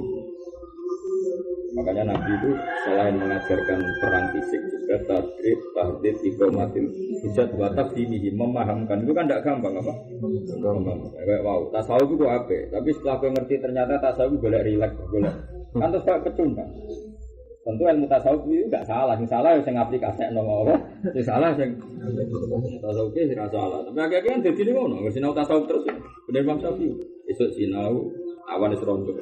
Speaker 1: Makanya Nabi itu selain mengajarkan perang fisik juga tadrib, tahdid, iqamatil hujjat wa tafhimihi, memahamkan itu kan tidak gampang apa? Gampang. Kayak wow, tasawuf itu apa? Tapi setelah aku ngerti ternyata tasawuf boleh rileks, boleh. Kan terus kayak pecundang. Tentu ilmu tasawuf itu tidak salah, yang salah yang aplikasi nomor yang salah yang tasawuf itu tidak salah. Tapi akhirnya jadi ini ngono, nggak sinau tasawuf terus, benar bang Syafi'i. Esok sinau awan serontok,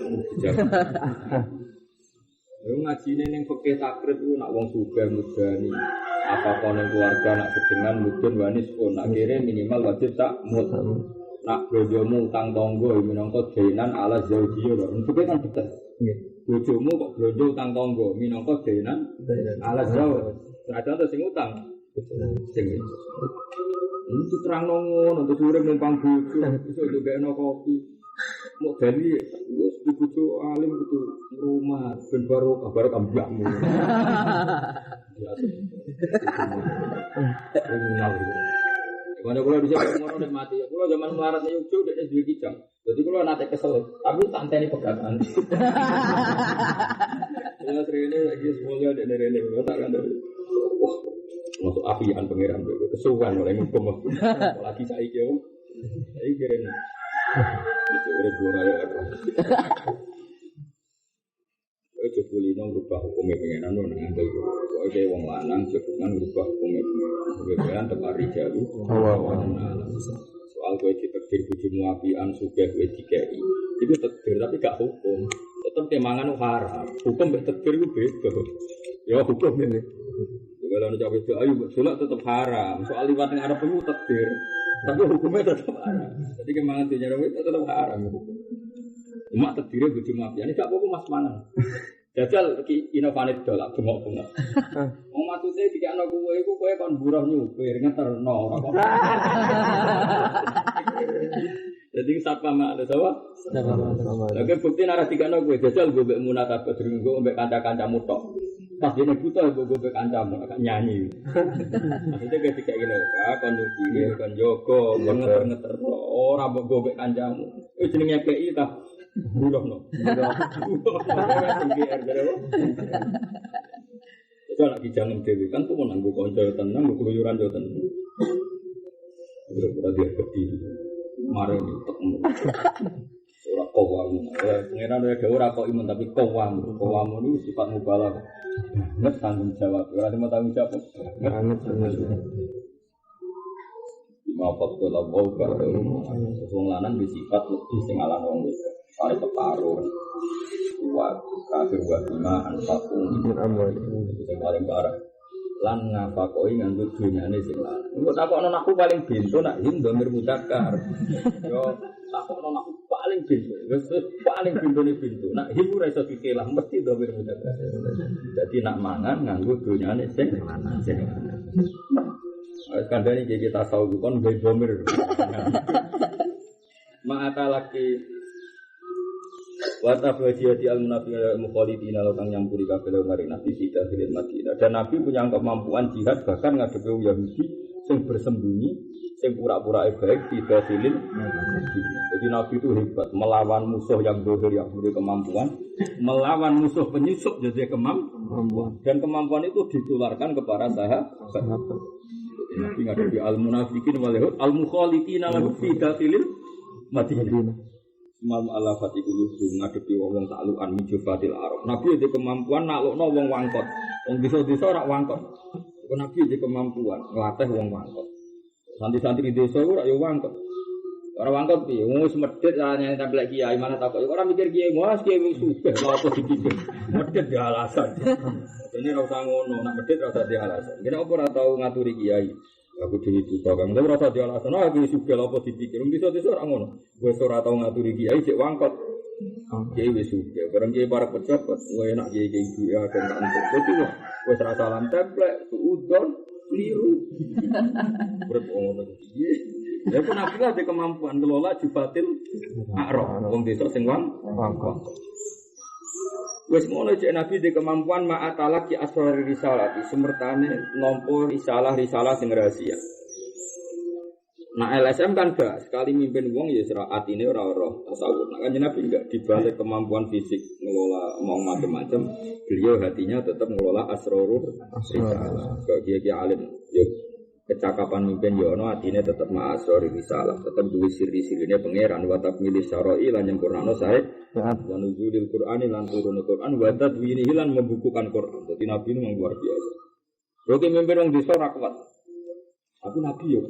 Speaker 1: lu ngaji neng fikih takrib lu nak wong sugih mudani apa kono keluarga nak sedengan mudun wanis pun nak kire minimal wajib tak mut nak bojomu utang tangga minangka denan ala zaujiyah lho fikih kan betul bojomu kok blonjo utang tangga minangka denan ala zauj ada sing utang sing itu terang ngono untuk urip ning pang bojo iso ndekno kopi mau dari wis dibutuh alim itu rumah ben baru kambakmu. Ya. Kalau kalau bisa ngono nek mati, kalau zaman melarat nek ujuk dekne duwe kijang. Jadi kalau nate kesel, tapi tanteni pegangan. Ya rene lagi semuanya dekne rene tak kan. Wah, masuk apian pangeran kesuwan oleh ngukum. Lagi saiki yo. Saiki rene. Itu udah dua ya kan. Oke kulino berubah hukumnya pengenan lo nang andal. Oke wong lanang cekungan berubah hukumnya. Kemudian tempat rijalu. Soal gue ditakdir bujumu apian sugih gue dikai. Itu takdir tapi gak hukum. Tetap kemangan haram. Hukum bertakdir itu beda. Ya hukum ini. Kalau nak jawab itu ayo sulak tetap haram. Soal liwat yang ada perlu takdir. Tapi hukumnya tetap haram. Jadi kemangan dunia itu tetap haram. Cuma terdiri bujuk mafia. Ini gak apa-apa mas mana. Jajal inovanit dolak bengok-bengok. Mau maksudnya jika anak gue kan buruh nyupir ngeterno. Jadi satpam ada siapa? Oke bukti narasi anak gue jajal gue mbek munata bedring gue mbek kanca-kancamu tok. Pas dia buta gue mbek kancamu agak nyanyi. Maksudnya ketika ini Pak kon nyupir kon jogo ngeter ora mbok gue mbek kancamu. Jenenge PI ta. Buruh no. Itu anak jangan dewi kan tuh menangguh konco tenang, gue keluyuran jauh tenang. Udah dia berdiri, marah nih tekmu. Orang kawamu, pengiran ada orang kau iman tapi kawamu itu sifat mubalah. Nggak tanggung jawab, orang cuma tanggung jawab. Maaf kalau bau kalau orang lanang bersifat lebih singalan orang itu. paling separuh buat kafir buat lima anfakum yang paling parah lan ngafakoi nganggo dunyane sing lanang engko takokno aku paling bento nak him domir mudakar yo takokno aku paling bento wis paling bentone bento nak him ora iso dikelah mesti domir mudakar dadi nak mangan nganggo dunyane sing lanang kandhane kita tahu kon gawe domir ma'ata laki wata bajiyati al-munafiqina mukhalidina kang nyampuri kabeh mari nabi sida filil Madinah dan nabi punya kemampuan jihad bahkan ngadepi Yahudi sing bersembunyi sing pura-pura baik tidak filil Madinah. Jadi nabi itu hebat melawan musuh yang dohir yang punya kemampuan melawan musuh penyusup jadi kemampuan dan kemampuan itu ditularkan kepada sahabat. Nabi ngadepi al-munafiqin wal al-mukhalidina lahu fi filil Madinah. Imam Al-Fatih dulu ngadepi wong taklukan mijufatil Arab. Nabi ada kemampuan naklukno wong wangkot. Wong desa-desa ora wangkot. Nabi ada kemampuan nglatih wong wangkot. Santri-santri desa ora yo wangkot. Ora wangkot piye? Wong wis medhit nyane tampil kiai mana takok. Ora mikir kiai, mas kiai wis sugih lha apa dipikir. Medhit ya alasan. Dene ora usah ngono, nek medhit ora usah di alasan. Kene apa ora tau ngaturi kiai. Aku dhewe buta kang ora usah di alasan. Ah iki sugih lha apa dipikir. Wong desa-desa ora ngono. Wis ora tau ngaturi kiai sik wangkot. Kiai wis sugih. Bareng kiai para pejabat, kowe enak kiai duwe akeh tak entuk. Dadi wis ra salam templek, suudon, kliru. Berat ngono iki. Ya pun nabi ada kemampuan ngelola jufatil Arab. Wong desa sing wangkot. Wes ngono cek nabi di kemampuan ma'atalaki asrar risalati semertane nampa risalah sing rahasia. Nah LSM kan gak sekali mimpin wong ya sira atine ora tasawuf. Nah kan nabi enggak dibalik kemampuan fisik ngelola mau macam-macam, beliau hatinya tetap ngelola asrarul risalah. Kok dia alim yo kecakapan mimpin yo ono atine tetap ma'asrarul risalah, tetap duwe siri-sirine pangeran wa takmili syara'i lan nyempurnakno sae wa nuzulil Qur'ani lan turune Qur'an wa tadwinihi lan membukukan Qur'an. Dadi nabi itu luar biasa. Oke mimpin wong desa ora kuat. Tapi nabi yo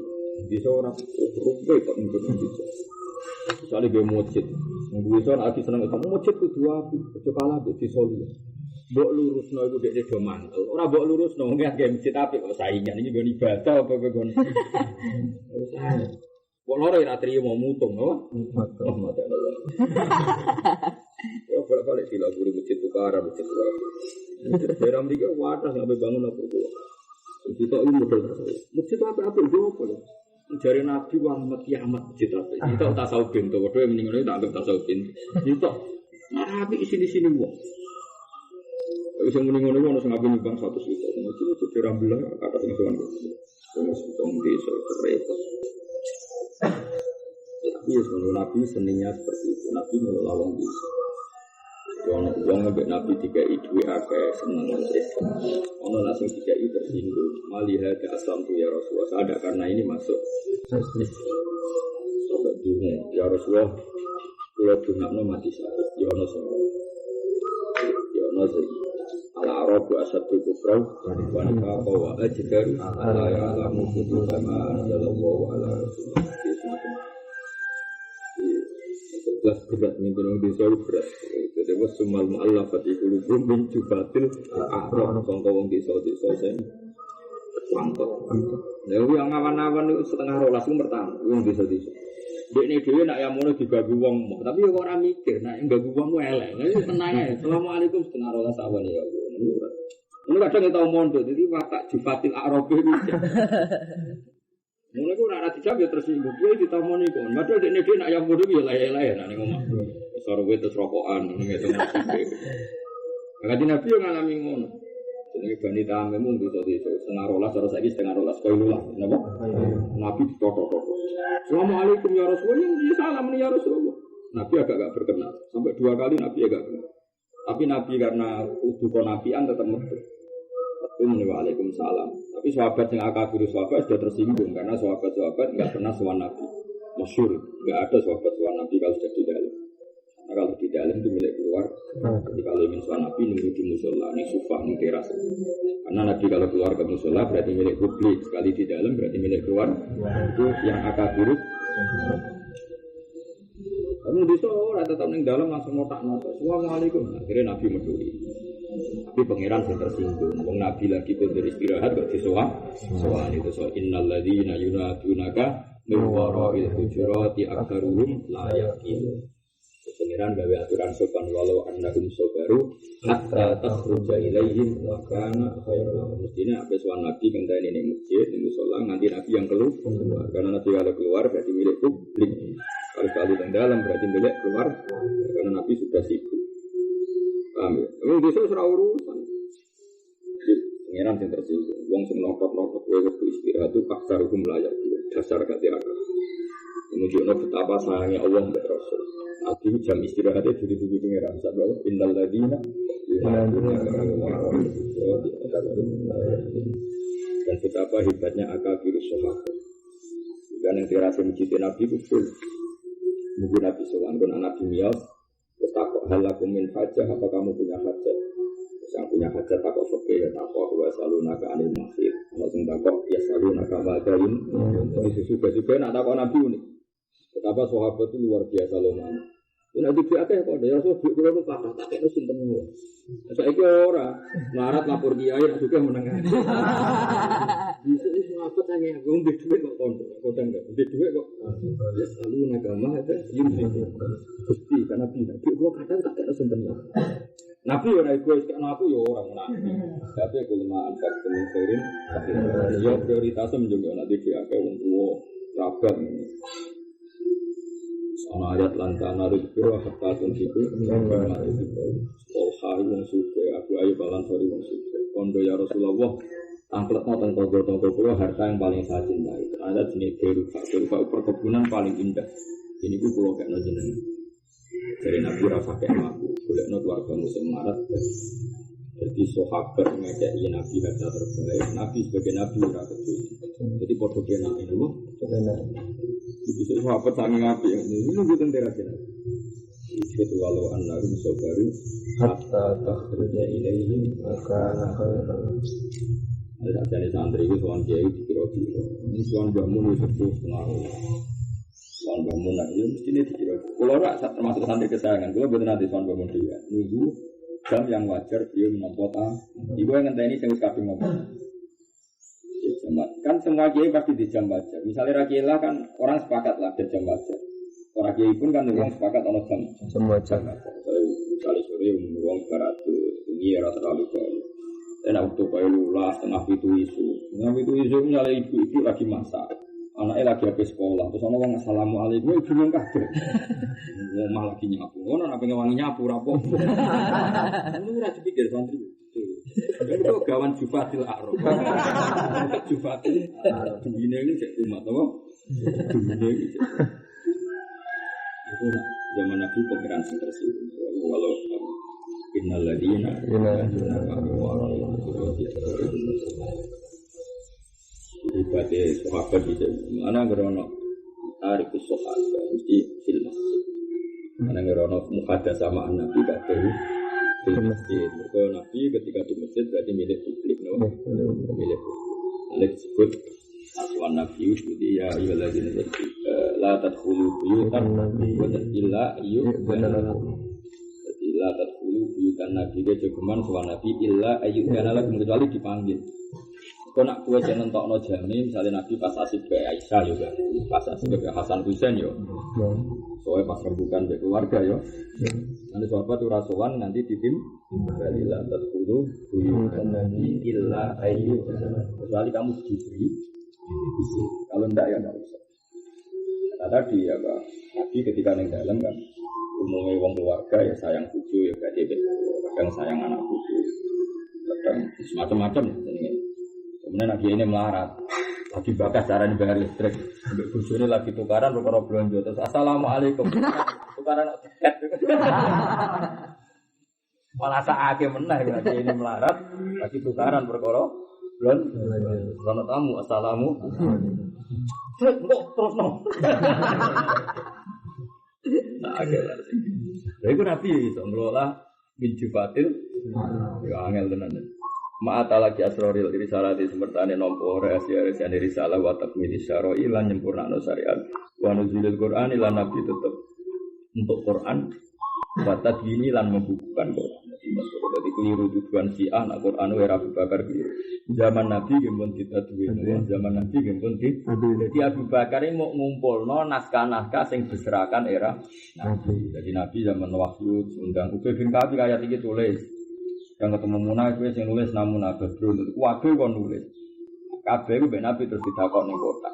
Speaker 1: desa ora rumput kok mimpin wong desa. Misale ge masjid. Wong desa ati seneng kamu masjid kudu api, aja kalah mbek desa liya. Mbok lurusno iku dekne do mantel. Ora mbok lurusno wong ge masjid apik kok saingan iki nggon ibadah apa nggon. Kok loro ora trimo mutung apa? Oh mate lho. Ya balik sila guru masjid tukaran masjid tukaran. Daerah mriki wadah sampe bangun apa kok. Kita ini model tersebut. Masjid apa-apa itu apa ya? Jari Nabi Muhammad kiamat masjid apa? Kita tasawuf bintu. Waduh yang meninggal itu tak anggap tasawuf bintu. Kita Nabi sini-sini wong. Tapi yang meninggal itu harus ngapain nyumbang 100 juta. Masjid itu dirambil kata pengasuhan. Tong desa repot. Tapi ya sebelum Nabi seninya seperti itu. Nabi mengelola wong desa. Ono wong ambek Nabi dikai duwe akeh seneng Islam. Ono langsung dikai tersinggung. Malihat aslam tu ya Rasulullah. Ada karena ini masuk. Sampai dungu ya Rasulullah. Kula dungakno mati syahid. Ya ono sing. Ya ono sing. Ala Arabu asadu kufra wa nifaqo wa ajdaru ala ya'lamu kutubama sallallahu ala Rasulullah. Berat mimpin orang desa berat. Jadi was sumal mu'allafati qulubum min jubatil a'rab sangka wong desa-desa sing wangkot. Lha yang awan-awan itu setengah rolas ku pertama wong desa-desa. Dekne dhewe nak yang ngono digagu wong, tapi yo ora mikir nak gagu wong ku elek. Lah tenang ae. Asalamualaikum setengah rolas awan ya. Ini kadang tau mondok, jadi watak jubatil a'rab itu. Mulai aku nak dijawab ya tersinggung. Dia ditamoni kon. Padahal dekne dhewe nak yang bodoh ya lae-lae nak ning omah. Sarwe terus rokokan ngene ngasih. Kanjeng Nabi yo ngalami ngono. Jenenge Bani Tamim mung desa-desa setengah rolas terus saiki setengah rolas koyo lulah. Napa? Nabi ditotok-totok. Assalamualaikum ya Rasulullah. Ya salam ya Rasulullah. Nabi agak berkenan. Sampai 2 kali Nabi agak berkenan. Tapi Nabi karena utuh nabian tetap medhot. Waalaikumsalam. Tapi sahabat yang akabir sahabat sudah tersinggung karena sahabat-sahabat enggak pernah sowan Nabi. Masyhur, enggak ada sahabat-sahabat Nabi kalau sudah di dalam. Nah, kalau di dalam itu milik keluar. Jadi kalau ingin sowan Nabi nunggu di musola, ning sufah, ning teras. Karena Nabi kalau keluar ke musola berarti milik publik, sekali di dalam berarti milik keluar. Itu yang akabir. Tapi di sana tetap ning dalam langsung notak-notak. Assalamualaikum. Akhirnya Nabi meduli. Tapi pangeran sudah tersinggung. Wong Nabi lagi beristirahat kok disowan. Soal itu so innal ladzina yunadunaka min wara'il hujurati aktsaruhum la yaqilun. Pangeran gawe aturan sopan walau annahum sabaru hatta takhruja ilaihim wa kana khairan. Mestinya habis wan Nabi ngenteni ning masjid ning musala nganti Nabi yang keluar. Karena Nabi kalau keluar berarti milik publik. Kalau di dalam berarti milik keluar karena Nabi sudah sibuk. Paham ya? Tapi bisa ora urusan. Pangeran sing tersinggung. Wong sing notok-notok kowe wektu istirahat itu paksa hukum layak dasar gak tiaka. Menunjukkan betapa sayangnya Allah mbek Rasul. Nabi jam istirahatnya jadi pangeran. Sabab innal ladina dan betapa hebatnya akabirus sahabat. Dan yang dirasa mencintai Nabi betul. Mungkin Nabi sowan kon anak dunia terus takok halakum min hajah apa kamu punya hajat? Yang punya hajat takok fikih ya takok wa salunaka anil mahid. Kalau sing takok ya salunaka madain. Itu juga nak takok Nabi ini. Betapa sahabat itu luar biasa loh mana. Nek dibiake kok ya so duit kula kathah tak kene sinten wae. Saiki ora melarat lapor kiai nek juga menengah. Bisa wis ngapa tanya aku mbek duit kok kondo. Kodang enggak mbek duit kok. Ya selalu agama ada yumsi. Gusti karena duit kula kadang tak kene sinten wae. Nabi ora egois kan aku ya ora nabi. Tapi kula angkat temen serin ya prioritasnya menjadi anak dibiake wong tuwa kerabat. Ana ayat lantana rizqira hatta tunfiqu mimma rizqakum. Polhai wong suke, Abu Ayyub Al-Ansari wong suke. Kondo ya Rasulullah, tangkletno teng tangga-tangga kula harta yang paling saya cintai. Ada jenis berupa perkebunan paling indah. Ini ku kula kekno jenengan. Dari Nabi rasa kek aku, golekno keluargamu sing marat. Jadi sahabat ngekeki Nabi harta terbaik. Nabi sebagai Nabi ora kedue. Jadi padha penake napa? Penake. Bisa sahabat sange apik. Ini mboten terakhir. Itu walau annahum sabaru hatta takhruja ilaihim kana khairan. Ada jadi santri itu soal kiai dikira-kira. Ini soal bangun itu setengah. Soal bangun lagi mesti ini dikira. Kalau enggak termasuk santri kesayangan, kalau betul nanti soal bangun dia. Nunggu jam yang wajar dia menompo tamu. Ibu yang ngenteni sing kabeh ngopo. Kan semua kiai pasti di jam wajar. Misalnya rakyatlah kan orang sepakat lah di jam wajar. Orang kiai pun kan orang sepakat ono jam wajar. Misalnya sore uang 200, ini era terlalu baik. Dan waktu bayi lulas tengah itu isu misalnya ibu lagi masak, anaknya lagi habis sekolah, terus orang assalamualaikum, ibu bingung kabeh. Ngomah lagi nyapu, orang apa ngewangi nyapu rapor. Ini ora dipikir santri. Itu gawan jufatil a'rab. Jufatil dunia ini cek umat apa? Dunia ini cek. Itu zaman Nabi pengiran sentrasi. Walau innal ladina ibadah sahabat itu mana gerono tarik sahabat mesti fil masjid. Mana gerono mukaddam sama Nabi kabeh di masjid. Mereka Nabi ketika di masjid berarti milik publik, no? Milik publik disebut aswan Nabi jadi ya ayyuhalladzina la tadkhulu buyutan illa ayyuhalladzina jadi la tadkhulu buyutan Nabi dia jogeman aswan Nabi illa ayyuhalladzina kecuali dipanggil. Kau nak kue jangan tokno jami misalnya Nabi pas asik ke Aisyah juga pas asik ke Hasan Husain yo. Soalnya pas rembukan be keluarga yo. Nanti sahabat tuh rasuan nanti ditim balilah tadkhulu buyutan Nabi illa ayyu kecuali kamu diberi izin. Kalau ndak ya ndak usah. Nah, tadi ya Pak, Nabi ketika neng dalam kan umumnya wong keluarga ya sayang cucu ya berarti kadang sayang anak cucu. Kadang semacam-macam ya. Kemudian Nabi ini melarat. Lagi bakas cara dibayar listrik. Bujurnya lagi tukaran perkara belanja terus assalamualaikum. Tukaran tiket. Malah saake meneh lagi ini melarat, lagi tukaran perkara belanja. Kalau tamu assalamualaikum. Terus no. Nah, agak lah. Jadi itu Nabi itu ngelola bin Jubatil. Ya angel tenan. Ma'ata lagi asroril risalah di semertane nompo rahasia-rahasia risalah wa takmil syar'i lan nyempurnakno syariat wa nuzulil Qur'an lan nabi tetep untuk Quran batat ini lan membukukan Quran. Jadi keliru tujuan Syiah nak Quran era Abu Bakar keliru. Zaman Nabi gempon kita duwe, zaman Nabi gempon di. Jadi Abu Bakar ini mau ngumpulno naskah-naskah sing berserakan era Nabi. Jadi Nabi zaman wahyu undang Ubay bin Ka'ab ayat iki tulis. Yang ketemu munafik sing nulis namun Badrun. Waduh kon nulis. Kabeh ku Nabi terus ditakok ning kota.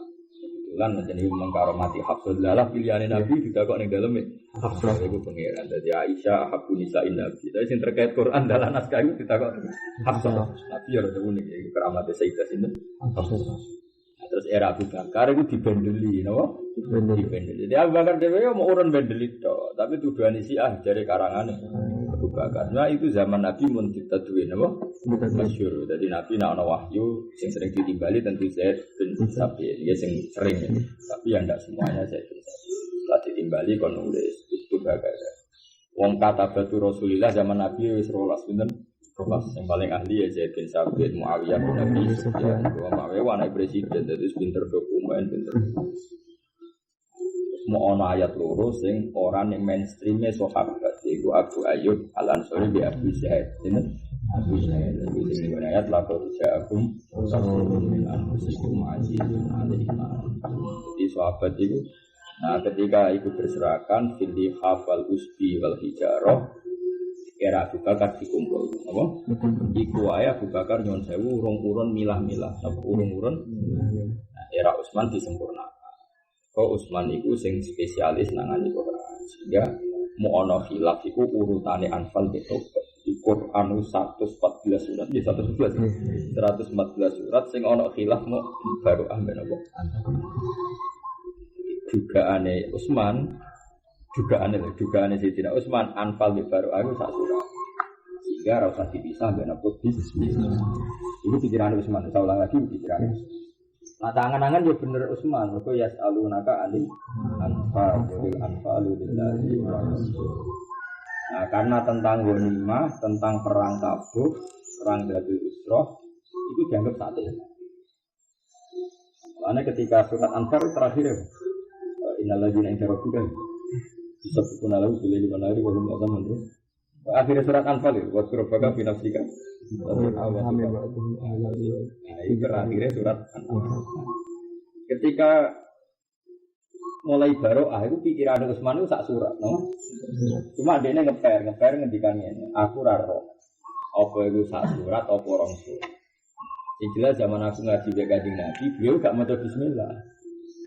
Speaker 1: Kebetulan menjadi mengkaromati Hafsah lah pilihane Nabi ditakok ning dalem Hafsah iku pangeran. Dadi Aisyah habbu nisa'in Nabi. Tapi sing terkait Quran dalam naskah itu ditakok Hafsah. Nabi ya rada unik iku keramate Sayyidah sinten Hafsah. Terus era Abu Bakar itu dibendeli, napa? Dibendeli. Jadi Abu Bakar dhewe yo mau urun bendeli tok, tapi tuduhan Syiah dari karangane Abu Bakar. Nah itu zaman Nabi mun ditadwi napa? Masyhur. Jadi Nabi nek ana wahyu sing sering ditimbali tentu Zaid bin Sabit, ya sing sering ya. Tapi ya ndak semuanya Zaid bin Sabit. Setelah ditimbali kon nulis itu Bakar. Wong kata batu Rasulillah zaman Nabi wis 12 pinten? Prof yang paling ahli ya Zaid bin Sabit, Muawiyah bin Abi Sufyan, Muawiyah anak presiden, jadi pinter dokumen, pinter. Mau ono ayat loro sing orang yang mainstreamnya sahabat, yaitu Abu Ayyub Al Ansori bi Abu Zaid, ini Abu Zaid. Jadi sing ayat lakon ja'akum rasulun min anfusikum azizun 'alaihi ma. Jadi sahabat itu, nah ketika ikut berserakan fil hafal usbi wal hijarah. Era Abu Bakar dikumpul, apa? Iku ae Abu Bakar nyon sewu urung-urun milah-milah, apa urung-urun. Nah, era Utsman disempurnakan. Kok Utsman iku sing spesialis nangani Quran. Sehingga mau ana khilaf iku urutane Anfal beto. Di Quran 114 surat, ya 114 surat sing ana khilaf mau baru amben apa? Dugaane Utsman dugaane Sayyidina Utsman Anfal baru aku sak surat. Sehingga ora usah dipisah ben apa bismillah. Itu pikiran Utsman, saya ulang lagi pikiran. Nah, tangan-tangan ya bener Utsman, mergo yasalunaka anil anfal, jadi anfalu lillahi wa rasul. Nah, karena tentang ghanimah, tentang perang Tabuk, perang Dzul Usrah itu dianggap satu. Karena ketika surat Anfal terakhir ya, innalladzina inda rabbika disebutkan lalu boleh di mana hari belum ada mandu. Akhirnya surat Anfal itu, waktu Rabbaka binafsika. Ini terakhirnya surat Anfal. Ketika mulai baroah itu pikiran Utsman itu sak surat, no? Cuma dia ngeper ngendikannya. Aku raro. Apa itu sak surat, apa orang surat. Yang jelas zaman aku ngaji Kanjeng Nabi, beliau gak maca bismillah.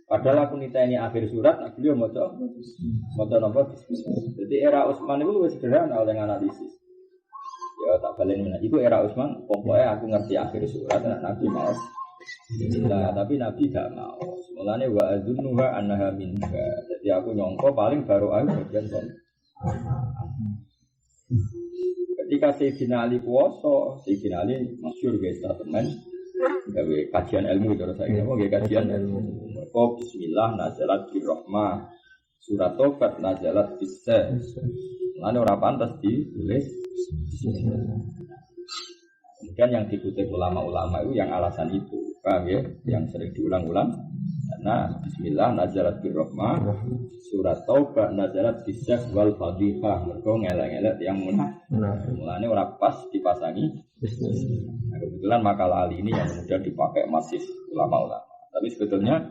Speaker 1: Padahal aku niteni akhir surat, beliau maca napa bismillah. Jadi era Utsman itu lebih sederhana oleh analisis. Ya tak balen meneh. Itu era Utsman, pokoknya aku ngerti akhir surat, Nabi mau. Nah, tapi Nabi gak mau. Mulane wa azunnuha annaha minha. Jadi aku nyongko paling baru aku bagian kon. Ketika Sayyidina Ali puasa, Sayyidina Ali masyhur guys statement gawe kajian ilmu terus saya mau kajian ilmu. Kok bismillah nazalat birrahmah. Surat Tobat nazalat bisa. Mulane ora pantas ditulis bismillah. Kemudian yang dikutip ulama-ulama itu yang alasan itu, paham ya? Yang sering diulang-ulang. Karena bismillah nazalat birrahmah, surat Taubah nazalat bisyah wal fadhihah. Mergo ngelak-ngelak yang munah. Mulane ora pas dipasangi bismillah. Nah, kebetulan makalah Ali ini yang kemudian dipakai masif ulama-ulama. Tapi sebetulnya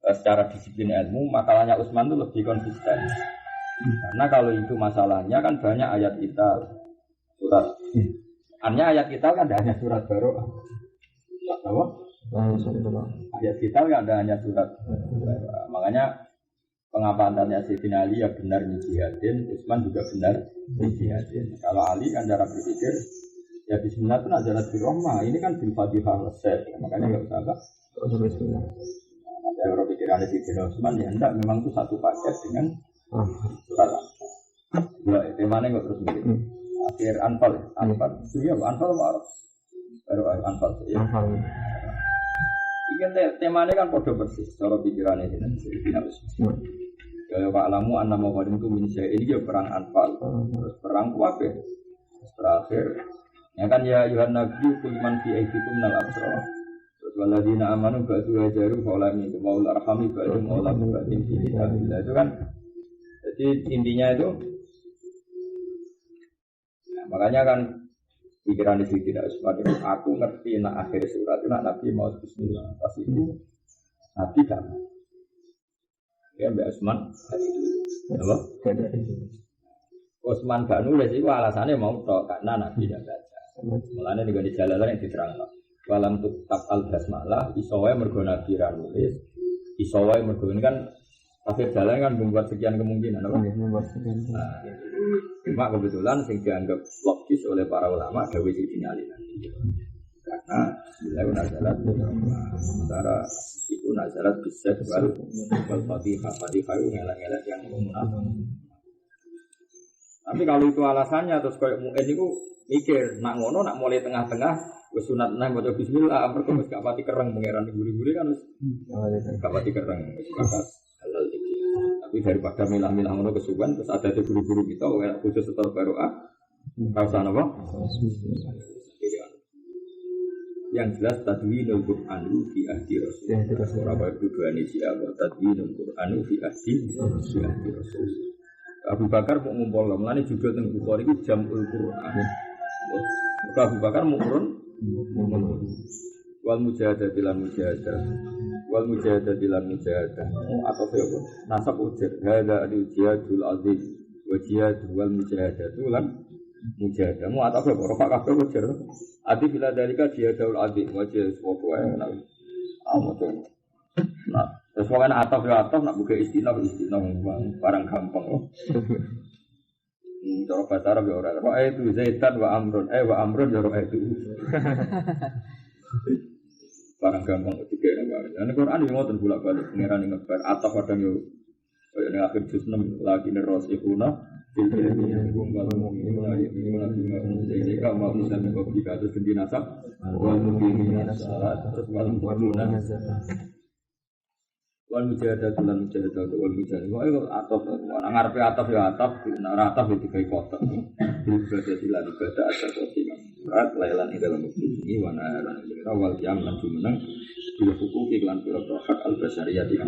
Speaker 1: secara disiplin ilmu makalahnya Utsman itu lebih konsisten. Karena kalau itu masalahnya kan banyak ayat kita surat. Hanya ayat kita kan ada hanya surat baru. Apa? Ayat kita kan ada hanya surat. Makanya pengapaannya Sayyidina Ali ya benar jihadin, Utsman juga benar jihadin. Kalau Ali kan cara berpikir ya bismillah itu nazarat birrahmah. Ini kan bil Fatihah selesai. Makanya enggak usah apa. Bismillah. Ada orang pikirannya Sayyidina Utsman ya enggak, memang itu satu paket dengan surat. Ya, temanya enggak terus mirip. Akhir Anfal. Iya, Anfal apa? Baru Anfal. Anfal. Ini temanya kan podo persis. Cara pikirannya Sayyidina Utsman. Kalau Pak Alamu anak Muhammadin itu minisya ini dia perang Anfal, terus perang Kuwait, terakhir. Ya kan ya Yuhan Nabi kuliman fi aidikum nal absar. Terus waladina amanu ba'du hajaru faulami maul arhami ba'du maula ba'din fi kitabillah. Itu kan Jadi intinya itu, nah, makanya kan pikiran di sini tidak semakin. Aku ngerti nak akhir surat itu nak Nabi mau Bismillah. Pas itu Nabi kan, ya Mbak Usman, apa? Usman gak nulis itu alasannya mau tok karena Nabi tidak baca. Mulanya juga di jalan yang diterangkan. Walam tuktab al-basmalah, isowai mergo Nabi nulis, isowai mergo ini kan akhir jalan kan membuat sekian kemungkinan, apa? Nah, cuma kebetulan yang dianggap logis oleh para ulama gawe Sayyidina Ali karena beliau nazarat sementara itu nazarat bisa baru Fatihah itu ngelak-ngelak yang munafik. Tapi kalau itu alasannya terus kayak mu'en itu mikir nak ngono nak mulai tengah-tengah wis sunat nang maca bismillah mergo wis gak pati kereng pangeran guri-guri kan wis gak pati kereng wis bakas halal iki. Tapi daripada milah-milah ngono kesuwen terus ada di guru-guru kita kayak khusus setor baroah rasa apa? Yang jelas tadwinul Qur'anu fi ahdi Rasul. Ora bae tuduhane siapa tadwinul Qur'anu fi ahdi Rasul. Abu Bakar mau ngumpul, mengenai judul tentang Bukhari itu Jamul Quran. Abu Bakar mau urun, wal mujahadah dilan mujahadah, wal mujahadah dilan mujahadah. Atau siapa? Nasab ujar, ada di jihadul azim, wajihad wal mujahadah dilan mujahadah. Mau atau siapa? Rofak kafir ujar. Adi bila dalika jihadul azim, wajihad sesuatu yang nak, amat nah. Terus pokoknya atap nak buka istilah barang gampang loh. Cara bahasa Arab ya orang. Wah itu Zaidan wa Amrun, wa Amrun ya orang itu. Barang gampang ketiga ini. Dan Quran yang mau terbolak balik pengiran yang ngebar atap kadang yo. Ini akhir juz 6 lagi neros ikuna. Ini gumbal ini lagi ini kalau mau bisa mengobligasi terus ganti nasab. Wal mukminin salat terus wal mu'minun. Wal mujahadah lan mujahadah wal mujahadah. Kok atap ora ngarepe atap ya atap, nek atap iki digawe kotak. Ibadah dilan ibadah asal kotak. Berat lailan ing dalam ini wana lan awal jam lan jumeneng bil hukum iklan pira hak al basariyah di